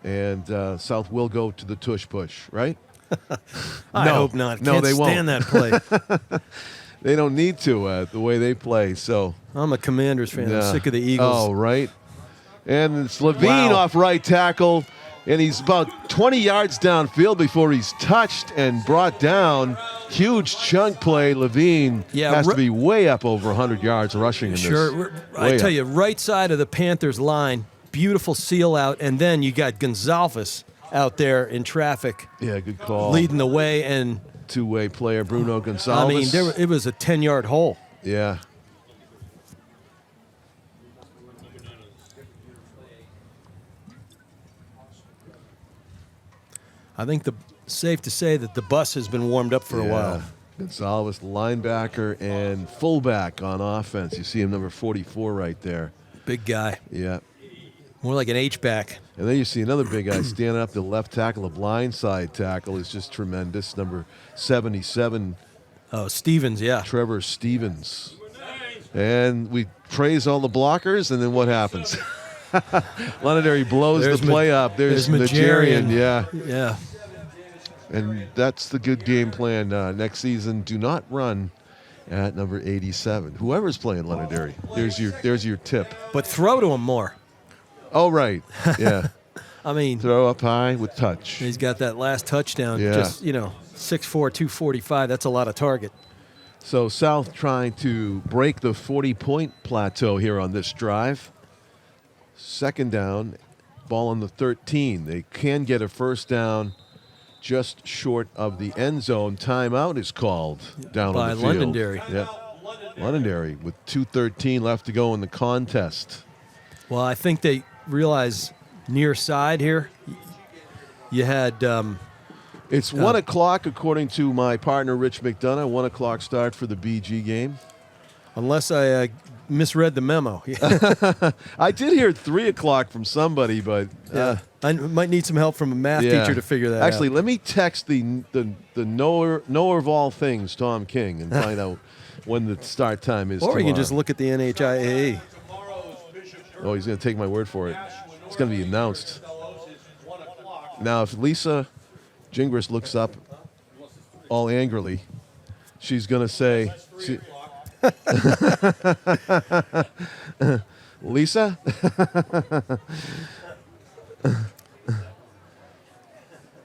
and South will go to the tush push, right? I hope not. No, Can't they won't. stand that play. They don't need to the way they play. So I'm a Commanders fan. I'm sick of the Eagles. Oh, right. And it's Levine off right tackle, and he's about 20 yards downfield before he's touched and brought down. Huge chunk play. Levine has to be way up over 100 yards rushing in this. Sure. I tell you, right side of the Panthers line, beautiful seal out, and then you got Gonzalez out there in traffic. Yeah, good call. Leading the way, and two-way player Bruno Gonzalez. I mean, it was a 10-yard hole. Yeah. I think safe to say that the bus has been warmed up for a while. Gonzalez, linebacker and fullback on offense. You see him, number 44 right there. Big guy. Yeah. More like an H-back. And then you see another big guy standing up, the left tackle, the blindside tackle is just tremendous. Number 77. Oh, Stevens, yeah. Trevor Stevens. And we praise all the blockers, and then what happens? Londonderry blows the play up. There's Majarian. Yeah. Yeah. And that's the good game plan. Next season, do not run at number 87. Whoever's playing Londonderry, there's your tip. But throw to him more. Oh, right. Yeah. I mean, throw up high with touch. He's got that last touchdown. Yeah. Just, 6'4", 245. That's a lot of target. So South trying to break the 40-point plateau here on this drive. Second down, ball on the 13. They can get a first down just short of the end zone. Timeout is called down on the field. By Londonderry. Yep. Londonderry with 2:13 left to go in the contest. Well, I think they realize near side here. You had It's 1 o'clock, according to my partner, Rich McDonough. 1 o'clock start for the BG game. Unless I misread the memo. I did hear 3 o'clock from somebody, but I might need some help from a math teacher to figure that out. Actually, let me text the knower of all things, Tom King, and find out when the start time is. Or you can tomorrow. just look at the NHIAA. Oh, he's going to take my word for it. It's going to be announced. Now, if Lisa Gingras looks up all angrily, she's going to say, Lisa?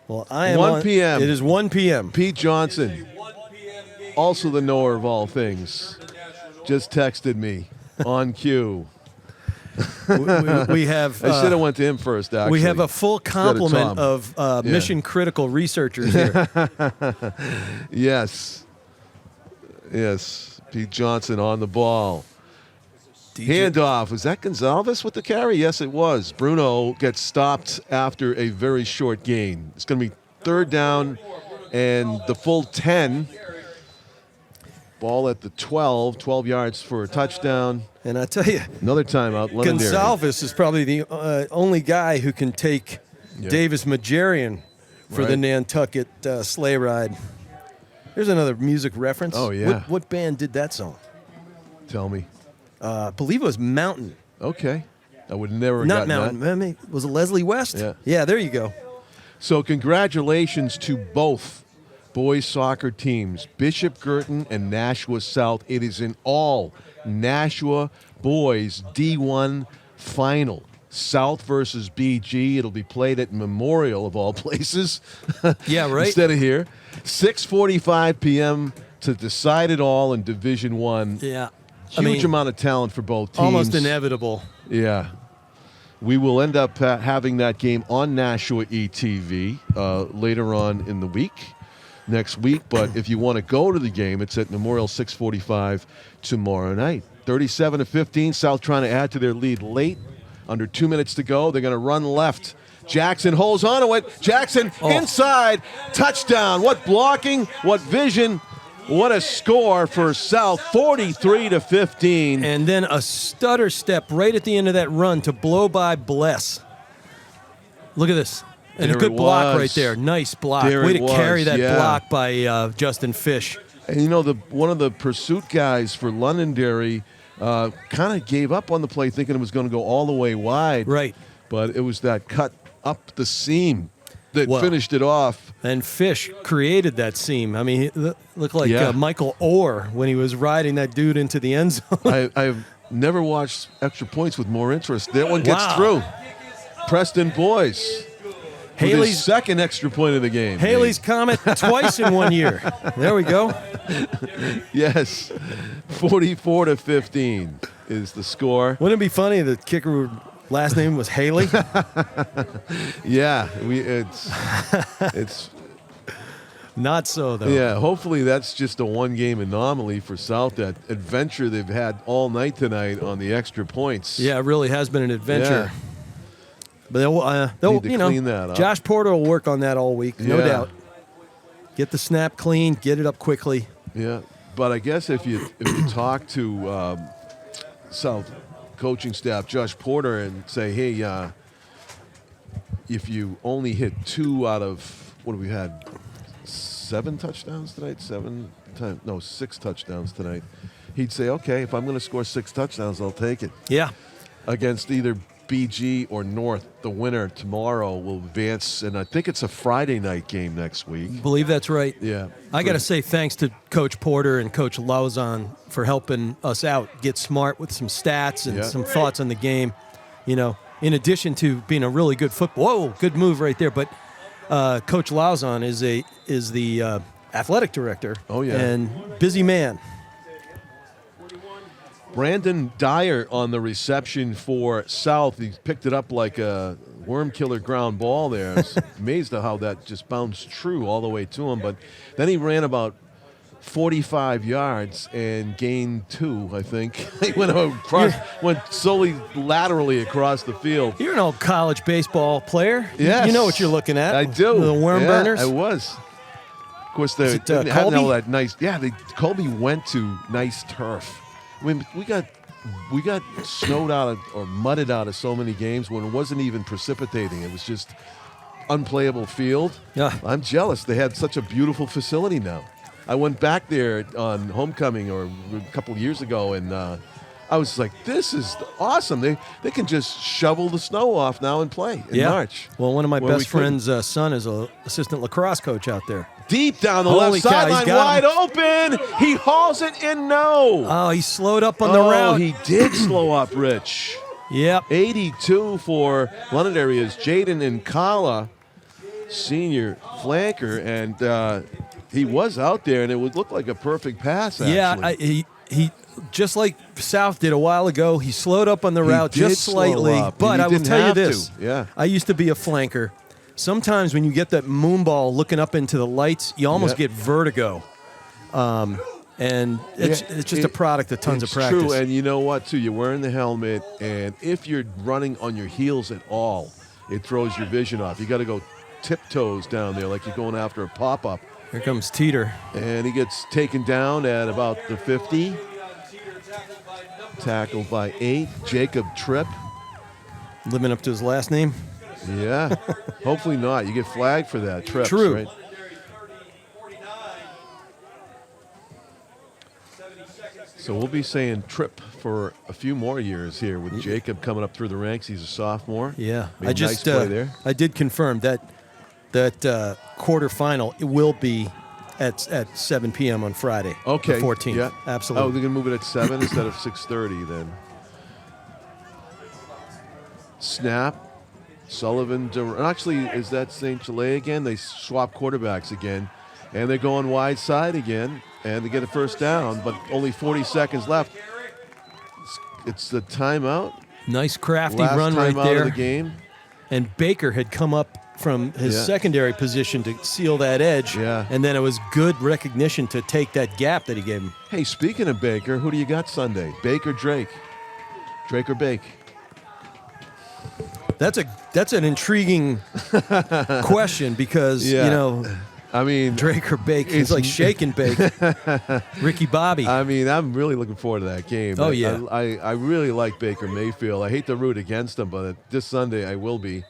Well, I am 1 p.m. It is 1 p.m. Pete Johnson, also the knower of all things, just texted me on cue. we have. I should have went to him first, actually. We have a full complement Tom. of mission-critical researchers here. Yes. Pete Johnson on the ball. Handoff. Was that Gonzalez with the carry? Yes, it was. Bruno gets stopped after a very short gain. It's going to be third down and the full 10. Ball at the 12 yards for a touchdown. And I tell you, another timeout. Londonderry. Gonzalez is probably the only guy who can take Davis Majarian for the Nantucket sleigh ride. There's another music reference. Oh, yeah. What band did that song? Tell me. I believe it was Mountain. Okay. I would never have Not gotten Mountain. that. Was it Leslie West? Yeah. Yeah, there you go. So congratulations to both boys soccer teams, Bishop Girton and Nashua South. It is an all Nashua boys D1 final. South versus BG. It'll be played at Memorial, of all places. Yeah, right. Instead of here. 6:45 p.m. to decide it all in Division One. Yeah. Huge amount of talent for both teams. Almost inevitable. Yeah. We will end up having that game on Nashua ETV later on in the week, next week. But if you want to go to the game, it's at Memorial 6:45 tomorrow night. 37-15, South trying to add to their lead late. Under 2 minutes to go. They're going to run left. Jackson holds on to it. Jackson inside. Touchdown. What blocking, what vision. What a score for South, 43-15. And then a stutter step right at the end of that run to blow by Bless. Look at this. And there a good block was. right there. Nice block. There Way it to carry was, that block by Justin Fish. And one of the pursuit guys for Londonderry kind of gave up on the play thinking it was going to go all the way wide. Right. But it was that cut up the seam that finished it off. And Fish created that seam. I mean, he looked like Michael Orr when he was riding that dude into the end zone. I've never watched extra points with more interest. That one gets through. Preston Boys. Haley's second extra point of the game. Haley's Comet twice in 1 year. There we go. Yes. 44-15 is the score. Wouldn't it be funny if the kicker last name was Haley? Yeah, it's not so though. Yeah, hopefully that's just a one-game anomaly for South. That adventure they've had all night tonight on the extra points. Yeah, it really has been an adventure. Yeah. But they'll Need to clean that up. Josh Porter will work on that all week, no Yeah. doubt. Get the snap clean, get it up quickly. Yeah, but I guess if you talk to South coaching staff, Josh Porter, and say, hey, if you only hit 2 out of, what have we had, 7 touchdowns tonight? 6 touchdowns tonight. he'd say, okay, if I'm going to score 6 touchdowns, I'll take it. Yeah. Against either BG or North, the winner tomorrow will advance, and I think it's a Friday night game next week. Believe that's right. Yeah. I got to say thanks to Coach Porter and Coach Lauzon for helping us out, get smart with some stats and some thoughts on the game. You know, in addition to being a really good football. Whoa, good move right there. But Coach Lauzon is the athletic director. Oh, yeah. And busy man. Brandon Dyer on the reception for South. He picked it up like a worm killer ground ball there. I was amazed at how that just bounced true all the way to him. But then he ran about 45 yards and gained 2, I think. He went solely laterally across the field. You're an old college baseball player. Yes. You know what you're looking at. I do. The worm burners. I was. Of course, they Colby? had all that nice. Yeah, Colby went to nice turf. I mean, we got snowed out or mudded out of so many games when it wasn't even precipitating. It was just unplayable field. Yeah. I'm jealous. They had such a beautiful facility now. I went back there on homecoming or a couple of years ago, and I was like, this is awesome. They can just shovel the snow off now and play in March. Well, one of my best friend's son is an assistant lacrosse coach out there. Deep down the Holy left cow, sideline, he's got wide him. open. He hauls it in. No. Oh, he slowed up on the route. He did slow up, Rich. Yep. 82 for Londonderry is Jaden Nkala, senior flanker, and he was out there, and it would look like a perfect pass, actually. Yeah, he just like South did a while ago, he slowed up on the route just slightly. But I will tell you this. Yeah. I used to be a flanker. Sometimes when you get that moon ball looking up into the lights, you almost get vertigo. And it's just a product of tons of practice. It's true, and you know what, too? You're wearing the helmet, and if you're running on your heels at all, it throws your vision off. You got to go tiptoes down there like you're going after a pop-up. Here comes Teeter. And he gets taken down at about the 50. Tackled by 8. Jacob Tripp. Living up to his last name? Yeah. Hopefully not. You get flagged for that. Tripp. True. Right? So we'll be saying Tripp for a few more years here with Jacob coming up through the ranks. He's a sophomore. Yeah. Made nice play there. I did confirm that quarterfinal, it will be at 7 p.m. on Friday. Okay. The 14th. Yeah. Absolutely. Oh, they're going to move it at 7 instead of 6:30 then. Snap. Sullivan. Actually, is that St. Gelais again? They swap quarterbacks again. And they're going wide side again. And they get a first down, but only 40 seconds left. It's the timeout. Nice crafty Last run right timeout there. Of the game. And Baker had come up from his secondary position to seal that edge. Yeah. And then it was good recognition to take that gap that he gave him. Hey, speaking of Baker, who do you got Sunday? Bake or Drake? Drake or Bake? That's an intriguing question because, you know, I mean, Drake or Bake, it's like shake and bake. Ricky Bobby. I mean, I'm really looking forward to that game. Oh, yeah. I really like Baker Mayfield. I hate to root against him, but this Sunday I will be.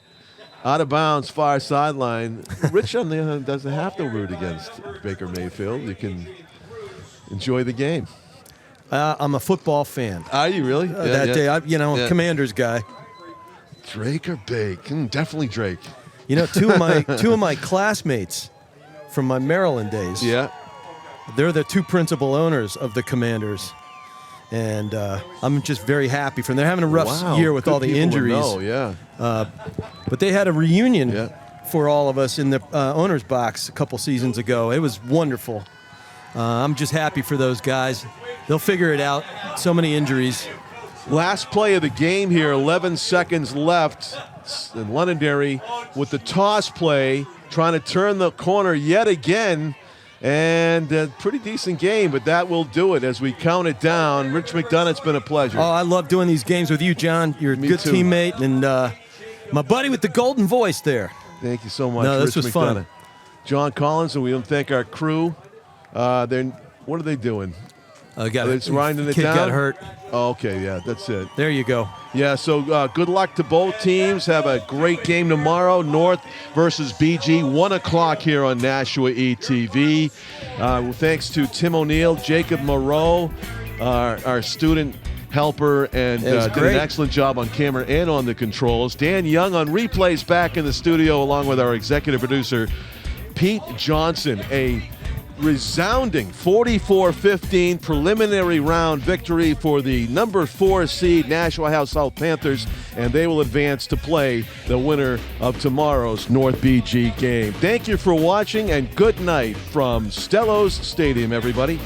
Out of bounds, far sideline. Rich, on the other hand, doesn't have to root against Baker Mayfield. You can enjoy the game. I'm a football fan. Are you really? That day, I'm a Commanders guy. Drake or Bake? Definitely Drake. You know, two of my classmates from my Maryland days. Yeah. They're the two principal owners of the Commanders. And I'm just very happy for them. They're having a rough year with all the injuries. But they had a reunion for all of us in the owner's box a couple seasons ago. It was wonderful. I'm just happy for those guys. They'll figure it out. So many injuries. Last play of the game here, 11 seconds left. And Londonderry with the toss play, trying to turn the corner yet again. And a pretty decent game, but that will do it as we count it down. Rich McDonough, it's been a pleasure. Oh, I love doing these games with you, John. You're a good teammate, and my buddy with the golden voice there. Thank you so much, No, this Rich was McDonough. fun. John Collins, and we want to thank our crew. What are they doing? It's winding it kid down? got hurt. Oh, okay, yeah, that's it. There you go. Yeah, so good luck to both teams. Have a great game tomorrow. North versus BG, 1 o'clock here on Nashua ETV. Thanks to Tim O'Neill, Jacob Moreau, our student helper, and It was did great. an excellent job on camera and on the controls. Dan Young on replays back in the studio along with our executive producer, Pete Johnson. A resounding 44-15 preliminary round victory for the number 4 seed Nashua House South Panthers, and they will advance to play the winner of tomorrow's North BG game. Thank you for watching, and good night from Stellos Stadium, everybody.